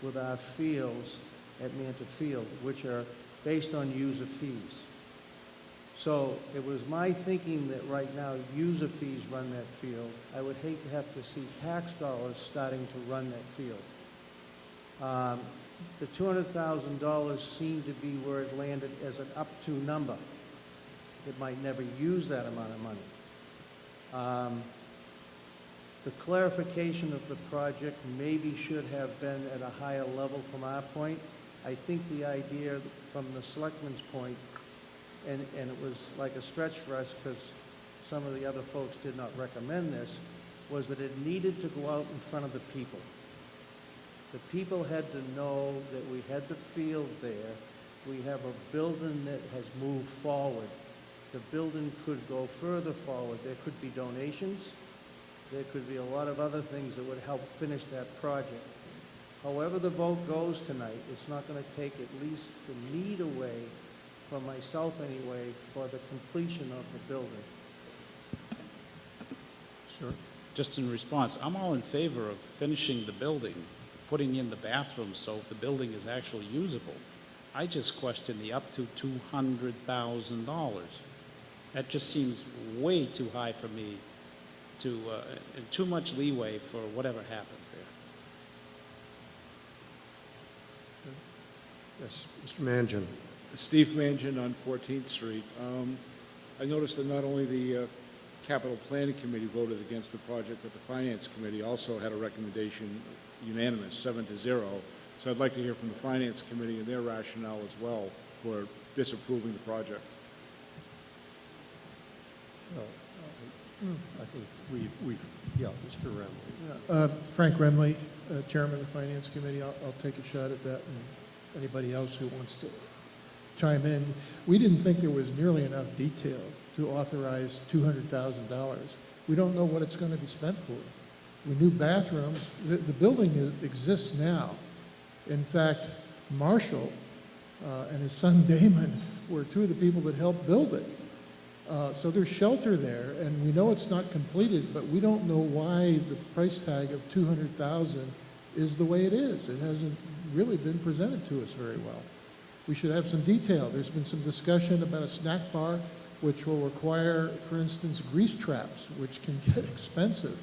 B: with our fields at Manta Field, which are based on user fees. So it was my thinking that right now user fees run that field. I would hate to have to see tax dollars starting to run that field. The $200,000 seemed to be where it landed as an up-to number. It might never use that amount of money. The clarification of the project maybe should have been at a higher level from our point. I think the idea from the selectmen's point, and it was like a stretch for us because some of the other folks did not recommend this, was that it needed to go out in front of the people. The people had to know that we had the field there. We have a building that has moved forward. The building could go further forward. There could be donations. There could be a lot of other things that would help finish that project. However the vote goes tonight, it's not going to take at least the need away, from myself anyway, for the completion of the building.
C: Sure. Just in response, I'm all in favor of finishing the building, putting in the bathrooms so the building is actually usable. I just question the up to $200,000. That just seems way too high for me and too much leeway for whatever happens there.
A: Yes, Mr. Mangin.
K: Steve Mangin on 14th Street. I noticed that not only the Capital Planning Committee voted against the project, but the Finance Committee also had a recommendation unanimous, 7-0. So I'd like to hear from the Finance Committee and their rationale as well for disapproving the project.
A: I think yeah, Mr. Remley.
Q: Frank Remley, Chairman of the Finance Committee. I'll take a shot at that, and anybody else who wants to chime in. We didn't think there was nearly enough detail to authorize $200,000. We don't know what it's going to be spent for. We knew bathrooms. The building exists now. In fact, Marshall and his son Damon were two of the people that helped build it. So there's shelter there, and we know it's not completed, but we don't know why the price tag of $200,000 is the way it is. It hasn't really been presented to us very well. We should have some detail. There's been some discussion about a snack bar, which will require, for instance, grease traps, which can get expensive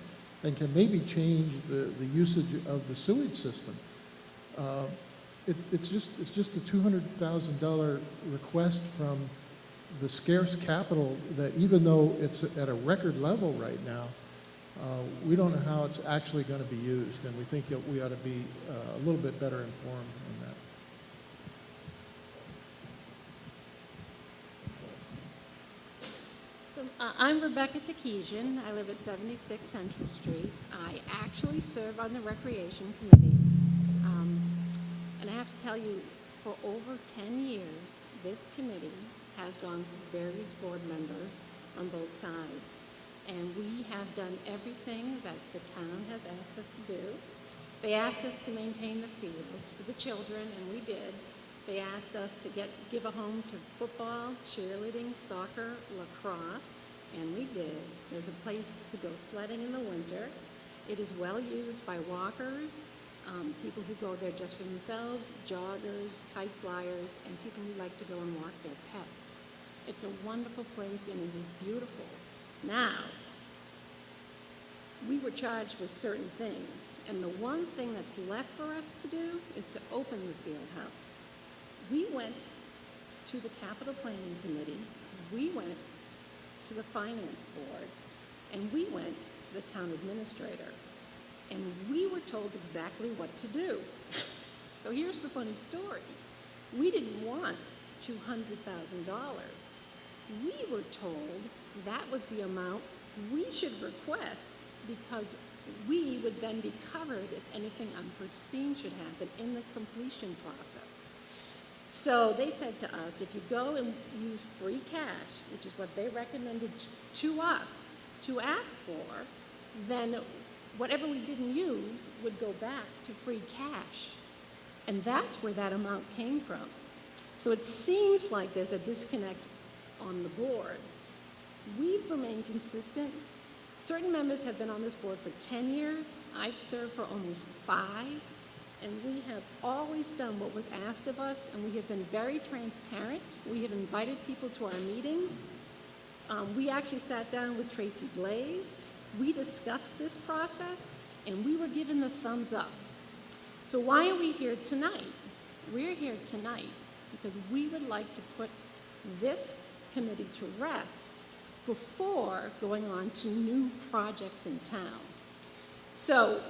Q: and can maybe change the usage of the sewage system. It's just a $200,000 request from the scarce capital that, even though it's at a record level right now, we don't know how it's actually going to be used, and we think that we ought to be a little bit better informed on that.
R: So, I'm Rebecca Takesian. I live at 76 Central Street. I actually serve on the Recreation Committee. And I have to tell you, for over 10 years, this committee has gone through various board members on both sides. And we have done everything that the town has asked us to do. They asked us to maintain the fields for the children, and we did. They asked us to give a home to football, cheerleading, soccer, lacrosse, and we did. There's a place to go sledding in the winter. It is well used by walkers, people who go there just for themselves, joggers, kite flyers, and people who like to go and walk their pets. It's a wonderful place, and it is beautiful. Now, we were charged with certain things, and the one thing that's left for us to do is to open the field house. We went to the Capital Planning Committee, we went to the Finance Board, and we went to the Town Administrator, and we were told exactly what to do. So here's the funny story. We didn't want $200,000. We were told that was the amount we should request because we would then be covered if anything unforeseen should happen in the completion process. So they said to us, if you go and use free cash, which is what they recommended to us to ask for, then whatever we didn't use would go back to free cash. And that's where that amount came from. So it seems like there's a disconnect on the boards. We've remained consistent. Certain members have been on this board for 10 years. I've served for almost 5. And we have always done what was asked of us, and we have been very transparent. We have invited people to our meetings. We actually sat down with Tracy Blaze. We discussed this process, and we were given the thumbs up. So why are we here tonight? We're here tonight because we would like to put this committee to rest before going on to new projects in town. So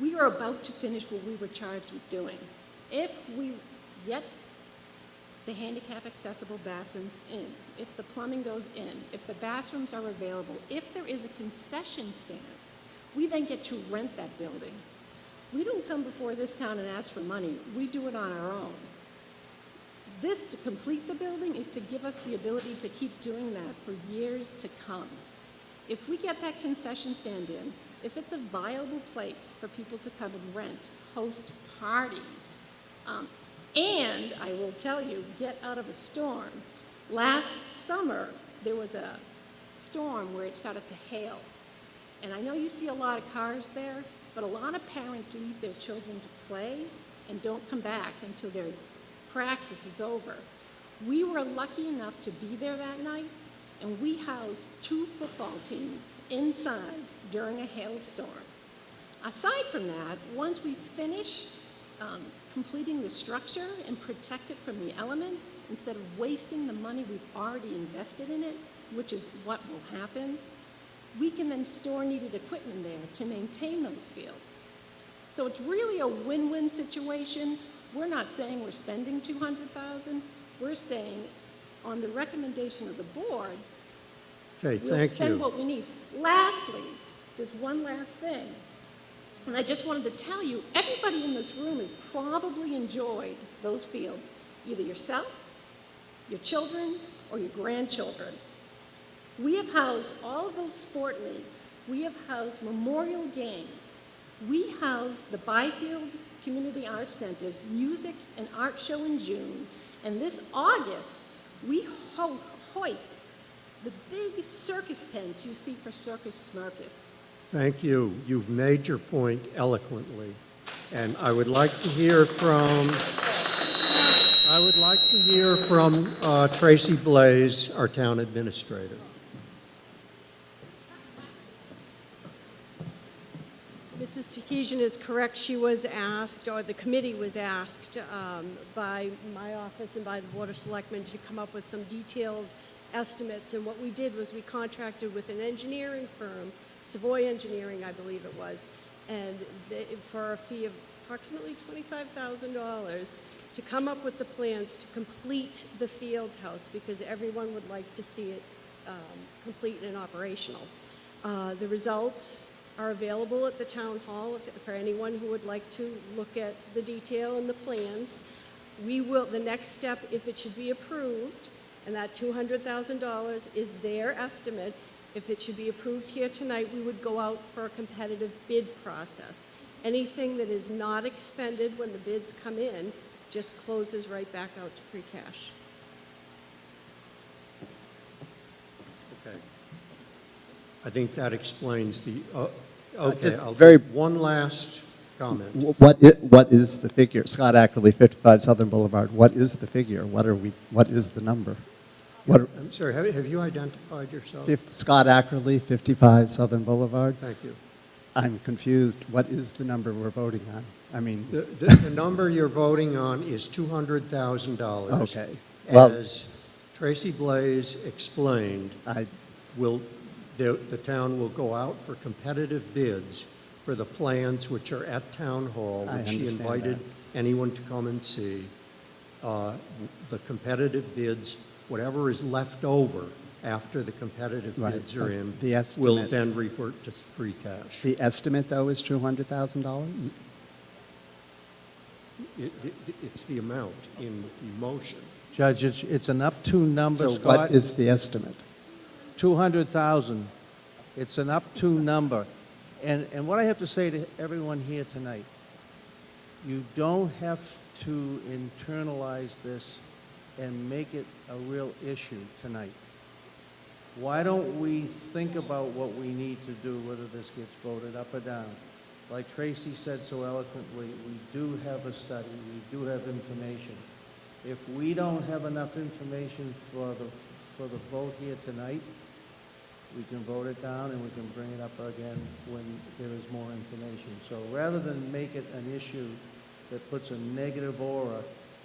R: we are about to finish what we were charged with doing. If we get the handicap accessible bathrooms in, if the plumbing goes in, if the bathrooms are available, if there is a concession stand, we then get to rent that building. We don't come before this town and ask for money. We do it on our own. This, to complete the building, is to give us the ability to keep doing that for years to come. If we get that concession stand in, if it's a viable place for people to come and rent, host parties, and I will tell you, get out of a storm. Last summer, there was a storm where it started to hail. And I know you see a lot of cars there, but a lot of parents leave their children to play and don't come back until their practice is over. We were lucky enough to be there that night, and we housed 2 football teams inside during a hailstorm. Aside from that, once we finish completing the structure and protect it from the elements, instead of wasting the money we've already invested in it, which is what will happen, we can then store needed equipment there to maintain those fields. So it's really a win-win situation. We're not saying we're spending $200,000. We're saying, on the recommendation of the boards,
A: Okay,
R: we'll
A: thank
R: spend
A: you.
R: what we need. Lastly, there's one last thing. And I just wanted to tell you, everybody in this room has probably enjoyed those fields, either yourself, your children, or your grandchildren. We have housed all of those sport leagues. We have housed memorial games. We housed the Byfield Community Arts Center's music and art show in June. And this August, we hoist the big circus tents you see for Circus Smirkus.
A: Thank you. You've made your point eloquently. And I would like to hear from Tracy Blaze, our town administrator.
J: Mrs. Takesian is correct. She was asked, or the committee was asked by my office and by the Board of Selectmen to come up with some detailed estimates. And what we did was we contracted with an engineering firm, Savoy Engineering, I believe it was, and for a fee of approximately $25,000 to come up with the plans to complete the field house, because everyone would like to see it complete and operational. The results are available at the town hall for anyone who would like to look at the detail and the plans. We will, the next step, if it should be approved, and that $200,000 is their estimate, if it should be approved here tonight, we would go out for a competitive bid process. Anything that is not expended when the bids come in just closes right back out to free cash.
A: Okay. I think that explains the, okay,
H: Just
A: I'll
H: very-
A: take one last comment.
H: What is the figure? Scott Ackerley, 55 Southern Boulevard. What is the figure? What is the number?
A: I'm sorry, have you identified yourself?
H: Scott Ackerley, 55 Southern Boulevard.
A: Thank you.
H: I'm confused. What is the number we're voting on? I mean,
A: The number you're voting on is $200,000.
H: Okay. Well,
A: as Tracy Blaze explained, the town will go out for competitive bids for the plans which are at Town Hall,
H: I
A: which she
H: understand
A: invited anyone to come and see. The competitive bids, whatever is left over after the competitive
H: Right,
A: bids are
H: but
A: in,
H: the
A: will
H: estimate-
A: then revert to free cash.
H: the estimate, though, is $200,000?
A: It's the amount in the motion.
B: Judge, it's an up-to number,
H: So
B: Scott.
H: what is the estimate?
B: 200,000. It's an up-to number. And what I have to say to everyone here tonight, you don't have to internalize this and make it a real issue tonight. Why don't we think about what we need to do, whether this gets voted up or down? Like Tracy said so eloquently, we do have a study, we do have information. If we don't have enough information for the vote here tonight, we can vote it down and we can bring it up again when there is more information. So rather than make it an issue that puts a negative aura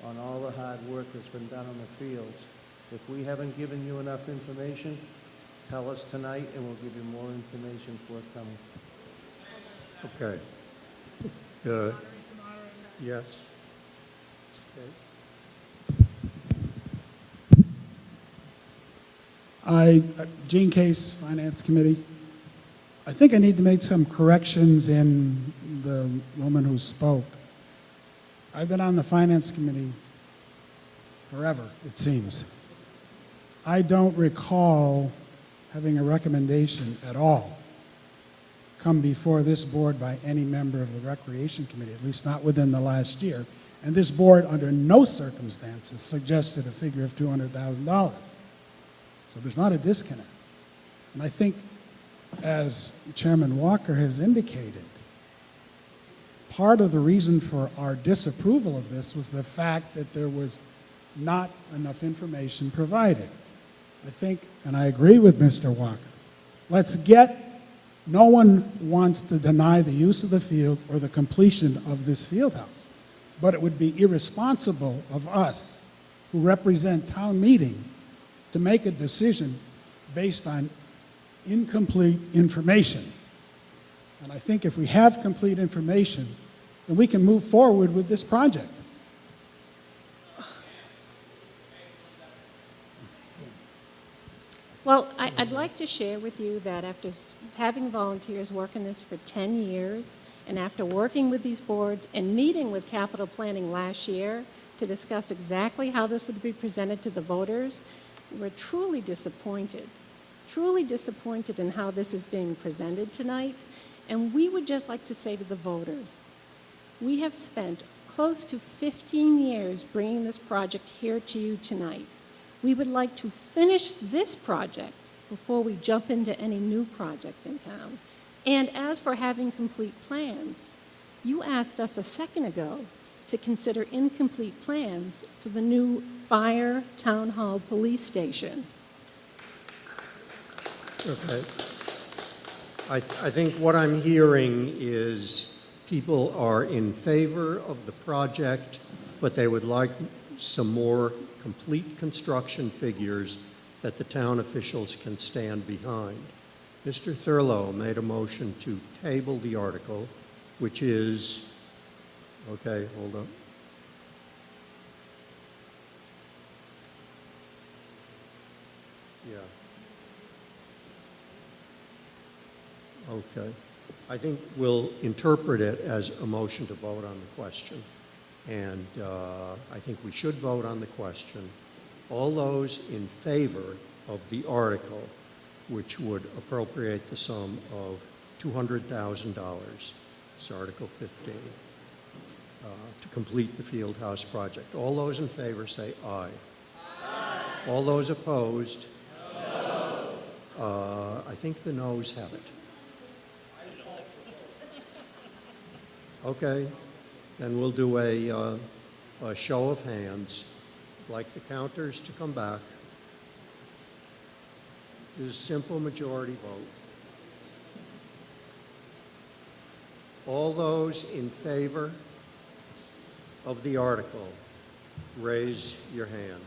B: on all the hard work that's been done on the fields, if we haven't given you enough information, tell us tonight and we'll give you more information forthcoming.
A: Okay. Yes. Okay.
G: Gene Case, Finance Committee. I think I need to make some corrections in the woman who spoke. I've been on the Finance Committee forever, it seems. I don't recall having a recommendation at all come before this board by any member of the Recreation Committee, at least not within the last year. And this board, under no circumstances, suggested a figure of $200,000. So there's not a disconnect. And I think, as Chairman Walker has indicated, part of the reason for our disapproval of this was the fact that there was not enough information provided. I think, and I agree with Mr. Walker, no one wants to deny the use of the field or the completion of this field house. But it would be irresponsible of us who represent town meeting to make a decision based on incomplete information. And I think if we have complete information, then we can move forward with this project.
R: Well, I'd like to share with you that after having volunteers work in this for 10 years, and after working with these boards and meeting with capital planning last year to discuss exactly how this would be presented to the voters, we're truly disappointed in how this is being presented tonight. And we would just like to say to the voters, we have spent close to 15 years bringing this project here to you tonight. We would like to finish this project before we jump into any new projects in town. And as for having complete plans, you asked us a second ago to consider incomplete plans for the new fire, town hall, police station.
A: Okay. I think what I'm hearing is people are in favor of the project, but they would like some more complete construction figures that the town officials can stand behind. Mr. Thurlow made a motion to table the article, which is, okay, hold on. Yeah. Okay. I think we'll interpret it as a motion to vote on the question. And I think we should vote on the question. All those in favor of the article, which would appropriate the sum of $200,000, it's Article 15, to complete the field house project. All those in favor say aye. Aye. All those opposed? No. I think the noes have it. Okay, then we'll do a show of hands. I'd like the counters to come back. It's a simple majority vote. All those in favor of the article, raise your hand.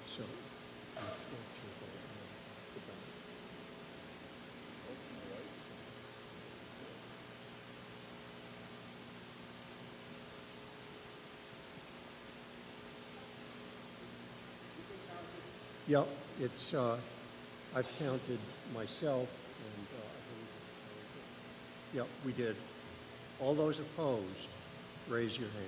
A: So, Yep, it's, I've counted myself, and, yep, we did. All those opposed, raise your hand.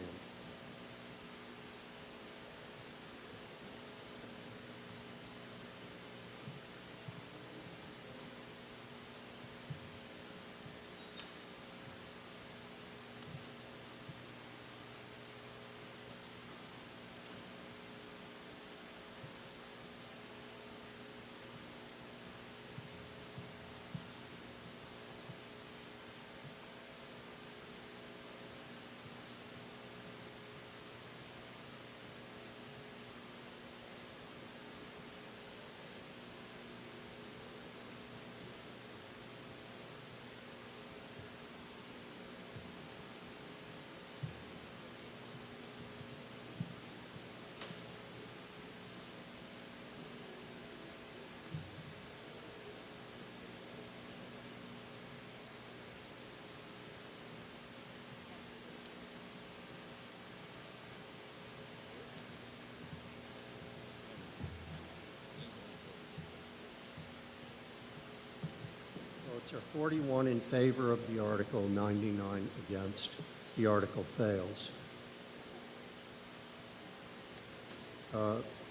A: Votes are 41 in favor of the article, 99 against. The article fails.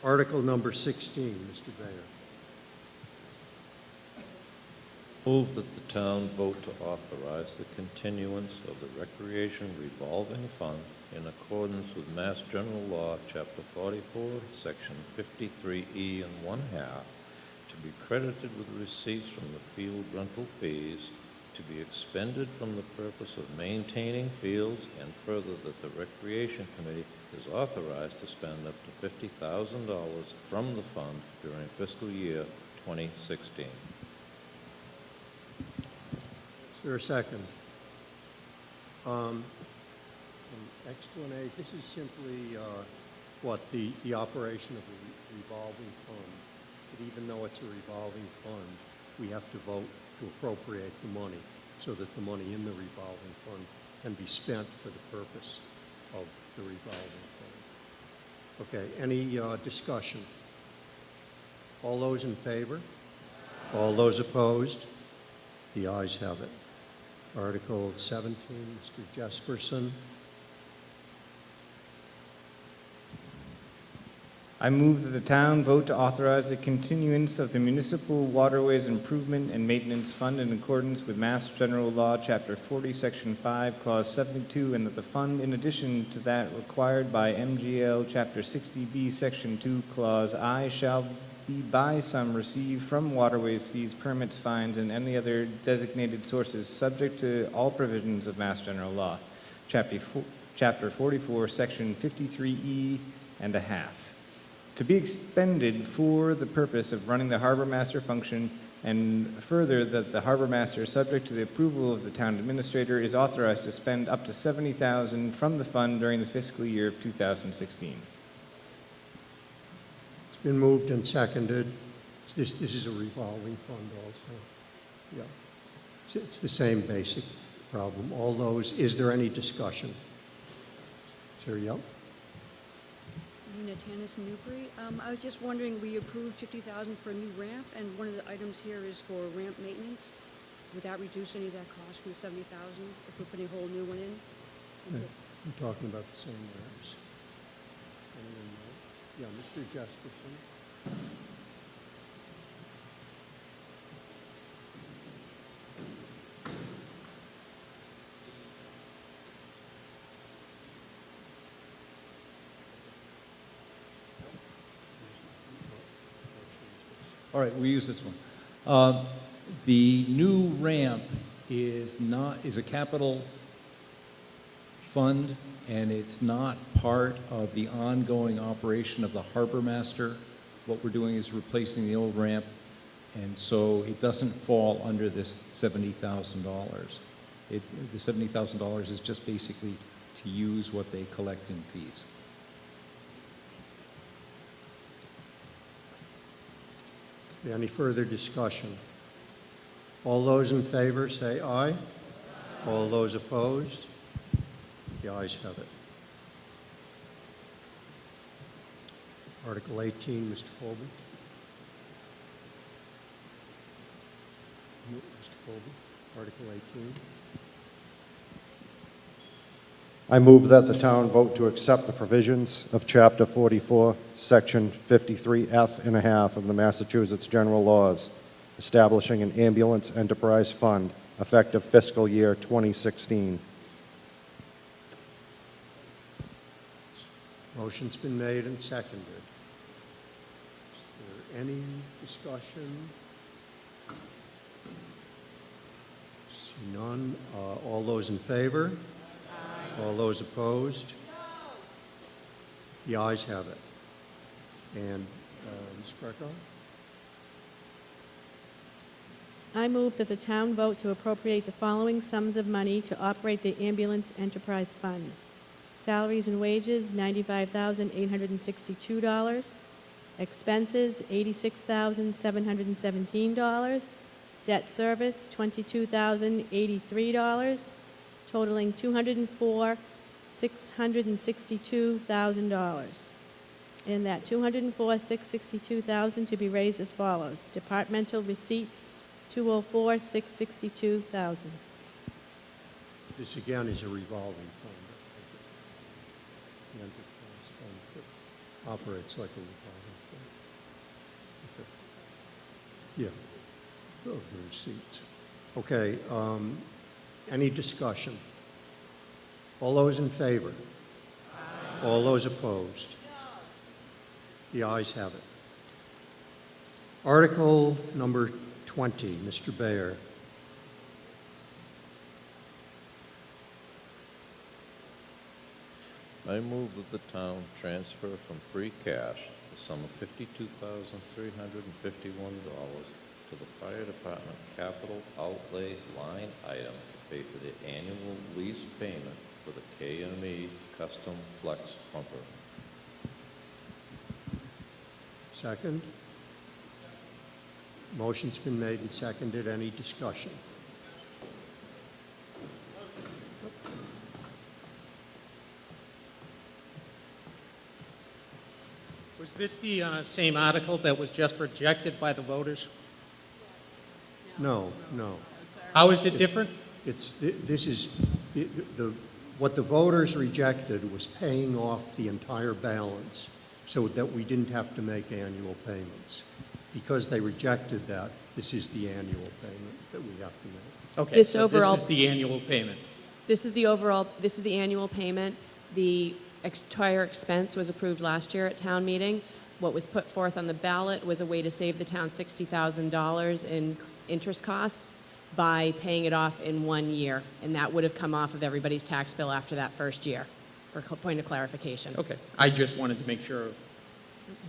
A: Article number 16, Mr. Bayer.
F: Move that the town vote to authorize the continuance of the Recreation Revolving Fund in accordance with Mass General Law, Chapter 44, Section 53E and 1/2, to be credited with receipts from the field rental fees, to be expended from the purpose of maintaining fields, and further that the Recreation Committee is authorized to spend up to $50,000 from the fund during fiscal year 2016.
A: Is there a second? An explanation, this is simply the operation of a revolving fund. But even though it's a revolving fund, we have to vote to appropriate the money so that the money in the revolving fund can be spent for the purpose of the revolving fund. Okay, any discussion? All those in favor? All those opposed? The ayes have it. Article 17, Mr. Jesperson.
E: I move that the town vote to authorize the continuance of the Municipal Waterways Improvement and Maintenance Fund in accordance with Mass General Law, Chapter 40, Section 5, Clause 72, and that the fund, in addition to that required by MGL Chapter 60B, Section 2, Clause I, shall be by sum received from waterways fees, permits, fines, and any other designated sources subject to all provisions of Mass General Law, Chapter 44, Section 53E and a half, to be expended for the purpose of running the harbor master function, and further that the harbor master, subject to the approval of the town administrator, is authorized to spend up to $70,000 from the fund during the fiscal year of 2016.
A: It's been moved and seconded. This is a revolving fund also. Yeah. It's the same basic problem. All those, is there any discussion? Sir, yep.
S: Nina Tanis, Newbury. I was just wondering, we approved $50,000 for a new ramp, and one of the items here is for ramp maintenance. Would that reduce any of that cost from $70,000 if we're putting a whole new one in?
A: We're talking about the same ramps. Anyone know? Yeah, Mr. Jesperson.
W: All right, we use this one. The new ramp is a capital fund, and it's not part of the ongoing operation of the harbor master. What we're doing is replacing the old ramp, and so it doesn't fall under this $70,000. The $70,000 is just basically to use what they collect in fees.
A: Any further discussion? All those in favor say aye. All those opposed? The ayes have it. Article 18, Mr. Colby. Mr. Colby, Article 18.
I: I move that the town vote to accept the provisions of Chapter 44, Section 53F and a half of the Massachusetts General Laws, establishing an ambulance enterprise fund effective fiscal year 2016.
A: Motion's been made and seconded. Is there any discussion? See none. All those in favor? Aye. All those opposed? No. The ayes have it. And Ms. Greco?
L: I move that the town vote to appropriate the following sums of money to operate the ambulance enterprise fund. Salaries and wages, $95,862. Expenses, $86,717. Debt service, $22,083, totaling $204,662,000. And that $204,662,000 to be raised as follows. Departmental receipts, $204,662,000.
A: This again is a revolving fund. The enterprise fund that operates like a revolving fund. Yeah, of the receipts. Okay, any discussion? All those in favor? Aye. All those opposed? No. The ayes have it. Article number 20, Mr. Bayer.
F: I move that the town transfer from free cash the sum of $52,351 to the fire department capital outlay line item to pay for the annual lease payment for the K&E custom flex pumper.
A: Second? Motion's been made and seconded. Any discussion?
D: Was this the same article that was just rejected by the voters?
A: No, no.
D: How is it different?
A: This is, what the voters rejected was paying off the entire balance so that we didn't have to make annual payments. Because they rejected that, this is the annual payment that we have to make.
D: Okay,
M: This
D: so
M: overall-
D: this is the annual payment.
M: This is the annual payment. The entire expense was approved last year at town meeting. What was put forth on the ballot was a way to save the town $60,000 in interest costs by paying it off in 1 year. And that would have come off of everybody's tax bill after that first year, for a point of clarification.
D: Okay, I just wanted to make sure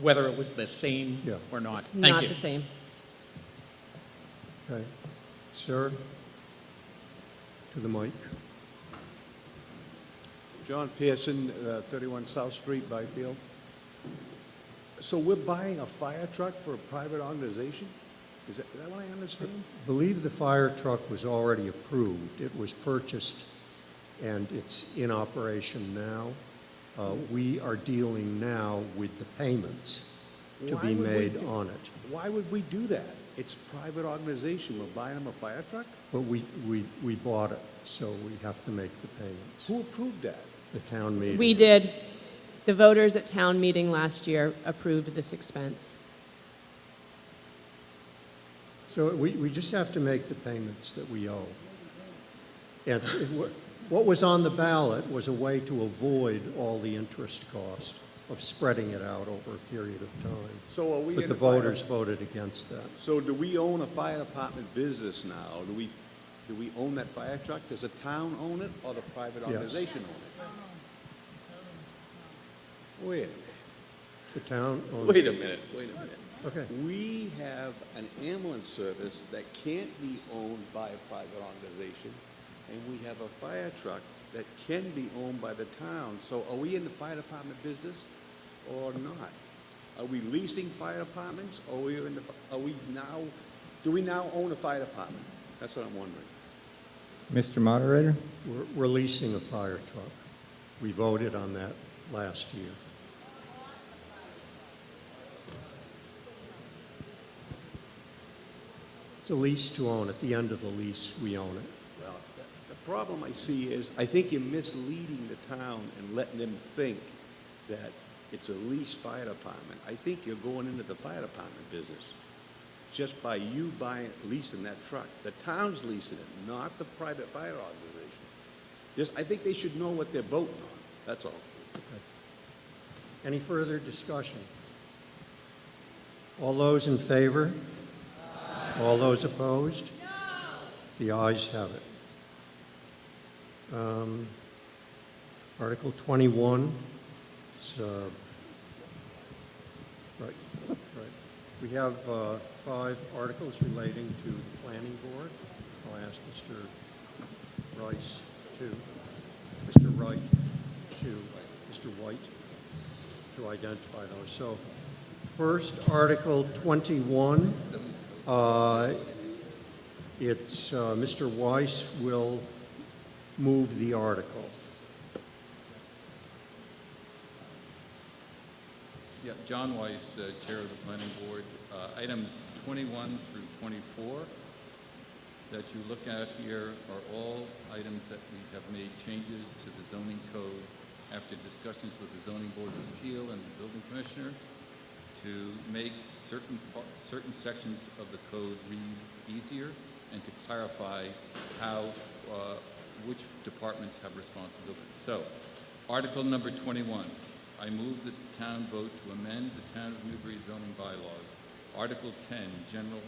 D: whether it was the same or not.
M: It's
D: Thank
M: not
D: you.
M: the same.
A: Okay. Sir? To the mic.
T: John Pearson, 31 South Street, Byfield. So we're buying a fire truck for a private organization? Is that what I understand?
A: I believe the fire truck was already approved. It was purchased and it's in operation now. We are dealing now with the payments to be made on it.
T: Why would we do that? It's a private organization. We're buying them a fire truck?
A: But we bought it, so we have to make the payments.
T: Who approved that?
A: The town meeting.
M: We did. The voters at town meeting last year approved this expense.
A: So we just have to make the payments that we owe. And what was on the ballot was a way to avoid all the interest cost of spreading it out over a period of time.
T: So are we
A: But
T: in
A: the
T: a fire-
A: voters voted against that.
T: So do we own a fire department business now? Do we own that fire truck? Does the town own it or the private
A: Yes.
T: organization own it? Wait a minute.
A: The town owns.
T: Wait a minute.
A: Okay.
T: We have an ambulance service that can't be owned by a private organization, and we have a fire truck that can be owned by the town. So are we in the fire department business or not? Are we leasing fire departments, or do we now own a fire department? That's what I'm wondering.
E: Mr. Moderator?
A: We're leasing a fire truck. We voted on that last year. It's a lease to own. At the end of the lease, we own it.
T: Well, the problem I see is, I think you're misleading the town and letting them think that it's a leased fire department. I think you're going into the fire department business just by you leasing that truck. The town's leasing it, not the private fire organization. I think they should know what they're voting on, that's all.
A: Any further discussion? All those in favor? All those opposed? The ayes have it. Article 21. Right. We have 5 articles relating to the planning board. I'll ask Mr. Wright to identify those. So first, Article 21. Mr. Weiss will move the article.
O: Yeah, John Weiss, Chair of the Planning Board. Items 21 through 24 that you look at here are all items that we have made changes to the zoning code after discussions with the Zoning Board of Appeal and the Building Commissioner to make certain sections of the code read easier and to clarify how, which departments have responsibilities. So, Article number 21. I move that the town vote to amend the Town of Newbury zoning bylaws. Article 10, General,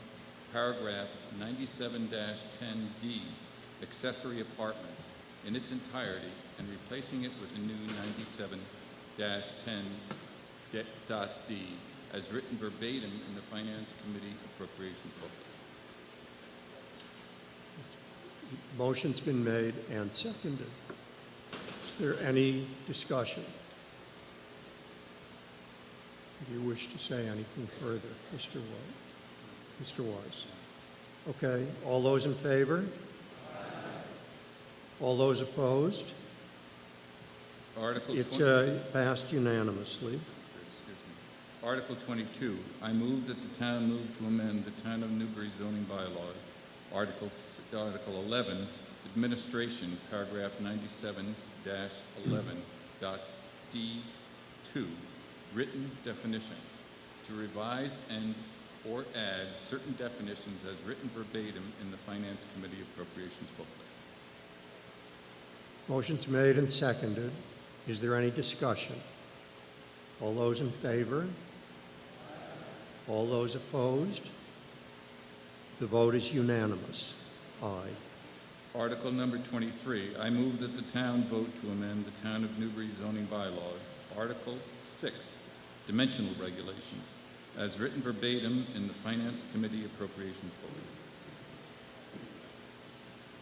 O: Paragraph 97-10D, accessory apartments, in its entirety, and replacing it with a new 97-10.d, as written verbatim in the Finance Committee Appropriation Book.
A: Motion's been made and seconded. Is there any discussion? Do you wish to say anything further, Mr. White? Mr. Wise? Okay, all those in favor? All those opposed?
O: Article
A: It's
O: 20
A: passed unanimously.
O: Article 22, I move that the town move to amend the Town of Newbury zoning bylaws. Article 11, Administration, Paragraph 97-11.d2, written definitions, to revise and or add certain definitions as written verbatim in the Finance Committee Appropriations Booklet.
A: Motion's made and seconded. Is there any discussion? All those in favor? All those opposed? The vote is unanimous. Aye.
O: Article number 23, I move that the town vote to amend the Town of Newbury zoning bylaws. Article 6, dimensional regulations, as written verbatim in the Finance Committee Appropriations Booklet.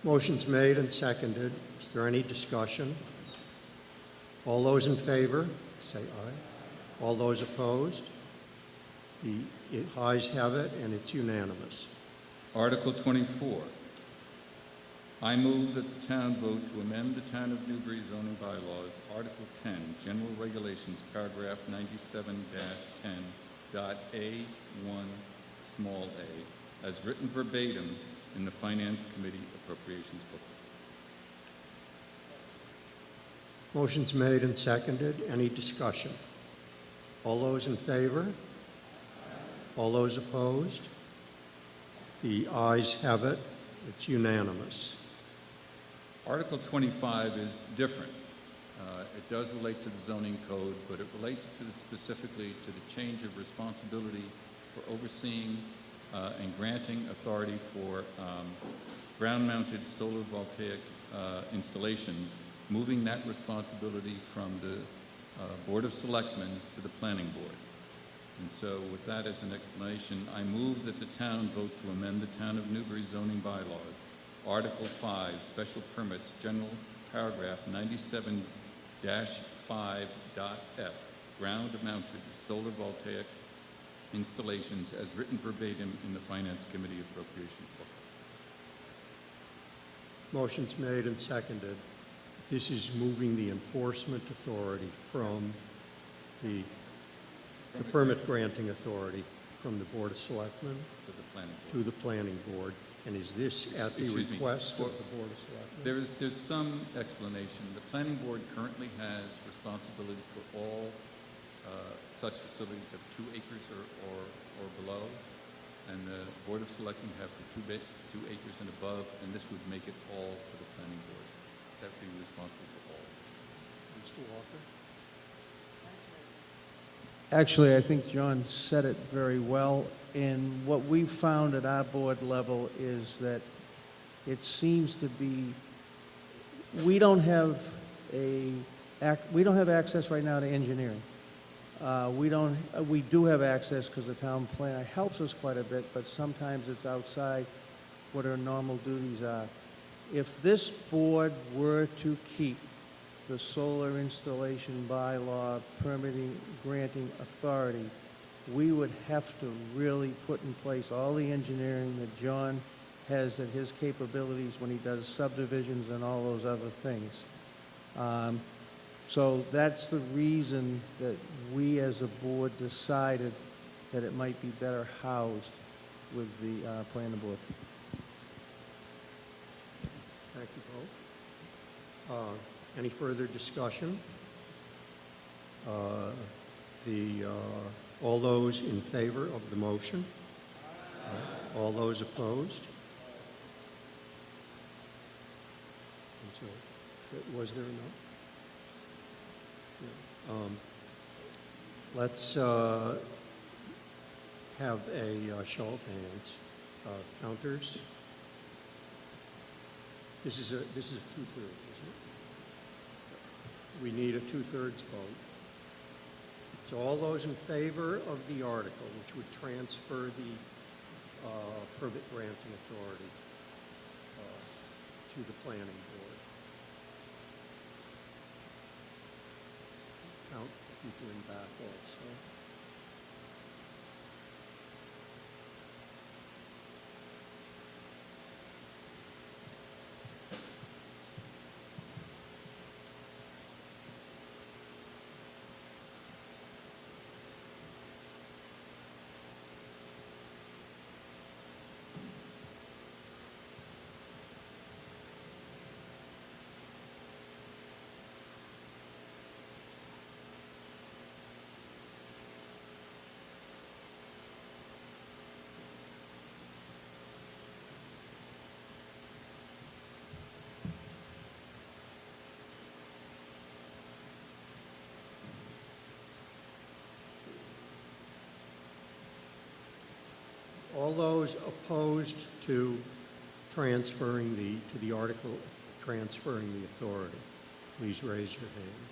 A: Motion's made and seconded. Is there any discussion? All those in favor, say aye. All those opposed? The ayes have it, and it's unanimous.
O: Article 24, I move that the town vote to amend the Town of Newbury zoning bylaws. Article 10, general regulations, paragraph 97-10.A1 small a, as written verbatim in the Finance Committee Appropriations Booklet.
A: Motion's made and seconded. Any discussion? All those in favor? All those opposed? The ayes have it. It's unanimous.
O: Article 25 is different. It does relate to the zoning code, but it relates to specifically to the change of responsibility for overseeing and granting authority for ground-mounted solar voltaic installations, moving that responsibility from the Board of Selectmen to the Planning Board. And so with that as an explanation, I move that the town vote to amend the Town of Newbury zoning bylaws. Article 5, special permits, general paragraph 97-5.f, ground-mounted solar voltaic installations as written verbatim in the Finance Committee Appropriations Book.
A: Motion's made and seconded. This is moving the enforcement authority from the permit granting authority from the Board of Selectmen
O: to the planning board.
A: to the Planning Board. And is this at the
O: Excuse me,
A: request of
O: for-
A: the Board of Selectmen?
O: There's some explanation. The planning board currently has responsibility for all such facilities of 2 acres or below, and the Board of Selectmen have for 2 acres and above, and this would make it all for the planning board. That would be responsible for all.
A: Mr. Walker?
B: Actually, I think John said it very well, and what we've found at our board level is that it seems to be, we don't have access right now to engineering. We do have access because the town planner helps us quite a bit, but sometimes it's outside what our normal duties are. If this board were to keep the solar installation bylaw permitting, granting authority, we would have to really put in place all the engineering that John has at his capabilities when he does subdivisions and all those other things. So that's the reason that we as a board decided that it might be better housed with the planning board.
A: Thank you both. Any further discussion? All those in favor of the motion? All those opposed? And so, was there a no? Let's have a show of hands. Counters? This is a two-thirds, isn't it? We need a two-thirds vote. So all those in favor of the article, which would transfer the permit granting authority to the planning board. Count people in back also. All those opposed to transferring to the article transferring the authority, please raise your hand.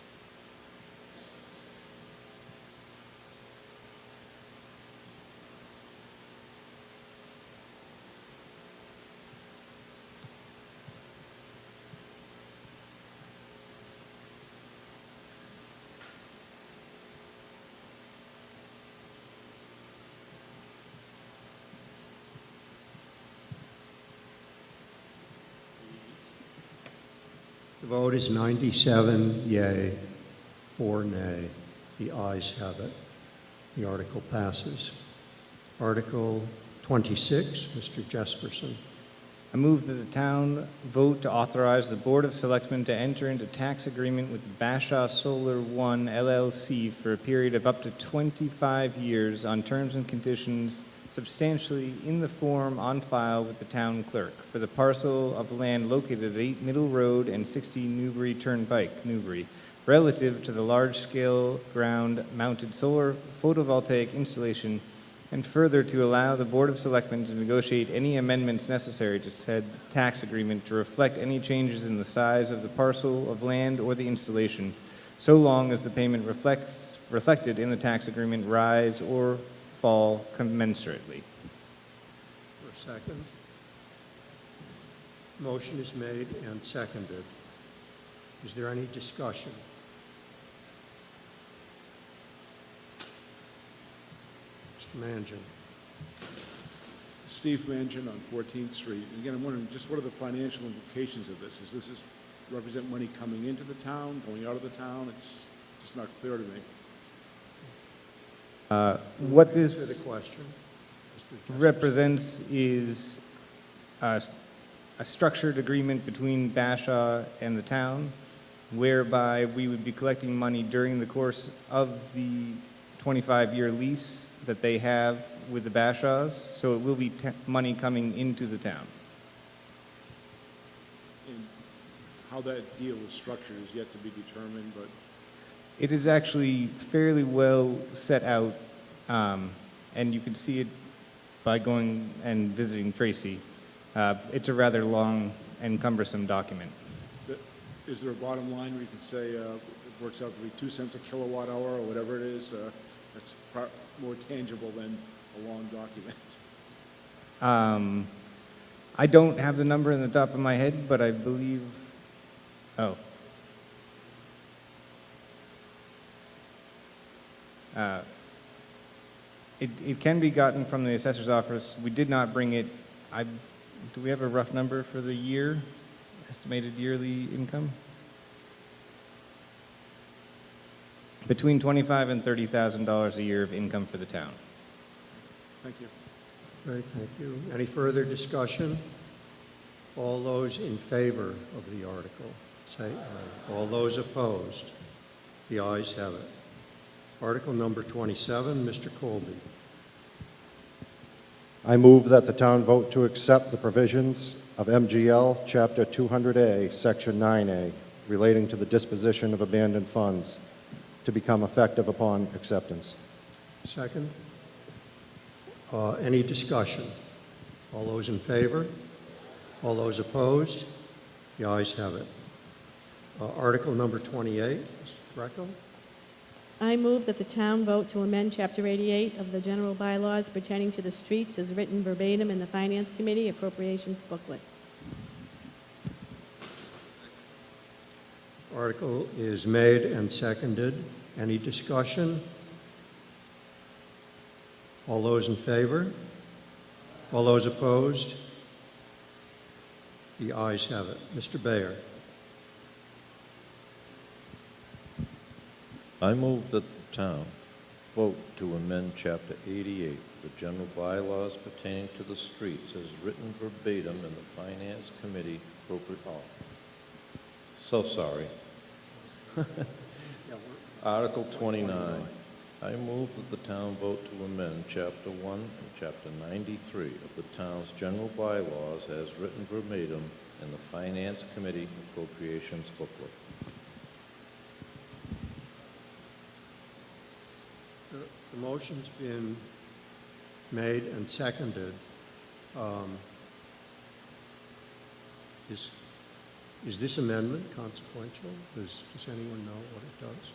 A: The vote is 97 yea, 4 nay. The ayes have it. The article passes. Article 26, Mr. Jesperson.
E: I move that the town vote to authorize the Board of Selectmen to enter into tax agreement with Bashaw Solar One LLC for a period of up to 25 years on terms and conditions substantially in the form on file with the town clerk for the parcel of land located at 8 Middle Road and 60 Newbury Turnpike, Newbury, relative to the large-scale ground-mounted solar photovoltaic installation, and further to allow the Board of Selectmen to negotiate any amendments necessary to said tax agreement to reflect any changes in the size of the parcel of land or the installation, so long as the payment reflected in the tax agreement rise or fall commensurately.
A: For a second. Motion is made and seconded. Is there any discussion? Mr. Mangin.
K: Steve Mangin on 14th Street. And again, I'm wondering, just what are the financial implications of this? Does this represent money coming into the town, going out of the town? It's just not clear to me.
E: What
A: Answer
E: this
A: the question. Mr. Justice.
E: represents is a structured agreement between Bashaw and the town, whereby we would be collecting money during the course of the 25-year lease that they have with the Bashaws, so it will be money coming into the town.
K: And how that deal is structured is yet to be determined, but
E: It is actually fairly well set out, and you can see it by going and visiting Tracy. It's a rather long and cumbersome document.
K: is there a bottom line where you can say it works out to be 2 cents a kilowatt hour or whatever it is? That's more tangible than a long document.
E: I don't have the number in the top of my head, but I believe, oh. It can be gotten from the assessor's office. We did not bring it. Do we have a rough number for the year, estimated yearly income? Between $25,000 and $30,000 a year of income for the town.
K: Thank you.
A: Okay, thank you. Any further discussion? All those in favor of the article, say aye. All those opposed? The ayes have it. Article number 27, Mr. Colby.
I: I move that the town vote to accept the provisions of MGL Chapter 200A, Section 9A, relating to the disposition of abandoned funds to become effective upon acceptance.
A: Second. Any discussion? All those in favor? All those opposed? The ayes have it. Article number 28, Mr. Greco.
L: I move that the town vote to amend Chapter 88 of the general bylaws pertaining to the streets as written verbatim in the Finance Committee appropriations booklet.
A: Article is made and seconded. Any discussion? All those in favor? All those opposed? The ayes have it. Mr. Bayer.
F: I move that the town vote to amend Chapter 88, the general bylaws pertaining to the streets as written verbatim in the Finance Committee appropriate. Oh, so sorry. Article 29. I move that the town vote to amend Chapter 1 and Chapter 93 of the town's general bylaws as written verbatim in the Finance Committee appropriations booklet.
A: The motion's been made and seconded. Is this amendment consequential? Does anyone know what it does?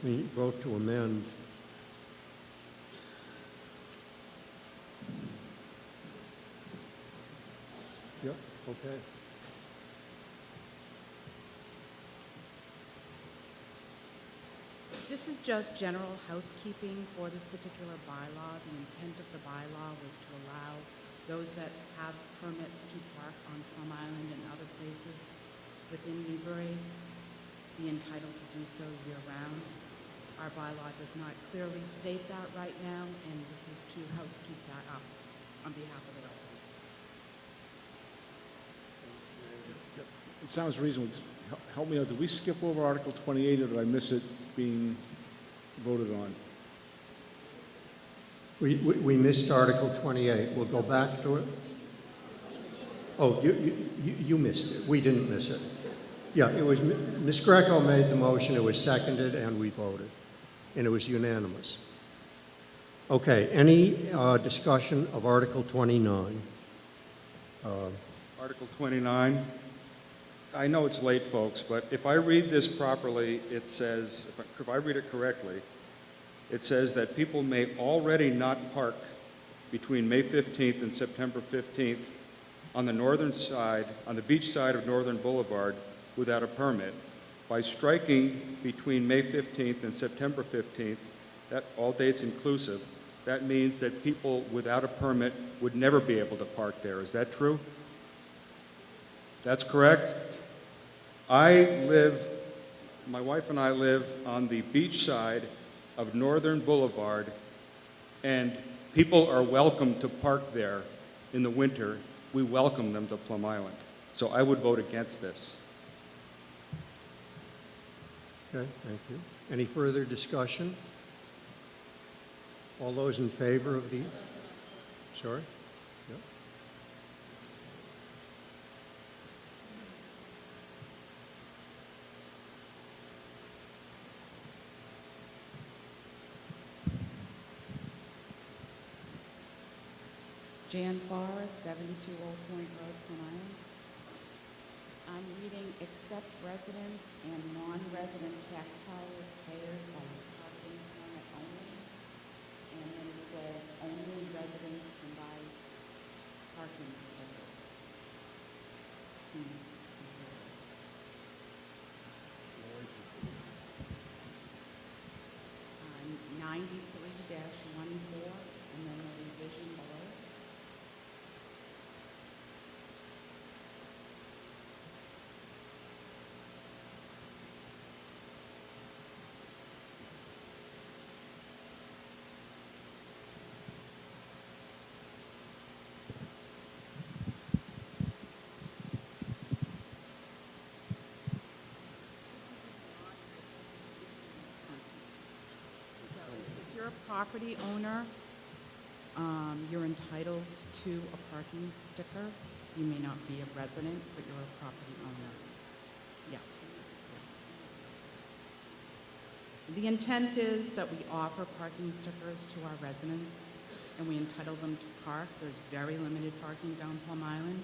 A: We vote to amend. Yeah, okay.
N: This is just general housekeeping for this particular bylaw. The intent of the bylaw was to allow those that have permits to park on Plum Island and other places within Newbury be entitled to do so year-round. Our bylaw does not clearly state that right now, and this is to housekeep that up on behalf of the residents.
K: It sounds reasonable. Help me out. Did we skip over Article 28, or did I miss it being voted on?
A: We missed Article 28. We'll go back to it. Oh, you missed it. We didn't miss it. Yeah, it was, Ms. Greco made the motion, it was seconded, and we voted. And it was unanimous. Okay, any discussion of Article 29?
U: Article 29. I know it's late, folks, but if I read this properly, it says, if I read it correctly, it says that people may already not park between May 15th and September 15th on the northern side, on the beach side of Northern Boulevard without a permit. By striking between May 15th and September 15th, that all dates inclusive, that means that people without a permit would never be able to park there. Is that true? That's correct? I live my wife and I live on the beach side of Northern Boulevard, and people are welcome to park there in the winter. We welcome them to Plum Island. So I would vote against this.
A: Okay, thank you. Any further discussion? All those in favor of the, sorry? Yep.
N: Jan Forrest, 72 Old Point Road, Plum Island. I'm reading except residents and non-resident taxpayers by parking permit only. And then it says only residents can buy parking stickers. Seems confusing. 93-14, and then the revision below. If you're a property owner, you're entitled to a parking sticker. You may not be a resident, but you're a property owner. Yeah. The intent is that we offer parking stickers to our residents, and we entitle them to park. There's very limited parking down Plum Island.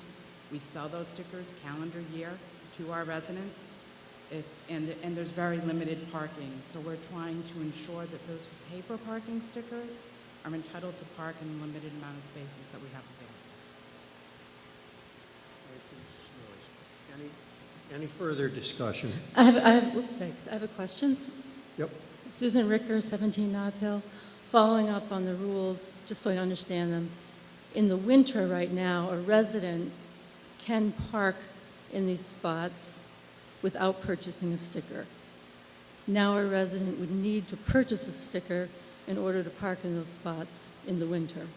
N: We sell those stickers calendar year to our residents. And there's very limited parking, so we're trying to ensure that those who pay for parking stickers are entitled to park in the limited amount of spaces that we have available.
A: Thank you, Mrs. Noyes. Any further discussion?
C: Thanks. I have a question.
A: Yep.
C: Susan Ricker, 17 Nob Hill. Following up on the rules, just so I understand them. In the winter right now, a resident can park in these spots without purchasing a sticker. Now a resident would need to purchase a sticker in order to park in those spots in the winter.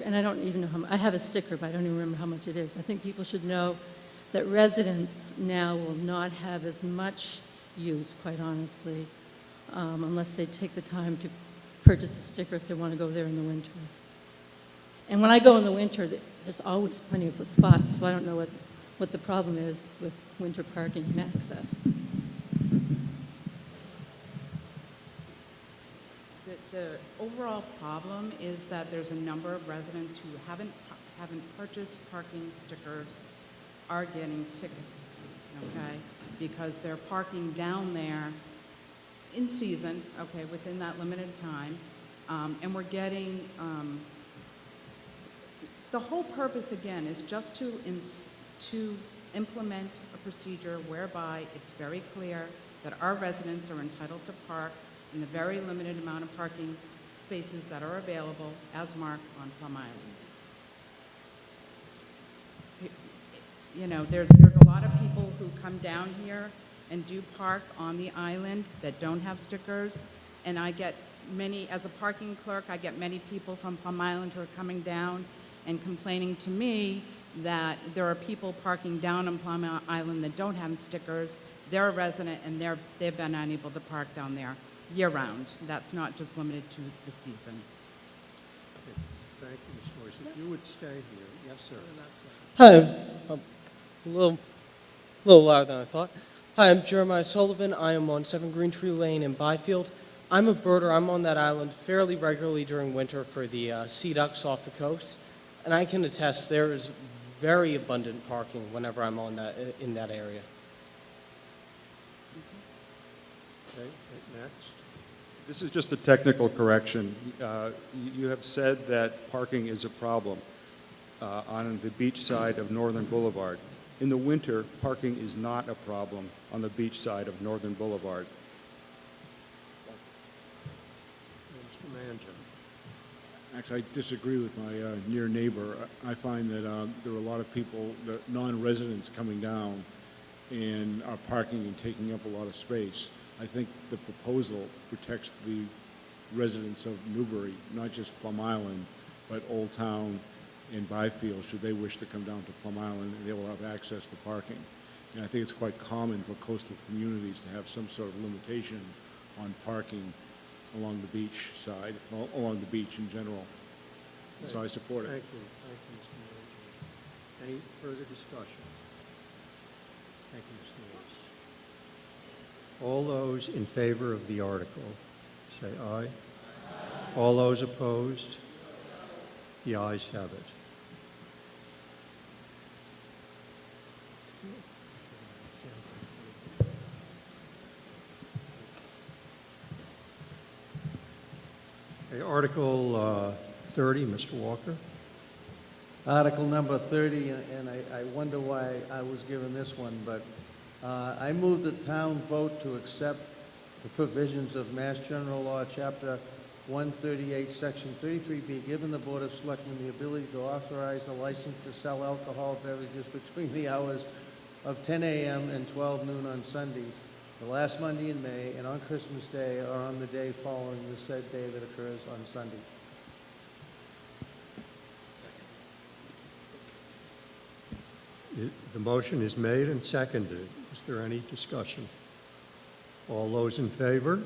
C: And I don't even know how much, I have a sticker, but I don't even remember how much it is. I think people should know that residents now will not have as much use, quite honestly, unless they take the time to purchase a sticker if they want to go there in the winter. And when I go in the winter, there's always plenty of spots, so I don't know what the problem is with winter parking and access.
N: The overall problem is that there's a number of residents who haven't purchased parking stickers are getting tickets, okay? Because they're parking down there in season, okay, within that limited time, and we're getting, the whole purpose, again, is just to implement a procedure whereby it's very clear that our residents are entitled to park in the very limited amount of parking spaces that are available as marked on Plum Island. You know, there's a lot of people who come down here and do park on the island that don't have stickers, and I get many, as a parking clerk, I get many people from Plum Island who are coming down and complaining to me that there are people parking down on Plum Island that don't have stickers. They're a resident and they've been unable to park down there year-round. That's not just limited to the season.
A: Thank you, Ms. Noyes. If you would stay here. Yes, sir.
B: Hi, I'm a little louder than I thought. Hi, I'm Jeremiah Sullivan. I am on 7 Green Tree Lane in Byfield. I'm a birder. I'm on that island fairly regularly during winter for the sea ducks off the coast, and I can attest there is very abundant parking whenever I'm on in that area.
A: Okay, next.
U: This is just a technical correction. You have said that parking is a problem on the beach side of Northern Boulevard. In the winter, parking is not a problem on the beach side of Northern Boulevard.
A: Mr. Mangin.
K: Actually, I disagree with my near neighbor. I find that there are a lot of people, non-residents, coming down and are parking and taking up a lot of space. I think the proposal protects the residents of Newbury, not just Plum Island, but Old Town and Byfield, should they wish to come down to Plum Island, and they will have access to parking. And I think it's quite common for coastal communities to have some sort of limitation on parking along the beach side, along the beach in general. So I support it.
A: Thank you, Mr. Manager. Any further discussion? Thank you, Mr. Lewis. All those in favor of the article, say aye. All those opposed? The ayes have it. Okay, Article 30, Mr. Walker.
B: Article number 30, and I wonder why I was given this one, but I move the town vote to accept the provisions of Mass General Law, Chapter 138, Section 33B, giving the Board of Selectmen the ability to authorize a license to sell alcohol beverages between the hours of 10 a.m. and 12 noon on Sundays, the last Monday in May, and on Christmas Day or on the day following the said day that occurs on Sunday.
A: The motion is made and seconded. Is there any discussion? All those in favor?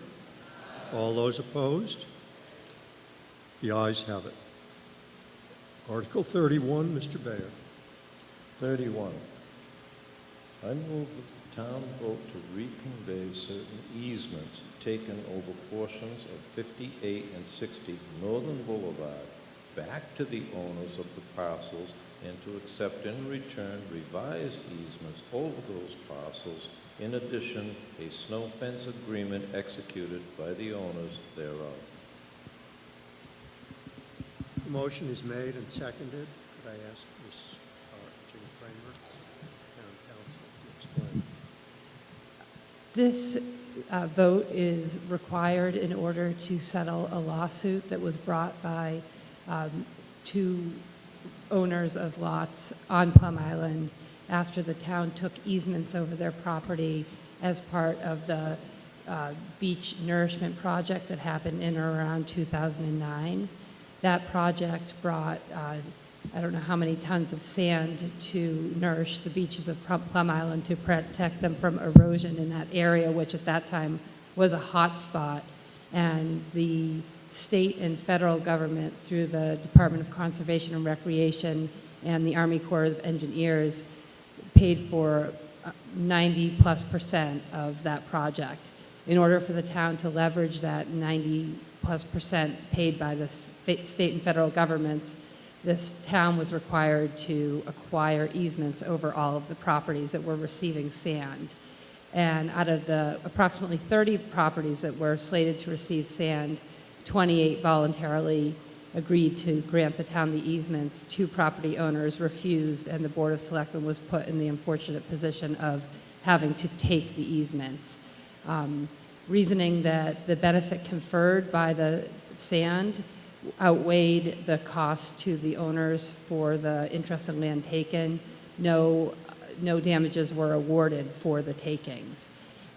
A: All those opposed? The ayes have it. Article 31, Mr. Bayer.
F: 31. I move that the town vote to reconvey certain easements taken over portions of 58 and 60 Northern Boulevard back to the owners of the parcels and to accept in return revised easements over those parcels. In addition, a snow fence agreement executed by the owners thereof.
A: The motion is made and seconded. Could I ask Ms. Jean Kramer, Town Council, to explain?
C: This vote is required in order to settle a lawsuit that was brought by two owners of lots on Plum Island after the town took easements over their property as part of the beach nourishment project that happened in or around 2009. That project brought, I don't know how many tons of sand to nourish the beaches of Plum Island to protect them from erosion in that area, which at that time was a hot spot. And the state and federal government, through the Department of Conservation and Recreation and the Army Corps of Engineers, paid for 90+% of that project. In order for the town to leverage that 90+% paid by the state and federal governments, this town was required to acquire easements over all of the properties that were receiving sand. And out of the approximately 30 properties that were slated to receive sand, 28 voluntarily agreed to grant the town the easements. 2 property owners refused, and the Board of Selectmen was put in the unfortunate position of having to take the easements. Reasoning that the benefit conferred by the sand outweighed the cost to the owners for the interest in land taken, no damages were awarded for the takings.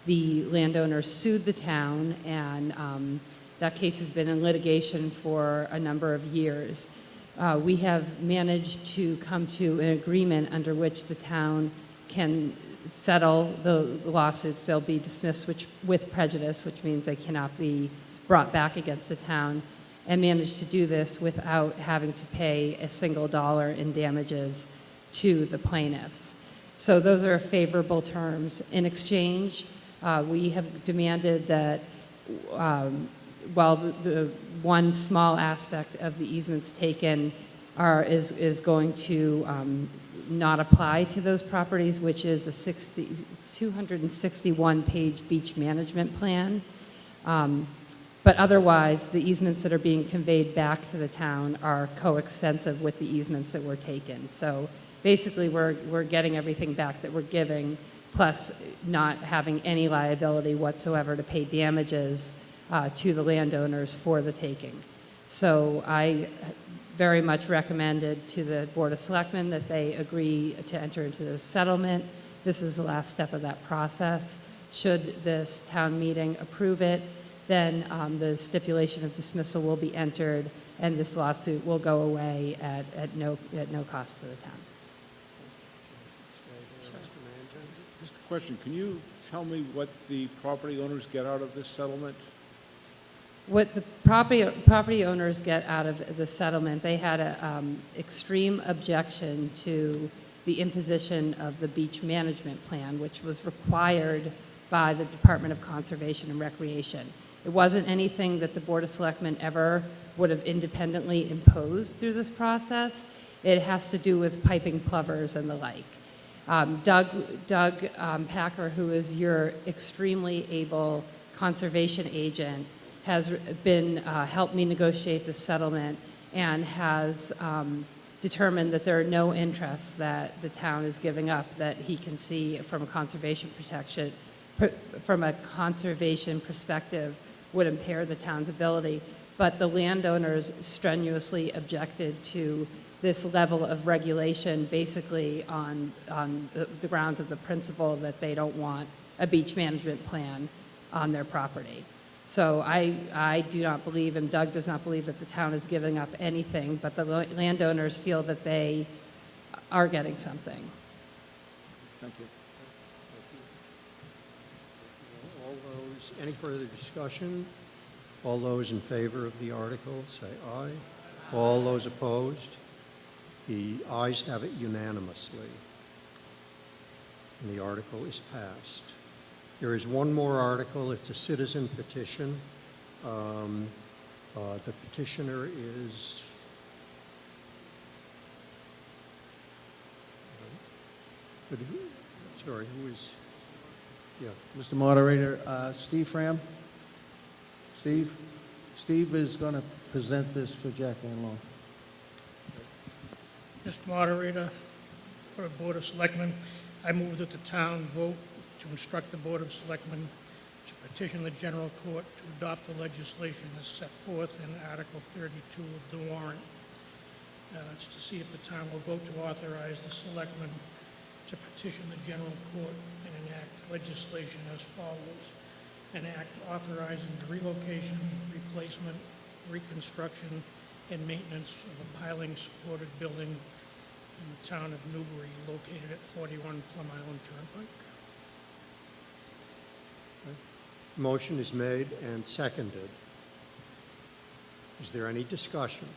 C: The landowners sued the town, and that case has been in litigation for a number of years. We have managed to come to an agreement under which the town can settle the lawsuits. They'll be dismissed with prejudice, which means they cannot be brought back against the town, and managed to do this without having to pay a single dollar in damages to the plaintiffs. So those are favorable terms. In exchange, we have demanded that while the one small aspect of the easements taken is going to not apply to those properties, which is a 261-page beach management plan. But otherwise, the easements that are being conveyed back to the town are coextensive with the easements that were taken. So basically, we're getting everything back that we're giving, plus not having any liability whatsoever to pay damages to the landowners for the taking. So I very much recommended to the Board of Selectmen that they agree to enter into this settlement this is the last step of that process. Should this town meeting approve it, then the stipulation of dismissal will be entered, and this lawsuit will go away at no cost to the town.
K: Just a question, can you tell me what the property owners get out of this settlement?
C: What the property owners get out of the settlement, they had an extreme objection to the imposition of the beach management plan, which was required by the Department of Conservation and Recreation. It wasn't anything that the Board of Selectmen ever would have independently imposed through this process. It has to do with piping plovers and the like. Doug Packer, who is your extremely able conservation agent, has been helped me negotiate this settlement and has determined that there are no interests that the town is giving up that he can see from a conservation perspective would impair the town's ability. But the landowners strenuously objected to this level of regulation, basically on the grounds of the principle that they don't want a beach management plan on their property. So I do not believe, and Doug does not believe, that the town is giving up anything, but the landowners feel that they are getting something.
K: Thank you.
A: All those, any further discussion? All those in favor of the article, say aye. All those opposed? The ayes have it unanimously, and the article is passed. There is one more article. It's a citizen petition. The petitioner is sorry, who is? Yeah.
B: Mr. Moderator, Steve Fram? Steve is going to present this for Jack Ann Long.
P: Mr. Moderator, for the Board of Selectmen, I move that the town vote to instruct the Board of Selectmen to petition the General Court to adopt the legislation as set forth in Article 32 of the warrant. It's to see if the town will vote to authorize the Selectmen to petition the General Court and enact legislation as follows. An act authorizing the relocation, replacement, reconstruction, and maintenance of a piling-supported building in the town of Newbury located at 41 Plum Island Turnpike.
A: Motion is made and seconded. Is there any discussion?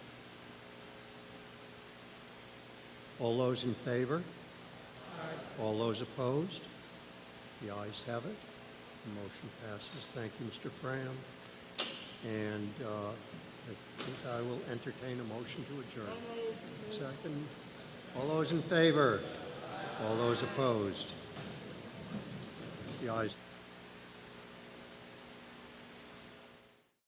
A: All those in favor? Aye. All those opposed? The ayes have it. The motion passes. Thank you, Mr. Fram. And I think I will entertain a motion to adjourn. Second. All those in favor? All those opposed? The ayes.